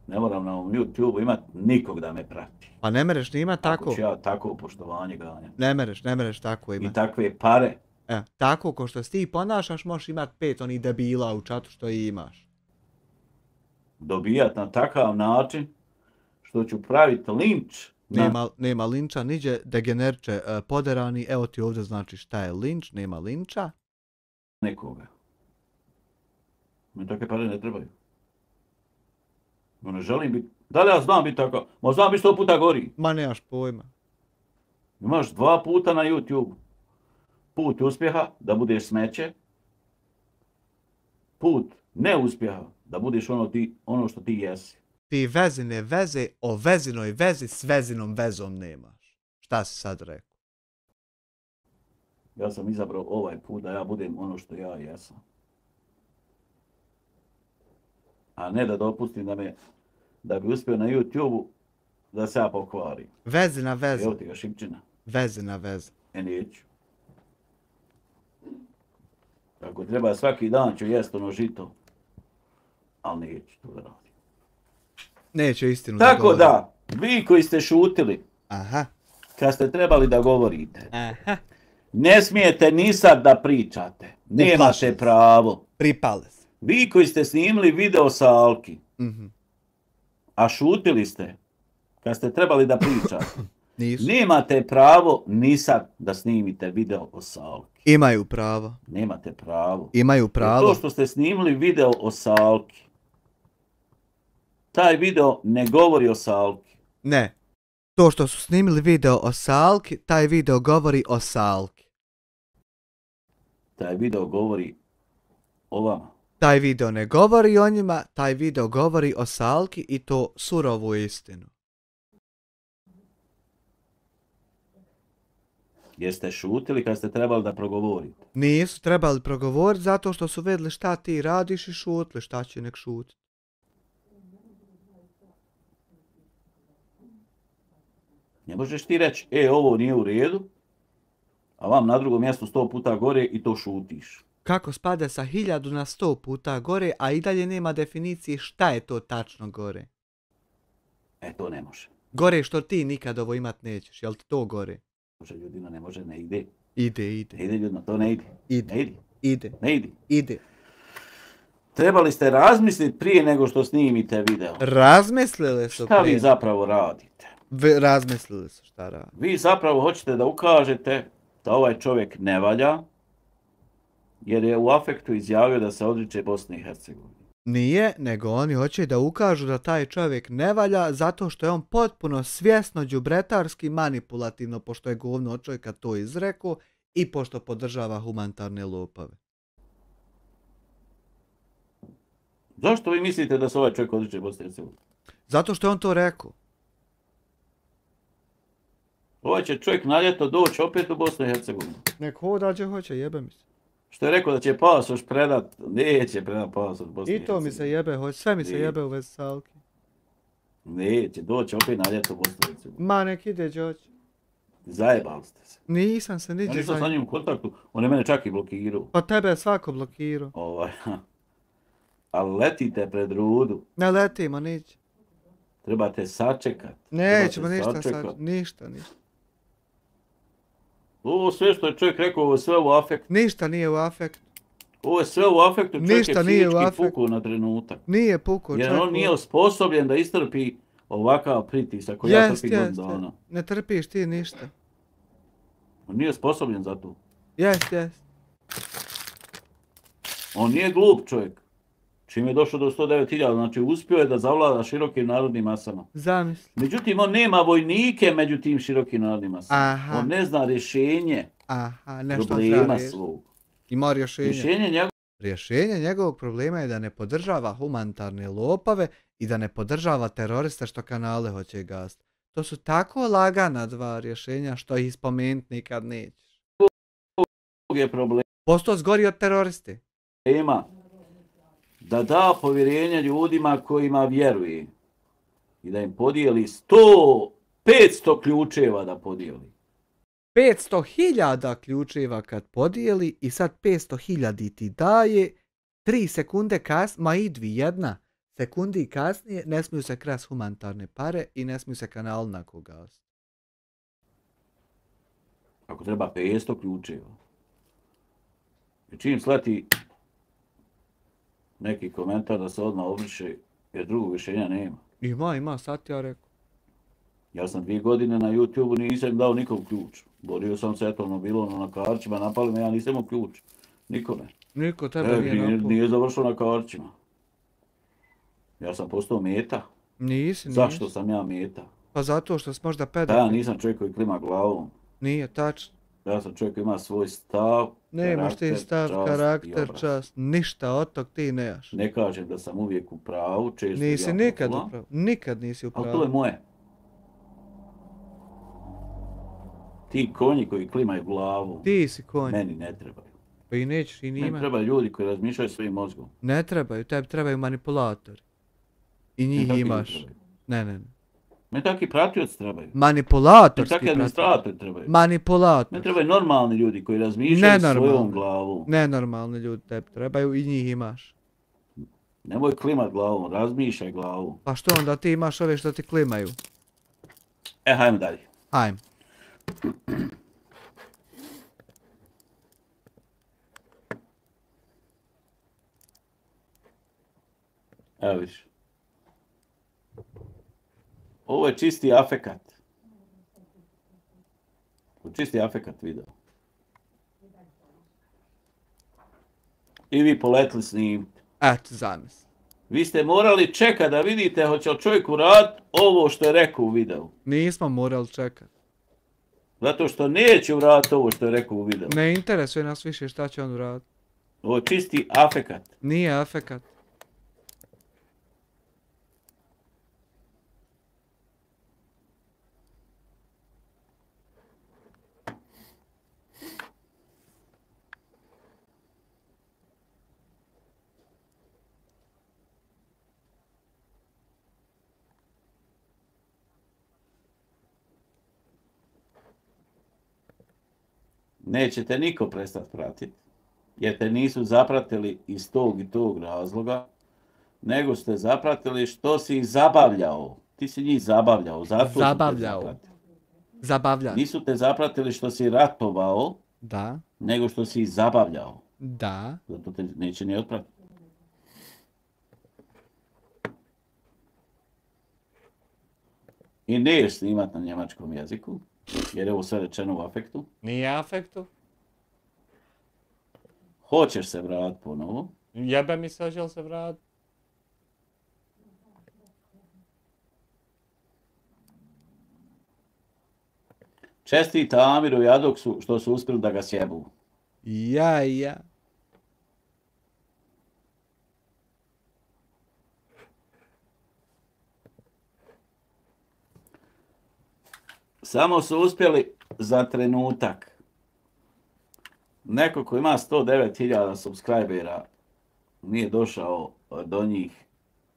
Ne moram na ovom YouTube imat nikog da me prati. Pa ne mereš ni imat tako. Ako ću ja tako poštovanje ganjam. Ne mereš tako I imat. takve pare. Tako ko što se ti ponašaš, možeš imat 5 onih debila u čatu što i imaš. Dobijat na takav način što ću praviti linč. Nema linča, niđe degenerče poderani, evo ti ovdje znači šta je linč, nema linča. Nekoga. Mi takve pare ne trebaju. Ne želim biti. Da li ja znam biti takav? Ma znam biti 100 puta gori. Ma nemaš pojma. Imaš 2 puta na YouTube. Put uspjeha da budeš smeće. Put neuspjeha da budeš ono što ti jesi. Ti vezine veze o vezinoj vezi s vezinom vezom nemaš. Šta si sad rekao? Ja sam izabrao ovaj put da ja budem ono što ja jesam. A ne da dopustim da bi uspio na YouTube-u da se ja pokvarim. Vezina veza. Evo ti ga Šipčina. Vezina veza. Neću. Ako treba svaki dan ću jest ono žito. Ali neću to da radim. Neće istinu Tako govori. da, vi koji ste šutili, Aha. kad ste trebali da govorite, Aha. ne smijete ni sad da pričate. Nemate pravo. Pripale se. Vi koji ste snimili video sa Alki, Mhm. a šutili ste, kad ste trebali da pričate, Nisu. nemate pravo ni sad da snimite video o Salki. Imaju pravo. Nemate pravo. Imaju Jer pravo. to što ste snimili video o Salki, taj video ne govori o Salki. Ne. To što su snimili video o Salki, taj video govori o Salki. Taj video govori o vama. Taj video ne govori o njima, taj video govori o Salki i to surovu istinu. Jeste šutili kad ste trebali da progovorite. Nisu trebali progovoriti zato što su vedli šta ti radiš i šutli, šta će nek šuti. Ne možeš ti reći, ovo nije u redu, a vam na drugom mjestu 100 puta gore i to šutiš. Kako spade sa 1000 na 100 puta gore, a i dalje nema definicije šta je to tačno gore. To ne može. Gore što ti nikad ovo imat nećeš, jel ti to gore? Može ljudima, ne može, ne ide. Ide. Ne ide ljudima, to ne ide. Ne ide. Ide. Trebali ste razmisliti prije nego što snimite video. Razmislili su Šta prije. vi zapravo radite? Razmislili su šta radi. Vi zapravo hoćete da ukažete da ovaj čovjek ne valja, jer je u afektu izjavio da se odriče Bosne i Hercegovine. Nije, nego oni hoće da ukažu da taj čovjek ne valja zato što je on potpuno svjesno đubretarski manipulativno, pošto je govno od čovjeka to izrekao i pošto podržava humanitarne lopave. Zašto vi mislite da se ovaj čovjek odriče Bosne i Hercegovine? Zato što je on to rekao. Ovaj će čovjek na ljeto doći opet u Bosnu i Hercegovinu. Nek hoda gdje hoće, jebe mi se. Što je rekao da će pasoš predat, neće predat pasoš Bosni i I to mi se jebe, hoće, sve mi se jebe u vezi Salki. Neće, doći opet na ljeto u Bosnu i Hercegovinu. Ma nek ide Đoć. Zajebali ste se. Nisam se Ja niđe nisam sa za... njim u kontaktu, on je mene čak i blokirao. Pa tebe je svako blokirao. Ali letite pred rudu, Ne letimo, niđe. trebate sačekat. Nećemo Trebate ništa sačekat. sad, ništa. Ovo sve što je čovjek rekao, ovo je sve u afektu. Ništa nije u afektu. Ovo je sve u afektu, čovjek Ništa je nije u psihički afektu. pukao na trenutak. Nije pukao Jer čovjek. on nije osposobljen da istrpi ovakav pritisak koji ja trpim godinu dana. Ne trpiš ti ništa. On nije osposobljen za to. Jest. On nije glup čovjek. Čim je došao do 109.000, znači uspio je da zavlada širokim narodnim masama. Zamisli. Međutim, on nema vojnike među tim širokim narodnim masama. Aha. On ne zna rješenje Aha, nešto problema treba svog. Ima rješenje. Rješenje njegov... Rješenje njegovog problema je da ne podržava humanitarne lopave i da ne podržava teroriste što kanale hoće gasiti. To su tako lagana dva rješenja što ih spomenuti nikad nećeš. je problem Postao zgori od teroriste. Tema da da povjerenje ljudima kojima vjeruje i da im podijeli 500 ključeva da podijeli. 500.000 ključeva kad podijeli i sad 500.000 ti daje 3 sekunde kasnije, ma i 1 sekundi kasnije ne smiju se kras humanitarne pare i ne smiju se kanal na koga. Ako treba 500 ključeva. I čim slati neki komentar da se odmah obriše, jer drugog rješenja nema. Ima, sad ja rekao. Ja sam 2 godine na YouTube-u, nisam dao nikom ključ. Borio sam se eto mobilom na karčima, napali me, ja nisam imao ključ. Nikome. Niko tebe nije napao. Nije završio na karčima. Ja sam postao meta. Nisi. Zašto sam ja meta? Pa zato što si možda pedofil. Da, ja nisam čovjek koji klima glavom. Nije, tačno. Ja sam čovjek koji ima svoj stav, Nemaš ti stav, karakter, čast, ništa od tog ti nemaš. Ne kažem da sam uvijek u pravu, često nisi nikad u pravu, nikad nisi u pravu. Ali to je moje. Ti konji koji klimaju glavu, ti si konj. Meni ne trebaju. Pa i nećeš i njima. Ne trebaju ljudi koji razmišljaju svojim mozgom. Ne trebaju, tebi trebaju manipulatori. I njih imaš. Ne. Meni takvi pratioci trebaju. Manipulatorski pratioci. Meni takvi administratori trebaju. Manipulator. Meni trebaju normalni ljudi koji razmišljaju svojom glavom. Nenormalni ljudi tebi trebaju i njih imaš. Nemoj klimat glavom, razmišljaj glavom. Pa što onda ti imaš ove što ti klimaju? Hajmo dalje. Hajmo. Evo viš. Ovo je čisti afekat. Čisti afekat video. I vi poletli s njim. Eto, zamisli. Vi ste morali čekati da vidite hoće li čovjek uraditi ovo što je rekao u videu. Nismo morali čekati. Zato što neće uraditi ovo što je rekao u videu. Ne interesuje nas više šta će on uraditi. Ovo je čisti afekat. Nije afekat. Nećete niko prestati pratiti, jer te nisu zapratili iz tog i tog razloga, nego ste zapratili što si ih zabavljao. Ti si njih zabavljao, zato Zabavljao. Nisu te zapratili što si ratovao, da, nego što si ih zabavljao. Da. Zato te neće ni otpratiti. I neš snimat na njemačkom jeziku, jer je ovo sve rečeno u afektu. Nije afektu. Hoćeš se vratiti ponovo. Jebe mi se, hoće se vratiti. Čestita Amiru i Adoksu što su uspjeli da ga sjebu. Ja. Samo su uspjeli za trenutak. Neko ko ima 109.000 subscribera nije došao do njih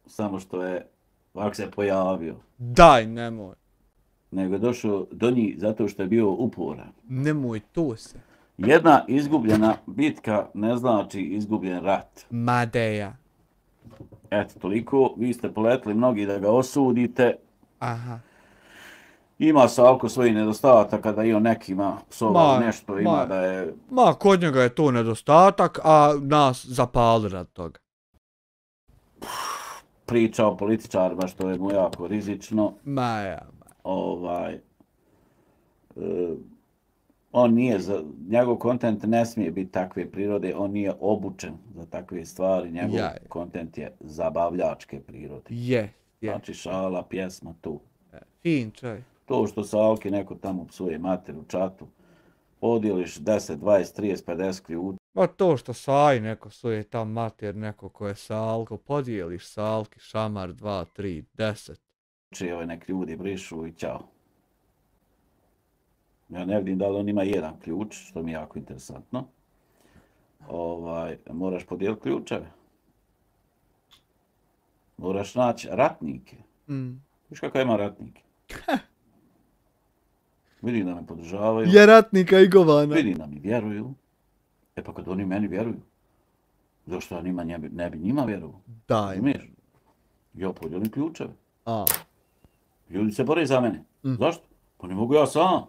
samo što je ovako se pojavio. Daj, nemoj. Nego je došao do njih zato što je bio uporan. Nemoj to se. Jedna izgubljena bitka ne znači izgubljen rat. Madeja. Eto, toliko. Vi ste poletili mnogi da ga osudite. Aha. Ima Salko svojih nedostataka da i on nekima psovao nešto ima da je... Ma, kod njega je to nedostatak, a nas zapali rad toga. Priča o političarima što je mu jako rizično. On nije, njegov kontent ne smije biti takve prirode, on nije obučen za takve stvari, njegov kontent je zabavljačke prirode. Znači šala, pjesma, tu. Fin čaj. To što Salki neko tamo psuje mater u čatu, podijeliš 10, 20, 30, 50 ključa. Ma to što Saj neko psuje tam mater, neko ko je Salko, podijeliš Salki, šamar 2, 3, 10. Nek ljudi brišu i ćao. Ja ne vidim da li on ima jedan ključ, što mi je jako interesantno. moraš podijeliti ključeve. Moraš naći ratnike. Viš kakav ima ratnike? Vidim da me podržavaju. Je ratnika i govana. Vidim da mi vjeruju. E pa kad oni meni vjeruju, zašto ja ne bi njima vjerovao? Daj. Razumiješ? Ja podijelim ključeve. A. Ljudi se bore za mene. Zašto? Pa ne mogu ja sam.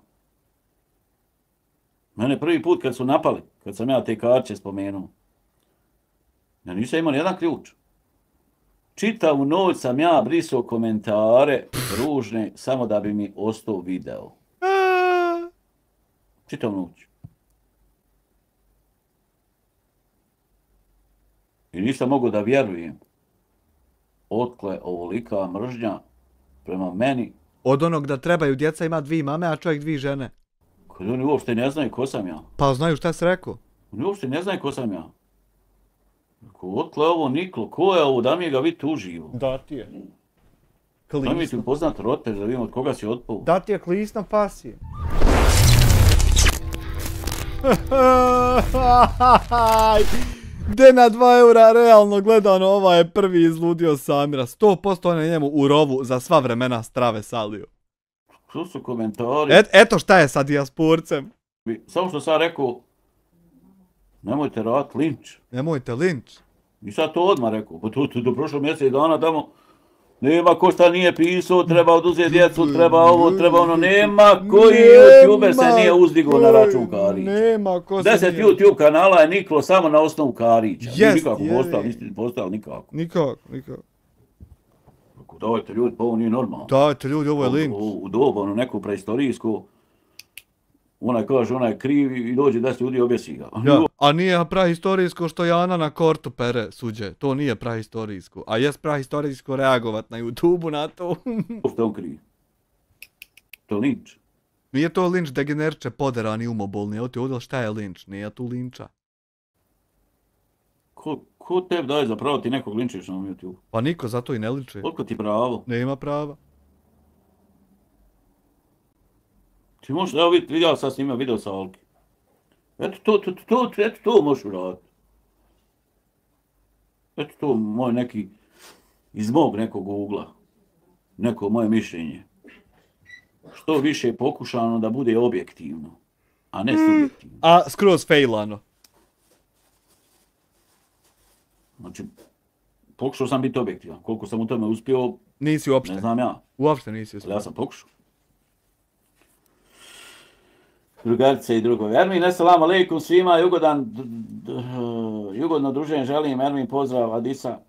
Mene prvi put kad su napali, kad sam ja te karče spomenuo, ja nisam imao nijedan ključ. Čitavu noć sam ja brisao komentare ružne samo da bi mi ostao video. Čitavu noć. I nisam mogao da vjerujem otkle ovolika mržnja prema meni. Od onog da trebaju djeca ima 2 mame, a čovjek 2 žene. Kad oni uopšte ne znaju ko sam ja. Pa znaju šta si rekao? Oni uopšte ne znaju ko sam ja. Otkle ovo niklo, ko je ovo, da mi ga vidite uživo. Da ti je. Da mi ti upoznat roditelj, da vidim od koga si otpao. Da ti je klisna pasije. De na 2 eura realno gledano, ovaj je prvi izludio Samira. 100% on je njemu u rovu za sva vremena strave salio. Što su komentari? Eto šta je sa dijasporcem. Samo što sam rekao, nemojte raditi linč. Nemojte linč. I sad to odmah rekao, pa to do prošlog mjesec dana tamo, nema ko šta nije pisao, treba oduzeti djecu, treba ovo, treba ono, nema koji YouTuber se nije uzdigao na račun Karića. Nema ko se 10 nije... YouTube kanala je niklo samo na osnovu Karića. Jest, Nikako postali, niste postali nikako. Nikako. Dajte ljudi, pa ovo nije normalno. Dajte ljudi, ovo je linč. U dobu, ono neku preistorijsku, onaj kaže, onaj kriv i dođe 10 ljudi i objesi ga. Ja, a nije prahistorijsko što Jana na kortu pere suđe. To nije prahistorijsko. A jes prahistorijsko reagovat na YouTube-u na to. Što je on kriv? To je linč. Nije to linč degenerče poderani umobolni. Evo ti ovdje šta je linč? Nije tu linča. Ko tebi daje za pravo ti nekog linčiš na YouTube? Pa niko, zato i ne linče. Koliko ti pravo? Nema prava. Ti možeš, evo vidio sam snimio video sa Alki. Eto to možeš uraditi. Eto to moj neki, iz mog nekog ugla, neko moje mišljenje. Što više pokušano da bude objektivno, a ne subjektivno. A skroz failano. Znači, pokušao sam biti objektivan. Koliko sam u tome uspio, Nisi uopšte. ne znam ja. Uopšte nisi uspio. Ja sam pokušao. Drugarice i drugovi. Ermin, assalamu alaikum svima, jugodno druženje želim. Ermin, pozdrav, Adisa.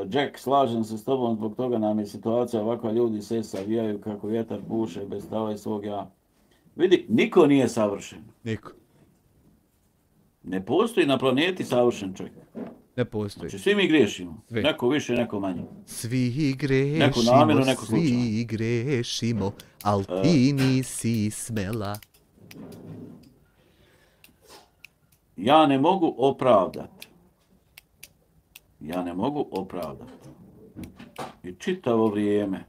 Jack, slažem se s tobom, zbog toga nam je situacija ovakva, ljudi se savijaju kako vjetar buše bez stava i svog ja. Vidi, niko nije savršen. Niko. Ne postoji na planeti savršen čovjek. Ne postoji. Znači, svi mi griješimo. Svi. Neko više, neko manje. Svi grešimo, Neko namjerno, neko slučajno. svi grešimo, al ti nisi smela. Ja ne mogu opravdati. I čitavo vrijeme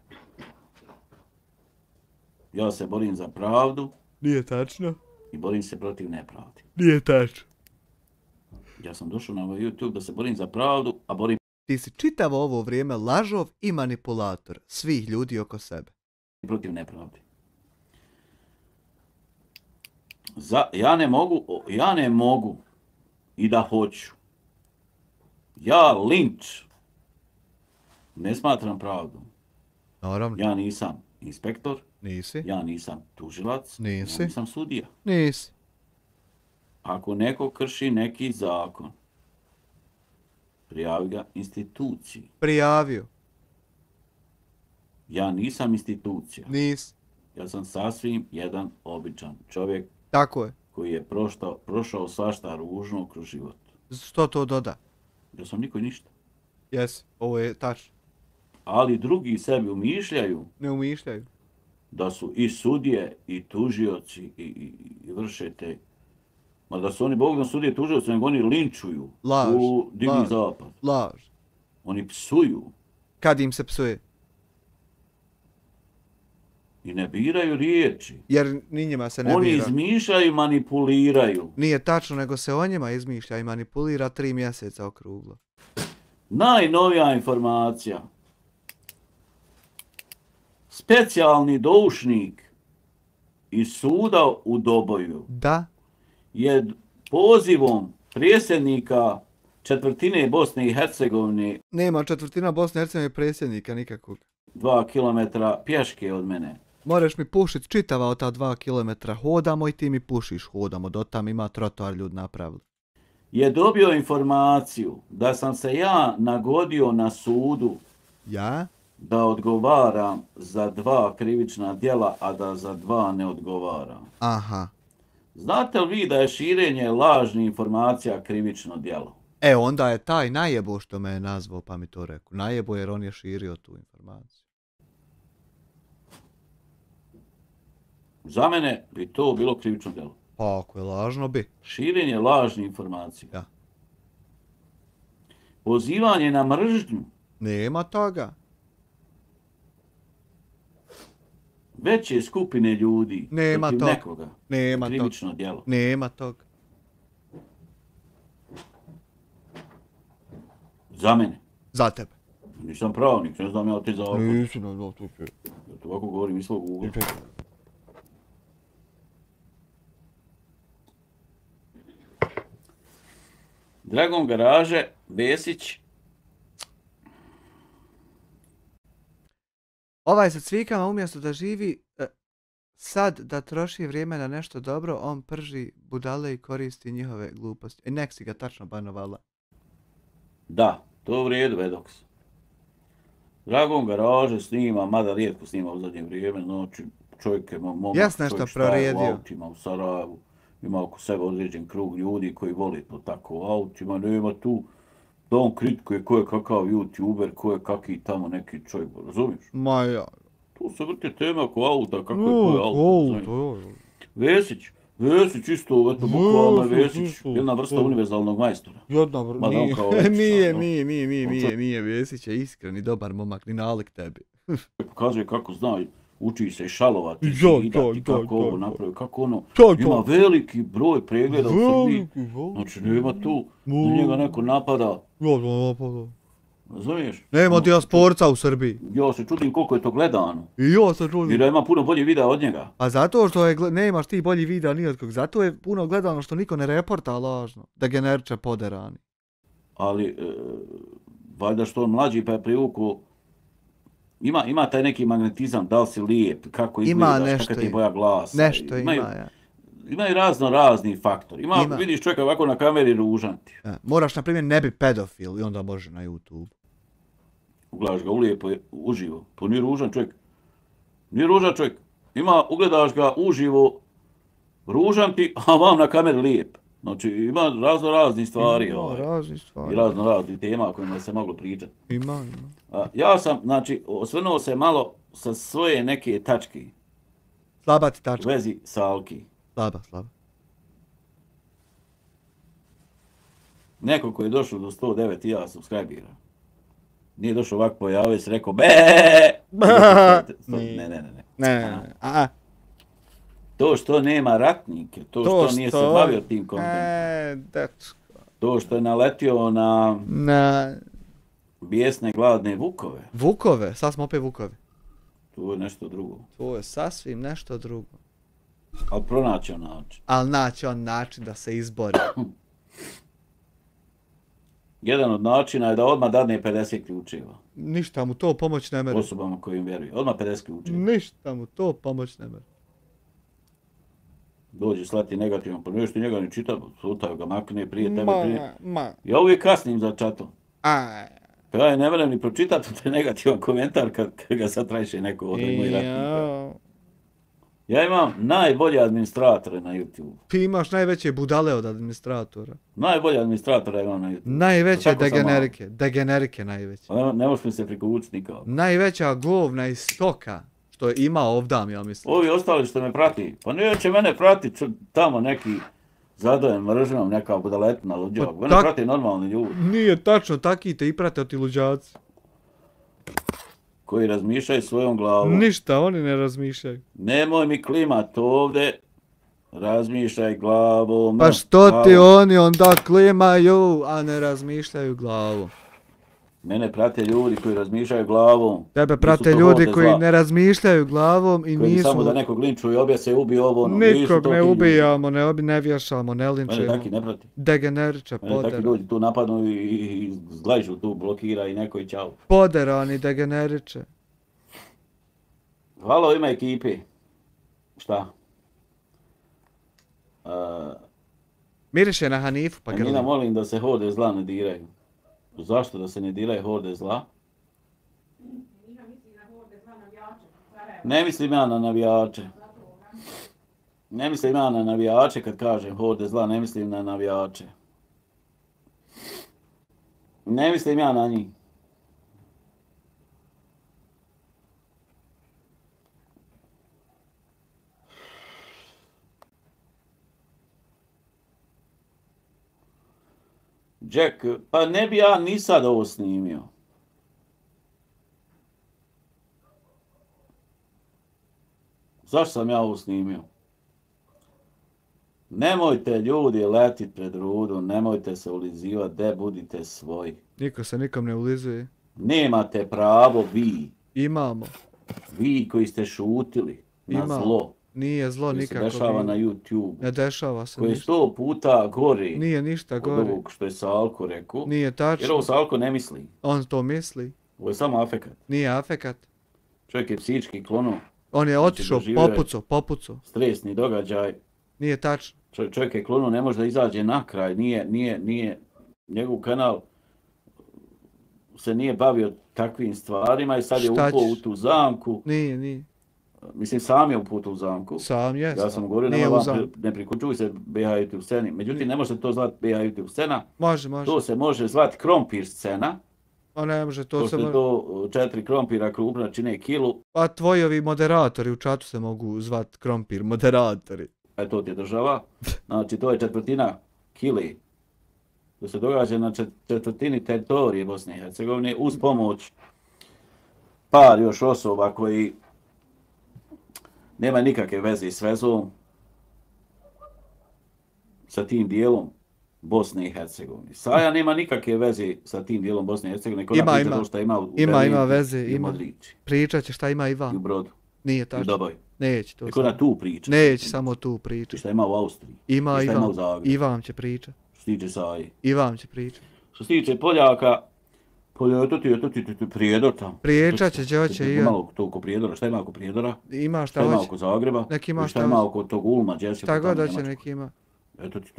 ja se borim za pravdu Nije tačno. i borim se protiv nepravdi. Nije tačno. Ja sam došao na ovaj YouTube da se borim za pravdu, a borim Ti si čitavo ovo vrijeme lažov i manipulator svih ljudi oko sebe. protiv nepravdi. Ja ne mogu i da hoću. Ja linč ne smatram pravdom. Naravno. Ja nisam inspektor, Nisi. ja nisam tužilac, Nisi. ja nisam sudija. Nisi. Ako neko krši neki zakon, prijavi ga instituciji. Prijavio. Ja nisam institucija. Nisi. Ja sam sasvim jedan običan čovjek Tako je. koji je prošao svašta ružno kroz život. Što to doda? Ja sam niko ništa. Jes, ovo je tačno. Ali drugi sebi umišljaju Ne umišljaju. da su i sudije, i tužioci, i vrše te... Ma da su oni bogom sudije tužioci, nego oni linčuju Laž, u Divni laž. zapad. Laž. Oni psuju. Kad im se psuje? I ne biraju riječi. Jer ni njima se ne Oni bira. izmišljaju i manipuliraju. Nije tačno, nego se o njima izmišlja i manipulira 3 mjeseca okruglo. Najnovija informacija. Specijalni doušnik iz suda u Doboju Da? je pozivom predsjednika četvrtine Bosne i Hercegovine Nema četvrtina Bosne i Hercegovine predsjednika nikakvog. 2 km pješke od mene. Moraš mi pušit čitava od ta 2 km. Hodamo i ti mi pušiš. Hodamo, do tam ima trotoar ljud napravili. Je dobio informaciju da sam se ja nagodio na sudu Ja? da odgovaram za 2 krivična djela, a da za 2 ne odgovaram. Aha. Znate li vi da je širenje lažnih informacija krivično djelo? E, onda je taj najebo što me je nazvao pa mi to rekao. Najebo jer on je širio tu informaciju. Za mene bi to bilo krivično djelo. Pa ako je lažno bi. Širenje lažnih informacija. Ja. Pozivanje na mržnju. Nema toga. Veće skupine ljudi Nema protiv toga. nekoga. Nema toga. Krivično djelo. Nema toga. Za mene. Za tebe. Nisam pravnik, ne znam ja te zakon. Nisi na to će. Ja to ovako govorim iz svog ugla. Dragon Garaže, Besić. Ovaj sa cvikama umjesto da živi sad da troši vrijeme na nešto dobro, on prži budale i koristi njihove gluposti. E, nek si ga tačno banovala. Da, to u redu, Vedox. Dragon Garaže snima, mada rijetko snima u zadnje vrijeme, znači čovjek je momak, Jes nešto čovjek šta je u prorijedio. autima u Sarajevu, ima oko sebe određen krug ljudi koji voli to tako u autima, nema tu da on kritikuje ko je kakav youtuber, ko je kaki tamo neki čovjek, razumiješ? Ma ja. Tu se vrti tema oko auta, kako je koji auto, razumiješ? Vesić isto, eto, bukvalno je Vesić, jedna vrsta univerzalnog majstora. Jedna Mada on kao lepša, nije Vesić je iskren i dobar momak, ni nalik tebi. Pokazuje kako zna, uči se i šalovati, zidati, kako ovo napravi, kako ono, ima veliki broj pregleda u Srbiji, znači nema tu, da njega neko napada, razumiješ? Nema dijasporca u Srbiji. Ja se čudim koliko je to gledano, I ja sam i čudim. da ima puno bolje videa od njega. A zato što je, nemaš ti bolji video ni od kog, zato je puno gledano što niko ne reporta lažno. Da generče poderani. Ali, valjda što on mlađi pa je privuku, ima taj neki magnetizam, da li si lijep, kako izgledaš, kakva ti je boja glasa. Nešto ima, ja. Imaju razni faktori. Ima. Vidiš čovjeka ovako na kameri ružan ti. Ja. Moraš, na primjer, ne biti pedofil i onda može na YouTube. Ugledaš ga ulijepo uživo. To nije ružan čovjek. Nije ružan čovjek. Ugledaš ga uživo, ružan ti, a vam na kameri lijep. Znači, ima raznih stvari. I raznih tema o kojima se moglo pričati. Ima. Ja sam, znači, osvrnuo se malo sa svoje neke tačke. Slaba ti tačka. U vezi sa Alki. Slaba. Neko koji je došao do 109.000 subscribera. Nije došao ovako pojavio se rekao Ne. To što nema ratnike, to što nije se bavio tim kontentom. To što je naletio na bijesne gladne vukove. Vukove? Sad smo opet vukovi. To je nešto drugo. To je sasvim nešto drugo. Ali pronaći on način. Ali naći on način da se izbori. Jedan od načina je da odmah dadne 50 ključeva. Ništa mu to pomoć ne mere. Osobama kojim vjeruje. Odmah 50 ključeva. Ništa mu to pomoć ne mere. Dođe slati negativan, pa nešto njega ne čita, sutaju ga, makne prije tebe prije. Ja uvijek kasnim za čatom. Pa ja ne vrem ni pročitati taj negativan komentar kad ga sad trajiše neko od mojih ratnika. Ja imam najbolje administratore na YouTube. Ti imaš najveće budale od administratora. Najbolje administratora imam na YouTube. Najveće degenerike najveće. Ne možeš mi se prikuvući nikao. Najveća govna iz stoka što je imao ovdam, ja mislim. Ovi ostali što me prati, pa neće mene pratiti tamo neki zadojen mržnjom, neka budaletina luđak. Mene prati normalni ljudi. Nije tačno, taki te i prate ti luđaci. koji razmišljaju svojom glavom. Ništa, oni ne razmišljaju. Nemoj mi klimat ovdje, razmišljaj glavom. Pa što ti oni onda klimaju, a ne razmišljaju glavom? Mene prate ljudi koji razmišljaju glavom. Tebe prate ljudi koji ne razmišljaju glavom i koji nisu... samo da nekog linčuju, obje se ubije ovo, ono. Nikog ne ubijamo, ne vješamo, ne linčujemo. Mene taki ne prati. Degeneriče, Mene taki ljudi tu napadnu i zglajžu tu, blokira i neko i čao. Poderani degeneriče. Halo, ima ekipi. Šta? Miriše na Hanifu, pa grli. Nina, molim da se horde zla ne diraju. Zašto da se ne diraju horde zla? Ne mislim ja na navijače. Ne mislim ja na navijače kad kažem horde zla, ne mislim na navijače. Ne mislim ja na njih. Jack, pa ne bi ja ni sad ovo snimio. Zašto sam ja ovo snimio? Nemojte ljudi letit pred rudu, nemojte se ulizivati, de budite svoji. Niko se nikom ne ulizuje. Nemate pravo vi. Imamo. Vi koji ste šutili na zlo. Nije zlo nikako. Se dešava na YouTube. Ne dešava se koji ništa. Koji je 100 puta gori. Nije ništa gori. Od ovog što je Salko rekao. Nije tačno. Jer ovo Salko ne misli. On to misli. Ovo je samo afekat. Nije afekat. Čovjek je psihički klonuo. On je otišao, popucao. Stresni događaj. Nije tačno. Čovjek je klonuo, ne može da izađe na kraj. Nije, njegov kanal se nije bavio takvim stvarima i sad je upao u tu zamku. Nije. Mislim, sam je uputao u zamku. Sam je. Ja sam govorio, ne prikučuj se BH YouTube sceni. Međutim, ne može se to zvati BH YouTube scena. Može. To se može zvati krompir scena. A ne može, to se može. To 4 krompira krupna čine kilu. Pa tvoji ovi moderatori u čatu se mogu zvati krompir moderatori. To ti je država. Znači, to je četvrtina kili. To se događa na četvrtini teritorije Bosne i Hercegovine uz pomoć par još osoba koji nema nikakve veze s vezom sa tim dijelom Bosne i Hercegovine. Saja nema nikakve veze sa tim dijelom Bosne i Hercegovine. Ima veze, ima. Pričat će šta ima Ivan. I u Brodu. Nije tačno. I u Doboj. Neće to. Neko na tu priča. Neće samo tu priča. Šta ima u Austriji. Ima Ivan. Ivan će priča. Što se tiče Saje. Ivan će priča. Što se tiče Poljaka, Prijedor tamo. Pričat će, hoće i on. Ima to oko Prijedora, šta ima oko Prijedora? Ima šta hoće. Šta ima hoće. oko Zagreba? Neki ima šta ima oko tog Ulma, gdje će šta god hoće neki ima. Eto ti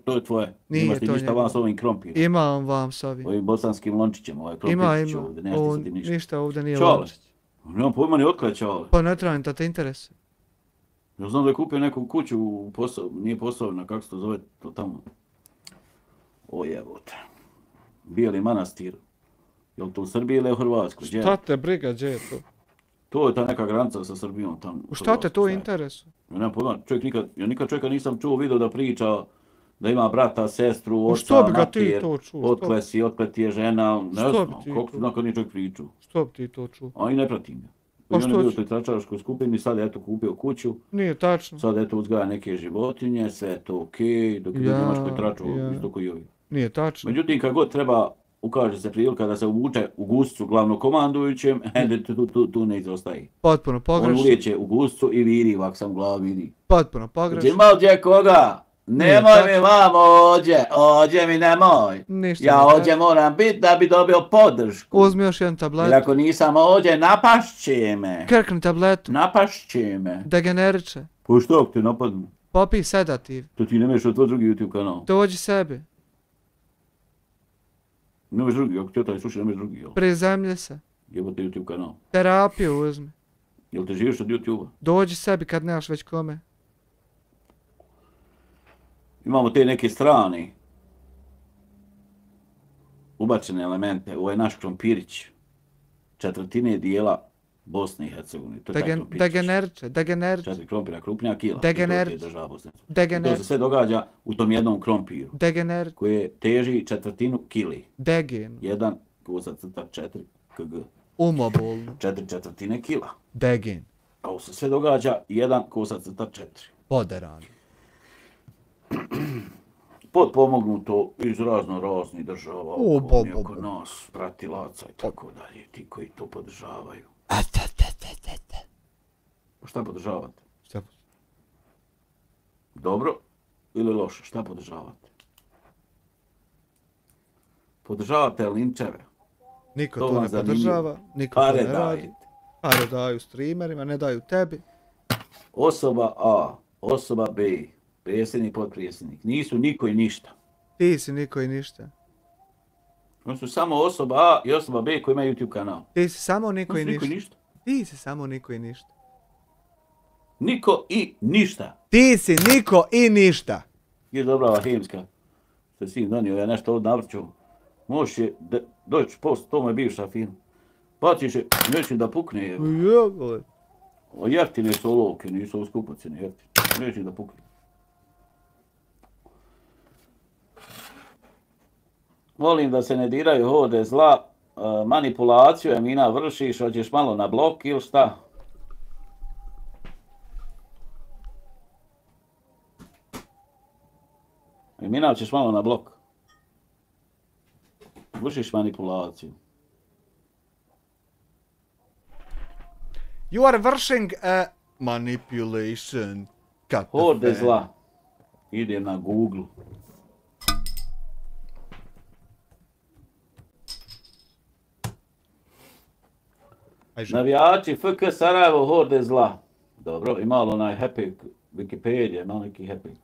to je tvoje. Nije Imaš ti to ništa vam s ovim krompirom. Imam vam s ovim. Ovim bosanskim lončićem, ovaj krompirić ovdje, nešto sa tim ništa. Ništa ovdje nije lončić. Nemam pojma ni otkle Čale. Pa ne trebam da te interesuje. Ja znam da je kupio neku kuću, nije Posavina, kako se to zove, to tamo. O jebote. Bijeli Manastir. Je li to u Srbiji ili u Hrvatskoj? Šta te briga, gdje je to? To je ta neka granica sa Srbijom tamo. Šta te to interesuje? Ja nemam pojma, ja nikad čovjeka nisam čuo video da priča da ima brata, sestru, oca, što bi ga ti to čuo? Otklet je žena, ne znam, kako nakon nije čovjek priču. Što bi ti to čuo? A i ne pratim ga. Pa on je bio u toj tračaraškoj skupini, sad je kupio kuću. Nije tačno. Sad uzgaja neke životinje, sve je to okej, dok je u Njemačkoj traču, isto koji ovi. Nije tačno. Međutim, kad god treba, ukaže se prilika da se uvuče u guscu glavnokomandujućem, tu ne izostaje. Potpuno pogrešno. On ulijeće u guscu i viri, ovak sam glav vidi. Potpuno pogrešno. Ima ovdje koga? Nemoj mi vamo ođe mi nemoj. Ništa ja ođe moram biti da bi dobio podršku. Uzmi još jedan tablet. Jer ako nisam ođe, napašće me. Krkni tabletu. Napašće me. Degeneriče. Pa što ako te napadnu? Popij sedativ. To ti nemaš od tvoj drugi YouTube kanal. Dođi sebi. Nemaš drugi, ako ti taj sluši, nemaš drugi, jel? Prizemlji se. Jebote YouTube kanal. Terapiju uzmi. Jel te živiš od YouTube-a? Dođi sebi kad nemaš već kome. Imamo te neke strane ubačene elemente. Ovo je naš krompirić. Četvrtine dijela Bosne i Hercegovine. To je taj krompirić. Degeneriče. 4 krompira, krupnija kila. Degeneriče. To se sve događa u tom jednom krompiru. Degeneriče. Koji teži četvrtinu kili. Degen. 1 4 kg. Umobolno. 4/4 kila. Degin. A ovo se sve događa 1,4. Poderano. Potpomognuto iz raznih država oko nas, pratilaca i tako dalje, ti koji to podržavaju. Šta podržavate? Dobro ili loše? Šta podržavate? Podržavate linčeve? Niko to ne podržava, niko to ne radi. Pare daju streamerima, ne daju tebi. Osoba A, osoba B, predsjednik, potpredsjednik, nisu niko i ništa. Ti si niko i ništa. Oni su samo osoba A i osoba B koji imaju YouTube kanal. Ti si samo niko i ništa. ništa. Ti si samo niko i ništa. Niko i ništa. Ti si niko i ništa. Je dobra ova hemska. Što si donio, ja nešto ovdje navrću. Možeš je doći post, to mu je bivša film. Baciš je, neće da pukne. Jeftine su olovke, nisu ovo skupocine, jeftine. Neće da pukne. Molim da se ne diraju horde zla, manipulaciju, Emina vršiš, hoćeš malo na blok ili šta? Emina, hoćeš malo na blok. Vršiš manipulaciju. You are vršing a manipulation. Horde zla. Idem na Google. Navijači FK Sarajevo, horde zla. Dobro, ima li onaj Epic, Wikipedia, ima neki Epic.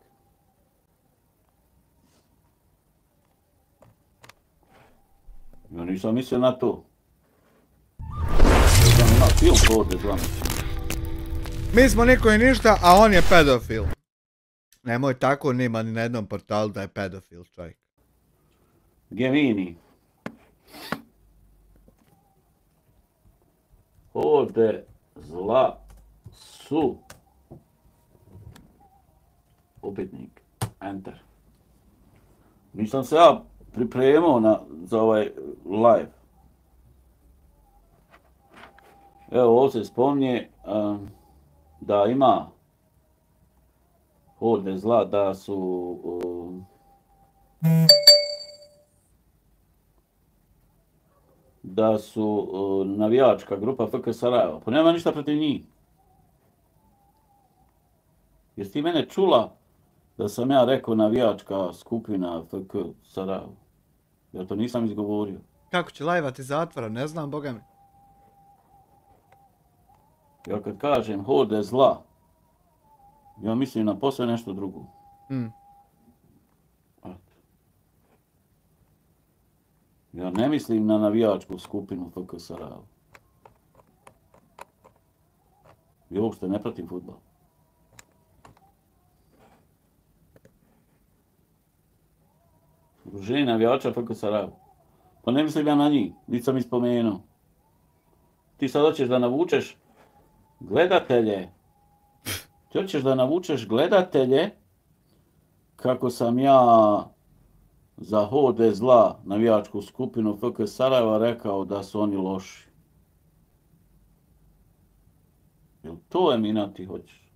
Ja nisam mislio na to. Ima film horde zla. Mi smo niko i ništa, a on je pedofil. Nemoj tako, nema ni na jednom portalu da je pedofil čovjek. Gemini. Horde zla su upitnik. Enter. Nisam se ja pripremao za ovaj live. Evo ovdje se spominje da ima horde zla, da su navijačka grupa FK Sarajevo. Pa nema ništa protiv njih. Jesi ti mene čula da sam ja rekao navijačka skupina FK Sarajevo? Ja to nisam izgovorio. Kako će lajvati zatvora, ne znam, boga mi. Ja kad kažem horde zla, ja mislim na posve nešto drugo. Ja ne mislim na navijačku skupinu FK Sarajevo. Ja uopšte ne pratim fudbal. Udruženje navijača FK Sarajevo. Pa ne mislim ja na njih, niti sam ih spomenuo. Ti sad hoćeš da navučeš gledatelje. Ti hoćeš da navučeš gledatelje kako sam ja za horde zla navijačku skupinu FK Sarajeva rekao da su oni loši. Jel to Emina ti hoćeš?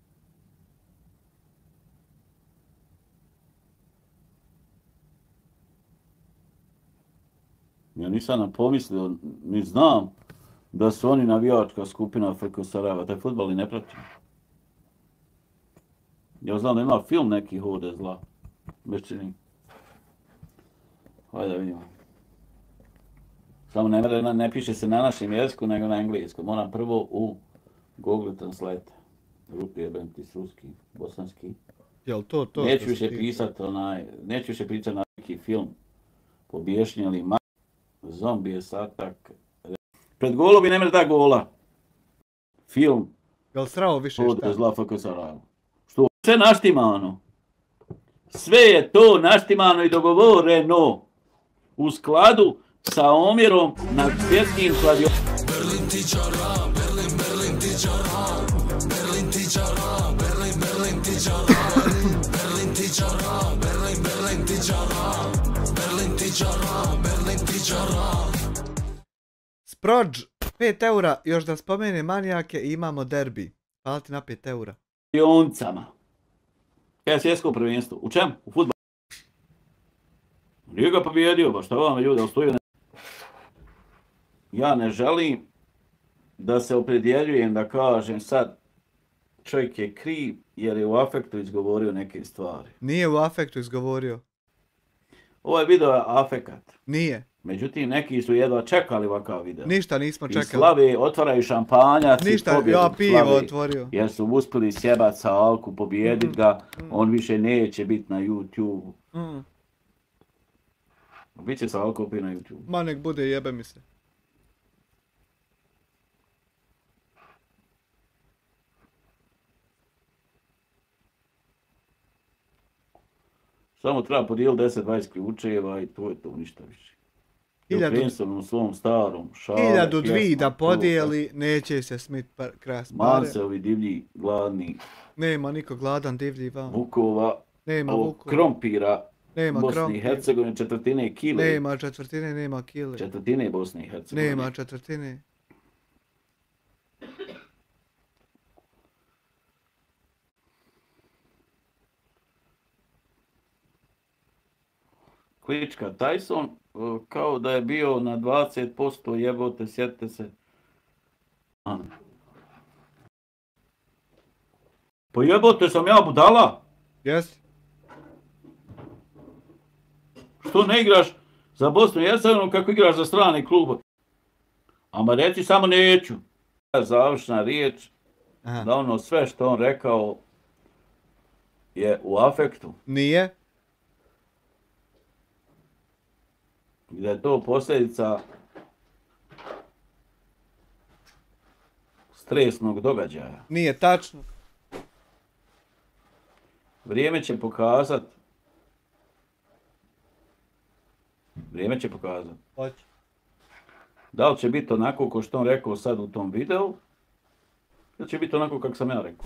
Ja nisam pomislio, ni znam da su oni navijačka skupina FK Sarajeva. Taj fudbal i ne pratim. Ja znam da ima film neki horde zla. Bez čini. Hajde da vidimo. Samo ne piše se na našem jeziku, nego na engleskom. Moram prvo u Google Translate. Rupi jebem ti ruski, bosanski. Jel to? Neću više pisati neću više pričati na neki film. Pobješnjeli zombije satak. Pred golom i ne mre da gola. Film. Jel srao više šta? Horde zla FK Sarajevo. Što sve naštimano. Sve je to naštimano i dogovoreno u skladu sa omjerom na svjetskim kladionicama. Berlin ti čara, Berlin ti čara, Berlin ti čara, Berlin ti čara, Berlin ti čara, Berlin ti čara, Berlin ti čara, Berlin ti čara. Sprođ 5 eura, još da spomene manijake i imamo derbi. Hvala ti na 5 eura. Pioncama. Kaj je svjetsko prvenstvo? U čemu? U fudbalu. Nije ga pobjedio, ba šta vam ljudi, ostoju. Ja ne želim da se opredjeljujem da kažem sad čovjek je kriv jer je u afektu izgovorio neke stvari. Nije u afektu izgovorio. Ovaj video je afekat. Nije. Međutim, neki su jedva čekali ovakav video. Ništa nismo čekali. I slave, otvaraju šampanjac Ništa, i pobjedu ja pivo slave, otvorio. jer su uspjeli sjebat sa Alku, pobijedit ga, on više neće biti na YouTube. Biće sa Alku opet na YouTube. Ma nek bude, jebe mi se. Samo treba podijeliti 10-20 ključeva i to je to, ništa više. 1000 u svom starom šale, 1002 da podijeli, neće se smit kras pare. Manseovi divlji, gladni. Nema niko gladan divlji van. Vukova, nema vukova. Krompira, nema Bosni krompira. i Hercegovine, četvrtine kile. Nema četvrtine, nema kile. Četvrtine Bosne i Hercegovine. Nema četvrtine. Klička Tyson, kao da je bio na 20%, jebote, sjetite se. Pa jebote, sam ja budala? Jesi? Što ne igraš za Bosnu i Hercegovinu kako igraš za strane klube? Ama reci samo neću. Završna riječ, da ono sve što on rekao je u afektu. Nije? Da je to posljedica stresnog događaja. Nije tačno. Vrijeme će pokazat. Vrijeme će pokazat. Hoće. Da li će biti onako kao što on rekao sad u tom videu, ili će biti onako kako sam ja rekao.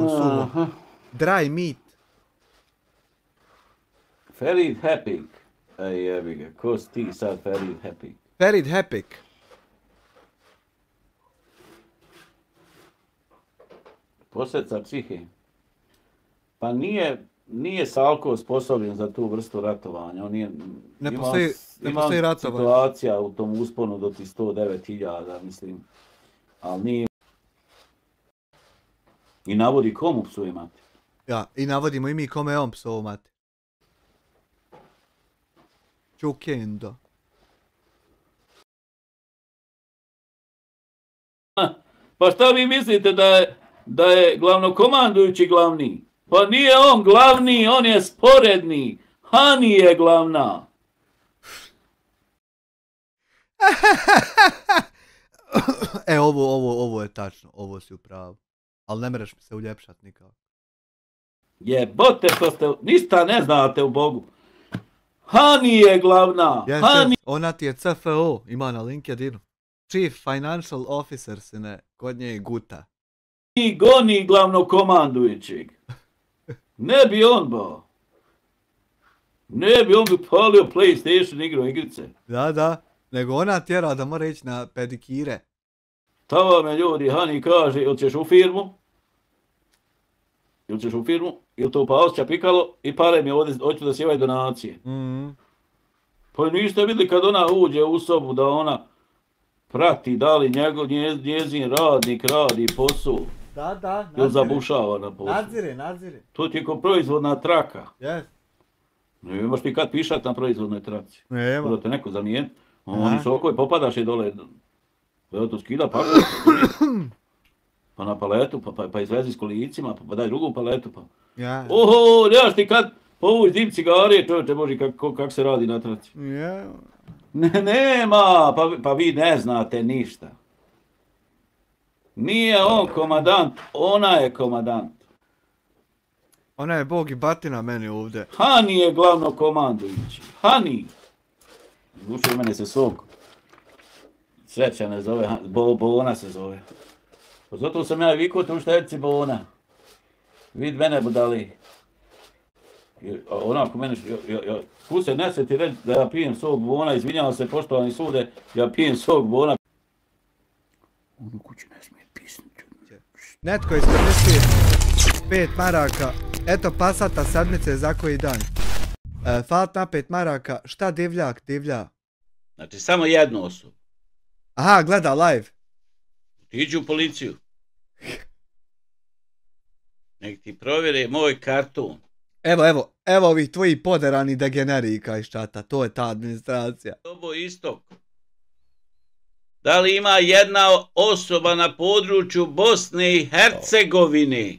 Suho. Dry meat. Ferid Hepik. Ej, jebi ga, ko si ti sad Ferid Hepik? Ferid Hepik. Posljedica psihe. Pa nije Salko sposobljen za tu vrstu ratovanja. On nije, Ne postoji ratovanje. Situacija u tom usponu do ti 109.000, mislim. Ali nije. I navodi komu psuje mati. Ja, i navodimo i mi kome je on psovo mati. Čukendo. Pa šta vi mislite da je glavnokomandujući glavni? Pa nije on glavni, on je sporedni. Hani je glavna. Ovo je tačno, ovo si u pravu. Ali ne mereš mi se uljepšat nikako. Jebote što ste, ništa ne znate u Bogu. Hani je glavna. Yes, Hani. Ona ti je CFO, ima na LinkedInu. Chief Financial Officer si ne, kod nje je guta. I goni glavnokomandujućeg. Ne bi on bao. Ne bi on bi palio PlayStation igrao igrice. Da, nego ona tjera da mora ići na pedikire. Tava me ljudi, Hani kaže, ili ćeš u firmu? Ili to pa osjeća pikalo i pare mi ovdje, hoću da sjevaju donacije. Pa niste vidjeli kad ona uđe u sobu da ona prati da li njezin radnik radi posao. Da, nadzire. Ili zabušava na posao. Nadzire. To ti je ko proizvodna traka. Yes. Ne imaš ti kad pišat na proizvodnoj traci. Nema. Da te neko zamijeni. Oni su okoj popadaš i dole. Pa to skida paku. Pa na paletu, pa izvezi s kolicima, pa daj drugu paletu. Pa. Ja. Oho, nemaš ti kad povuć dim cigarije, čovječe Boži, kak se radi na traci. Ja. Nema, pa vi ne znate ništa. Nije on komandant, ona je komandant. Ona je bog i batina meni ovdje. Hani je glavno komandujući. Hani. Slušaj, mene se sok Sreća ne zove, Bona se zove. Pa zato sam ja vikao tu šterci Bona. Vid mene budali. Onako mene, puse nese ti reći da ja pijem sok Bona, izvinjavam se poštovani sude, ja pijem sok Bona. U kući ne smije pisnuti. Netko iskoristi 5 maraka, eto pasata sedmice za koji dan. Falt na 5 maraka, šta divljak divlja? Znači samo jednu osobu. Aha, gleda live. Iđu u policiju. Nek ti provjere moj karton. Evo ovih tvojih poderani degenerika iz čata, to je ta administracija. Dobo istok. Da li ima jedna osoba na području Bosne i Hercegovine?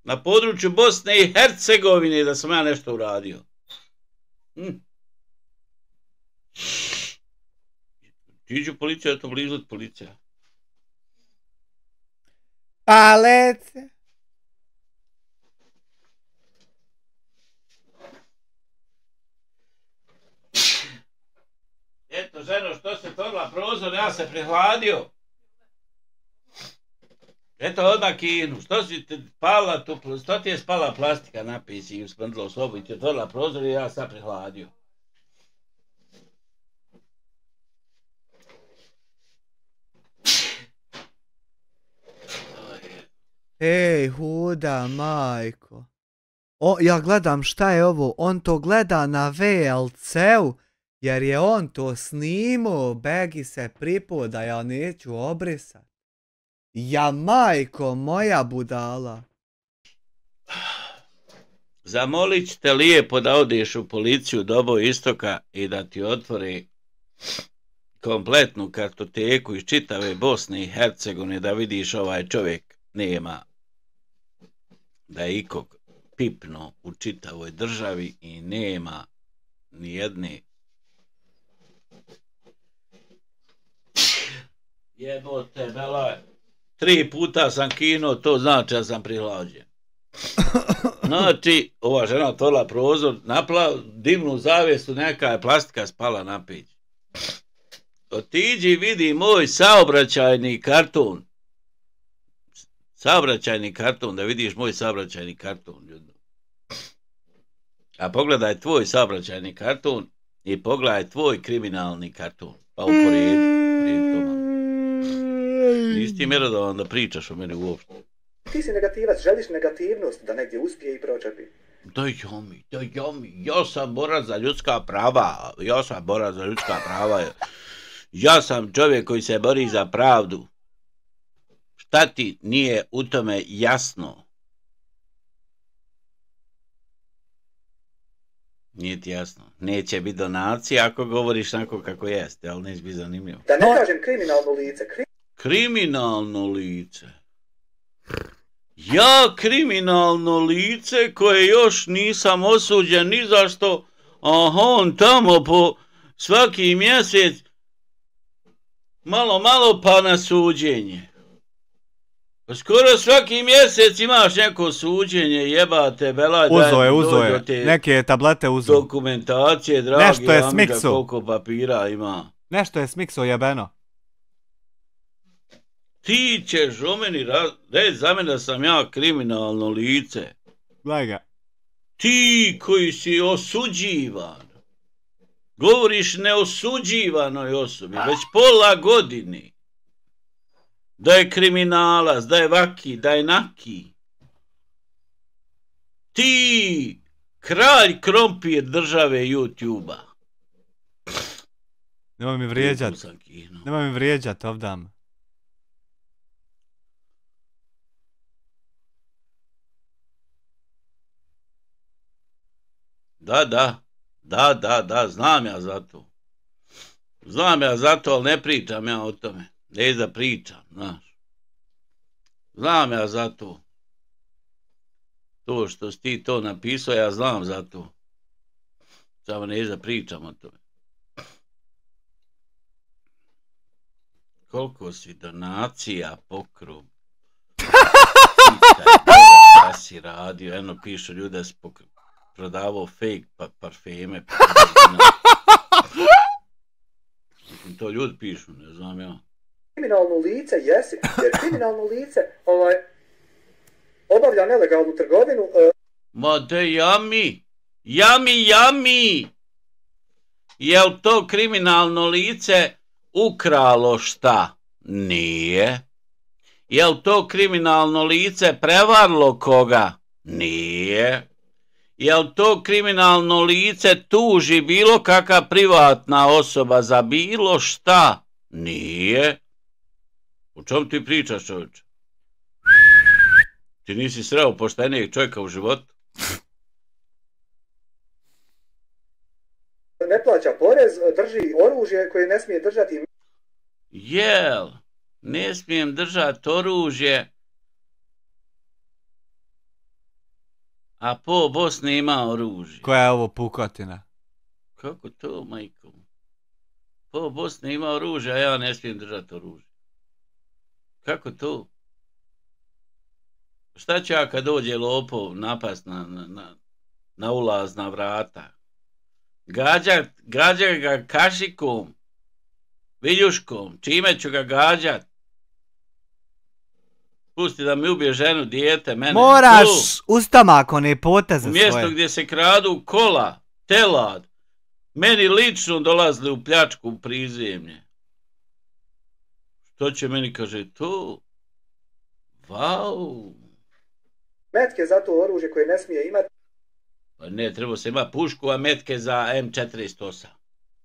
Na području Bosne i Hercegovine da sam ja nešto uradio. Iđu policija, to blizu policija. Palec! Eto, ženo, što se otvorila prozor, ja se prihladio. Eto, odmah kinu, što ti je spala plastika napisi i uspendila u sobu i ti otvorila prozor i ja sam prihladio. Ej, huda majko. Ja gledam šta je ovo, on to gleda na VLC-u, jer je on to snimao, Begi se pripao da ja neću obrisat. Ja majko moja budala. Zamolit ću te lijepo da odeš u policiju Dobo istoka i da ti otvori kompletnu kartoteku iz čitave Bosne i Hercegovine da vidiš ovaj čovjek nema da je ikog pipno u čitavoj državi i nema nijedne jebote bela 3 puta sam kinuo, to znači da sam prihlađen. Znači, ova žena otvorila prozor, dimnu zavjesu, neka je plastika spala na pić. Otiđi vidi moj saobraćajni karton. Saobraćajni karton, da vidiš moj saobraćajni karton. A pogledaj tvoj saobraćajni karton i pogledaj tvoj kriminalni karton. Pa uporedi. Nisi ti mjerodavan da pričaš o mene uopšte. Ti si negativac, želiš negativnost da negdje uspije i pročepi. Ja sam borac za ljudska prava. Ja sam čovjek koji se bori za pravdu. Šta ti nije u tome jasno? Nije ti jasno. Neće biti donacija ako govoriš onako kako jeste, ali neće biti zanimljivo. Da ne kažem kriminalno lice. Kriminalno lice. Ja kriminalno lice koje još nisam osuđen ni zašto, a on tamo po svaki mjesec malo pa na suđenje. Pa skoro svaki mjesec imaš neko suđenje, jebate, bela. Uzo je, neke tablete uzo. Dokumentacije, dragi, nešto je smikso. Koliko papira ima. Nešto je smikso jebeno. Ti ćeš o meni reći za mene da sam ja kriminalno lice. Gledaj ga. Ti koji si osuđivan. Govoriš neosuđivanoj osobi, već pola godine. Da je kriminalac, da je vaki, da je naki. Ti, kralj krompir države YouTube-a. Nemoj mi vrijeđat ovdam. Da, znam ja za to. Ali ne pričam ja o tome. Ne da pričam, znaš. Znam ja za to. To što si ti to napisao, ja znam za to. Samo ne da pričam o tome. Koliko si donacija pokru? Šta si radio? Eno pišu ljude s prodavao fake parfeme. Mislim, to ljudi pišu, ne znam ja. Kriminalno lice jesi, jer kriminalno lice obavlja nelegalnu trgovinu. Ma de jami! Jami! Jel to kriminalno lice ukralo šta? Nije. Jel to kriminalno lice prevarilo koga? Nije. Jel to kriminalno lice tuži bilo kakva privatna osoba za bilo šta? Nije. O čemu ti pričaš, čovječe? Ti nisi sreo poštenijeg čovjeka u životu? Ne plaća porez, drži oružje koje ne smije držati. Jel, ne smijem držati oružje, a po Bosni ima oružje. Koja je ovo pukotina? Kako to, majko? Po Bosni ima oružje, a ja ne smijem držati oružje. Kako to? Šta će ja kad dođe lopov napast na ulazna vrata? Gađa ga kašikom, viljuškom, čime ću ga gađat? Pusti da mi ubije ženu, dijete, mene. Moraš ustamak one poteze svoje. U mjesto gdje se kradu kola, telad, meni lično dolazili u pljačku u prizemlje. Što će meni, kaže, to? Vau! Metke za to oružje koje ne smije imati. Pa ne, treba se ima pušku, a metke za M48.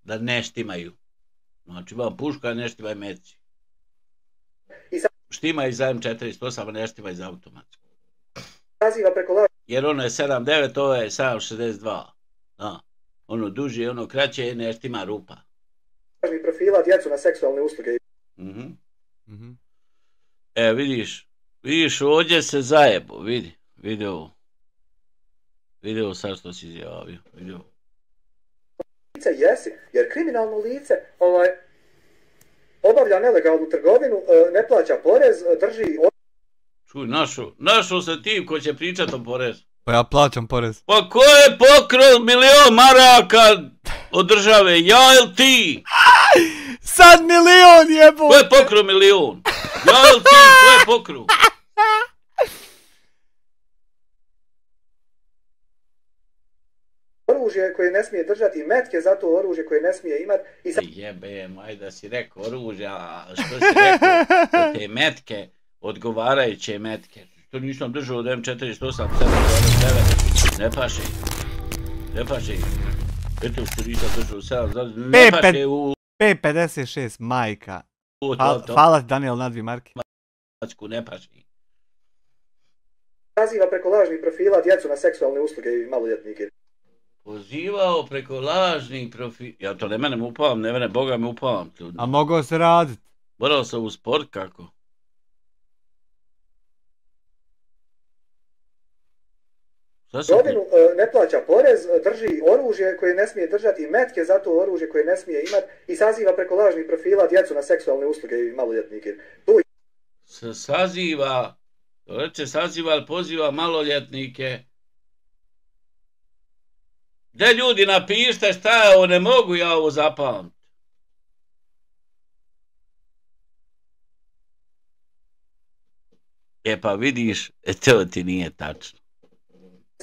Da ne štimaju. Znači imam pušku, a ne štimaju metci. Štima i za M48, a ne štima i za automatsku. Jer ono je 7.9, ovo je 7.62. Da. Ono duže, ono kraće, ne štima rupa. Profila djecu na seksualne usluge. Vidiš, ovdje se zajebo, vidi ovo. Vidi ovo sad što si izjavio, vidi ovo. Lice jesi, jer kriminalno lice obavlja nelegalnu trgovinu, ne plaća porez, drži... Čuj, našo se ti ko će pričat o porezu. Pa ja plaćam porez. Pa ko je pokrao 1.000.000 maraka od države, ja ili ti? Sad 1.000.000 jebote! Ko je pokrao 1.000.000? Ja ili ti, ko je pokrao? Oružje koje ne smije držati, metke za to oružje koje ne smije imati. Jebem, ajde da si rekao oružje, a što si rekao te metke, odgovarajuće metke. To nisam držao od M48, 7.29, ne paše. Eto što nisam držao 7, ne paše u... P56, majka. Hvala Daniel na 2 marke. Ne paše. Naziva preko lažnih profila djecu na seksualne usluge i maloljetnike. Pozivao preko lažnih profila... Ja to ne mene upavam, ne mene Boga me upavam. A mogao se radit. Morao sam u sport kako? Rodinu ne plaća porez, drži oružje koje ne smije držati, metke za to oružje koje ne smije imati i saziva preko lažnih profila djecu na seksualne usluge i maloljetnike. Saziva, ali poziva maloljetnike. Gdje ljudi napište šta je ovo, ne mogu ja ovo zapamtiti. E pa vidiš, to ti nije tačno.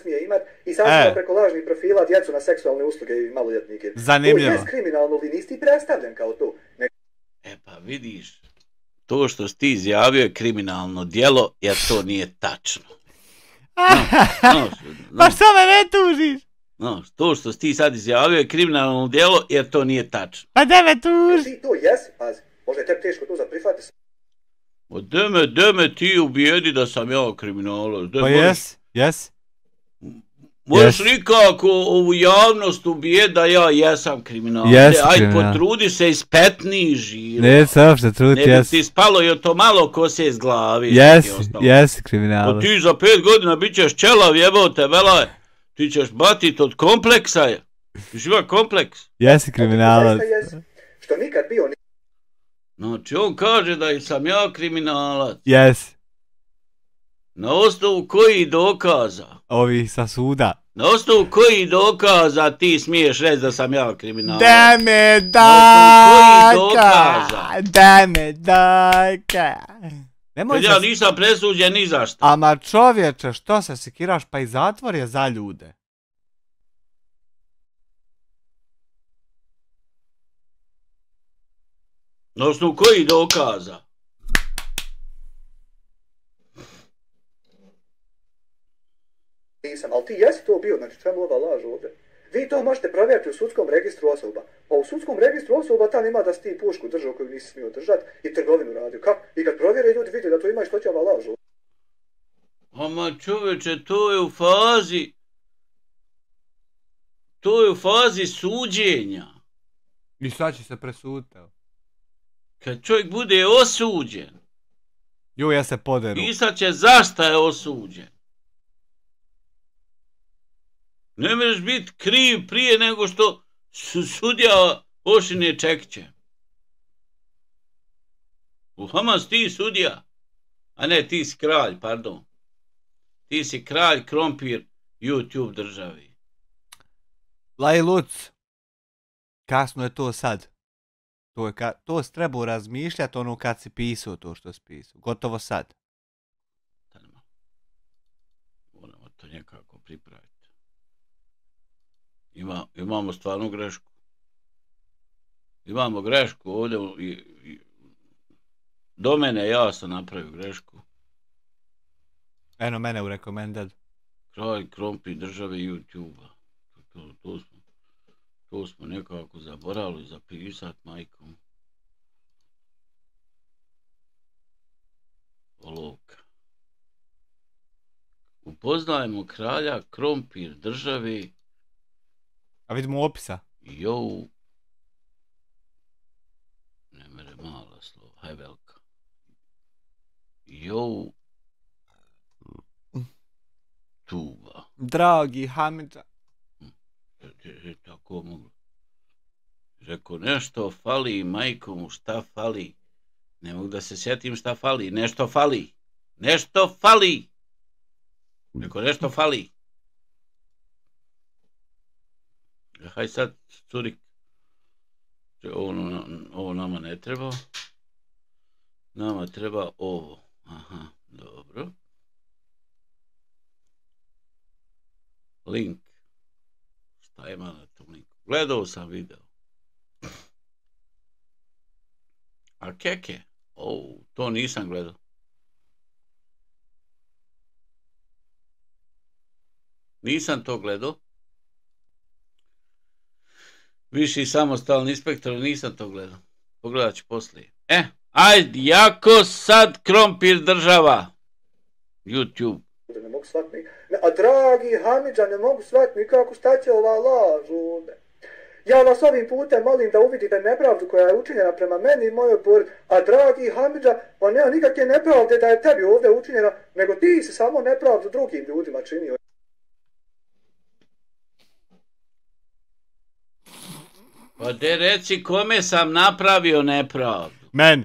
Smije imati i saziva preko lažnih profila djecu na seksualne usluge i maloljetnike. Zanimljivo. To je kriminalno, vi nisi predstavljen kao to. E pa vidiš, to što si ti izjavio je kriminalno djelo, jer to nije tačno. Pa što me ne tužiš? To što si ti sad izjavio je kriminalno djelo, jer to nije tačno. Pa da me tuži. Ti to jesi, pazi, može te teško to zaprihvati. Deme ti ubijedi da sam ja kriminalac. Pa jes. Možeš nikako ovu javnost ubijeti da ja jesam kriminalac. Ajde, potrudi se ispetni žiro. Ne se uopšte trudi, jes. Ne bi ti spalo i o to malo kose iz glavi. Jesi kriminalac. Ti za 5 godina bit ćeš čelav, jebao te vela. Ti ćeš batit od kompleksa. Ti živa kompleks. Jesi kriminalac. Što nikad bio ni... Znači on kaže da sam ja kriminalac. Jesi. Na osnovu kojih dokaza? Ovi sa suda. Na osnovu koji dokaza ti smiješ reći da sam ja kriminalac? Dame dajka. Kad ja nisam presuđen ni za šta. Ama čovječe, što se sikiraš, pa i zatvor je za ljude. Na osnovu koji dokaza? Nisam, ali ti jesi to bio, znači čemu ova laž ovdje? Vi to možete provjeriti u sudskom registru osoba. Pa u sudskom registru osoba tam ima da si ti pušku držao koju nisi smio držati i trgovinu radio. Kako? I kad provjere ljudi vide da to ima, što će ova laž ovdje? Ama čoveče, to je u fazi... To je u fazi suđenja. I sad će se presuditi. Kad čovjek bude osuđen. Jo, ja se poderu. Pisat će zašto je osuđen. Ne možeš biti kriv prije nego što sudija pošine čekiće. U Hamas ti sudija. A ne, ti si kralj, pardon. Ti si kralj krompir YouTube državi. Laj Luc. Kasno je to sad. To si trebao razmišljati ono kad si pisao to što si pisao. Gotovo sad. Moramo to nekako pripraviti. Imamo stvarno grešku. Imamo grešku ovdje. Do mene ja sam napravio grešku. Eno mene u recommended. Kralj krompir države YouTube-a. To smo nekako zaboravili zapisat, majkom. Olovka. Upoznajemo kralja krompir države. A vidimo opisa. Jou. Ne mere mala slova, haj velika. Jou. Tuba. Dragi Hamidža. Tako mogu. Rekao, nešto fali, majko mu, šta fali? Ne mogu da se sjetim šta fali. Nešto fali. Nešto fali. Rekao, nešto fali. Haj sad, curik. Ovo nama ne treba. Nama treba ovo. Aha, dobro. Link. Šta ima na tom linku? Gledao sam video. A keke? To nisam gledao. Nisam to gledao. Viši samostalni inspektor, nisam to gledao. Pogledat ću poslije. Ajde, jako sad krompir država. YouTube. Ne mogu shvatiti. A dragi Hamidža, ne mogu shvatiti nikako šta će ova laž ovdje. Ja vas ovim putem molim da uvidite nepravdu koja je učinjena prema meni i mojoj porodici. A dragi Hamidža, pa nema nikakve nepravde da je tebi ovdje učinjena, nego ti si samo nepravdu drugim ljudima činio. Pa de reci kome sam napravio nepravdu. Men.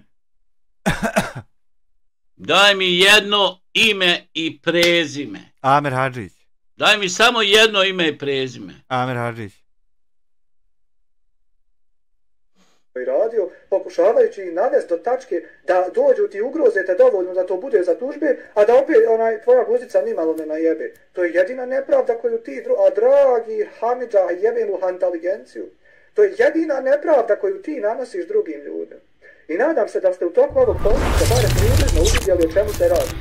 Daj mi jedno ime i prezime. Amer Hadžić. Daj mi samo jedno ime i prezime. Amer Hadžić. I radio, pokušavajući ih navesti do tačke da dođu ti ugrozete dovoljno da to bude za tužbe, a da opet tvoja guzica nimalo ne najebe. To je jedina nepravda koju ti, a dragi Hamidža, jebenu inteligenciju. To je jedina nepravda koju ti nanosiš drugim ljudima. I nadam se da ste u toku ovog postupka barem približno uvidjeli o čemu se radi.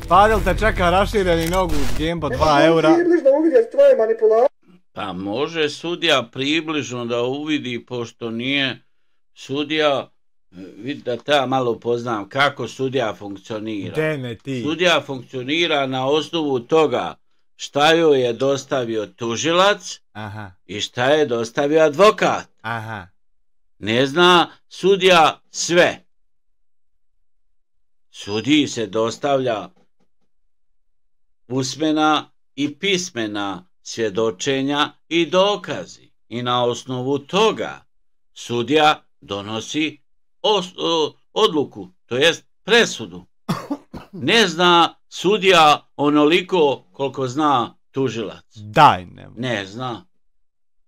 Fadil te čeka rašireni nogu uz Gamebo 2 eura. Ne približno uvidjeti tvoje manipulacije. Pa može sudija približno da uvidi, pošto nije sudija, vidi da ta malo poznam kako sudija funkcionira. Dene ti. Sudija funkcionira na osnovu toga šta joj je dostavio tužilac. Aha. I šta je dostavio advokat. Aha. Ne zna sudija sve. Sudiji se dostavlja usmena i pismena svjedočenja i dokazi. I na osnovu toga sudija donosi odluku, to jest presudu. Ne zna sudija onoliko koliko zna tužilac? Daj, ne. Ne zna.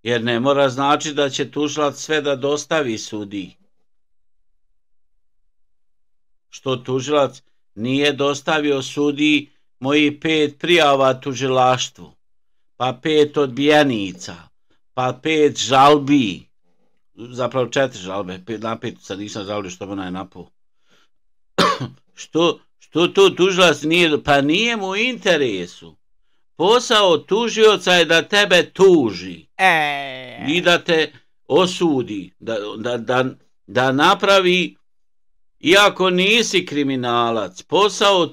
Jer ne mora znači da će tužilac sve da dostavi sudiji. Što tužilac nije dostavio sudiji mojih 5 prijava tužilaštvu, pa 5 odbijenica, pa 5 žalbi, zapravo 4 žalbe, na 5 sad nisam žalio što me onaj napao. Što tu tužilac nije, pa nije mu u interesu. Posao tužioca je da tebe tuži i da te osudi, da napravi, iako nisi kriminalac, posao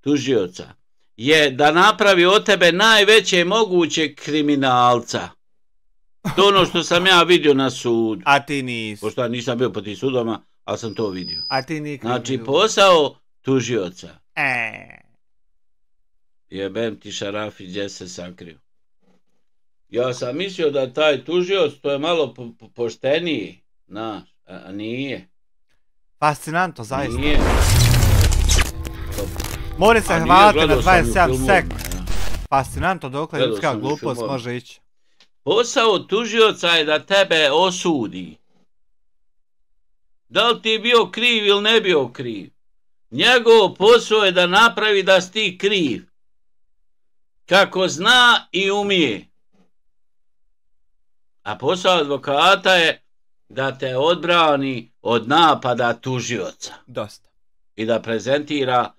tužioca je da napravi od tebe najveće moguće kriminalca. To ono što sam ja vidio na sudu. A ti nisi. Pošto ja nisam bio po tim sudama, ali sam to vidio. A ti nikad. Znači, posao tužioca. Jebem ti Šarafi, gdje se sakrio. Ja sam mislio da taj tužioc, to je malo pošteniji, znaš, a nije. Fascinantno, zaista. Nije. Mora se hvatiti na 27 sek. Fascinantno, dokle ljudska glupost može ići. Posao tužioca je da tebe osudi. Da li ti bio kriv ili ne bio kriv? Njegov posao je da napravi da si ti kriv. Kako zna i umije. A posao advokata je da te odbrani od napada tužioca. Dosta. I da prezentira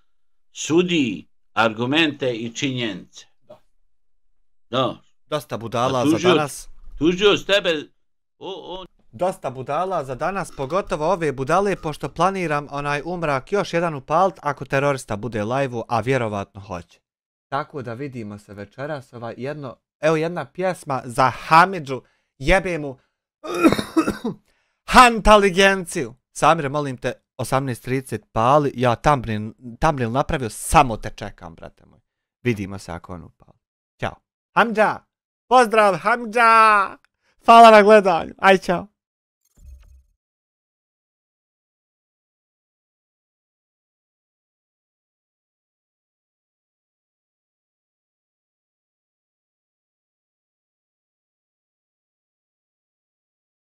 sudiji argumente i činjenice. No. Dosta budala za danas. Tužioc tebe... Dosta budala za danas, pogotovo ove budale, pošto planiram onaj umrak još jedan upalit ako terorista bude live-u, a vjerovatno hoće. Tako da vidimo se večeras, jedna pjesma za Hamidžu, jebe mu hantaligenciju. Samire, molim te, 18:30 pali, ja thumbnail napravio, samo te čekam, brate moj. Vidimo se ako on upali. Ćao. Hamidža! Pozdrav, Hamidža! Hvala na gledanju. Aj, čao.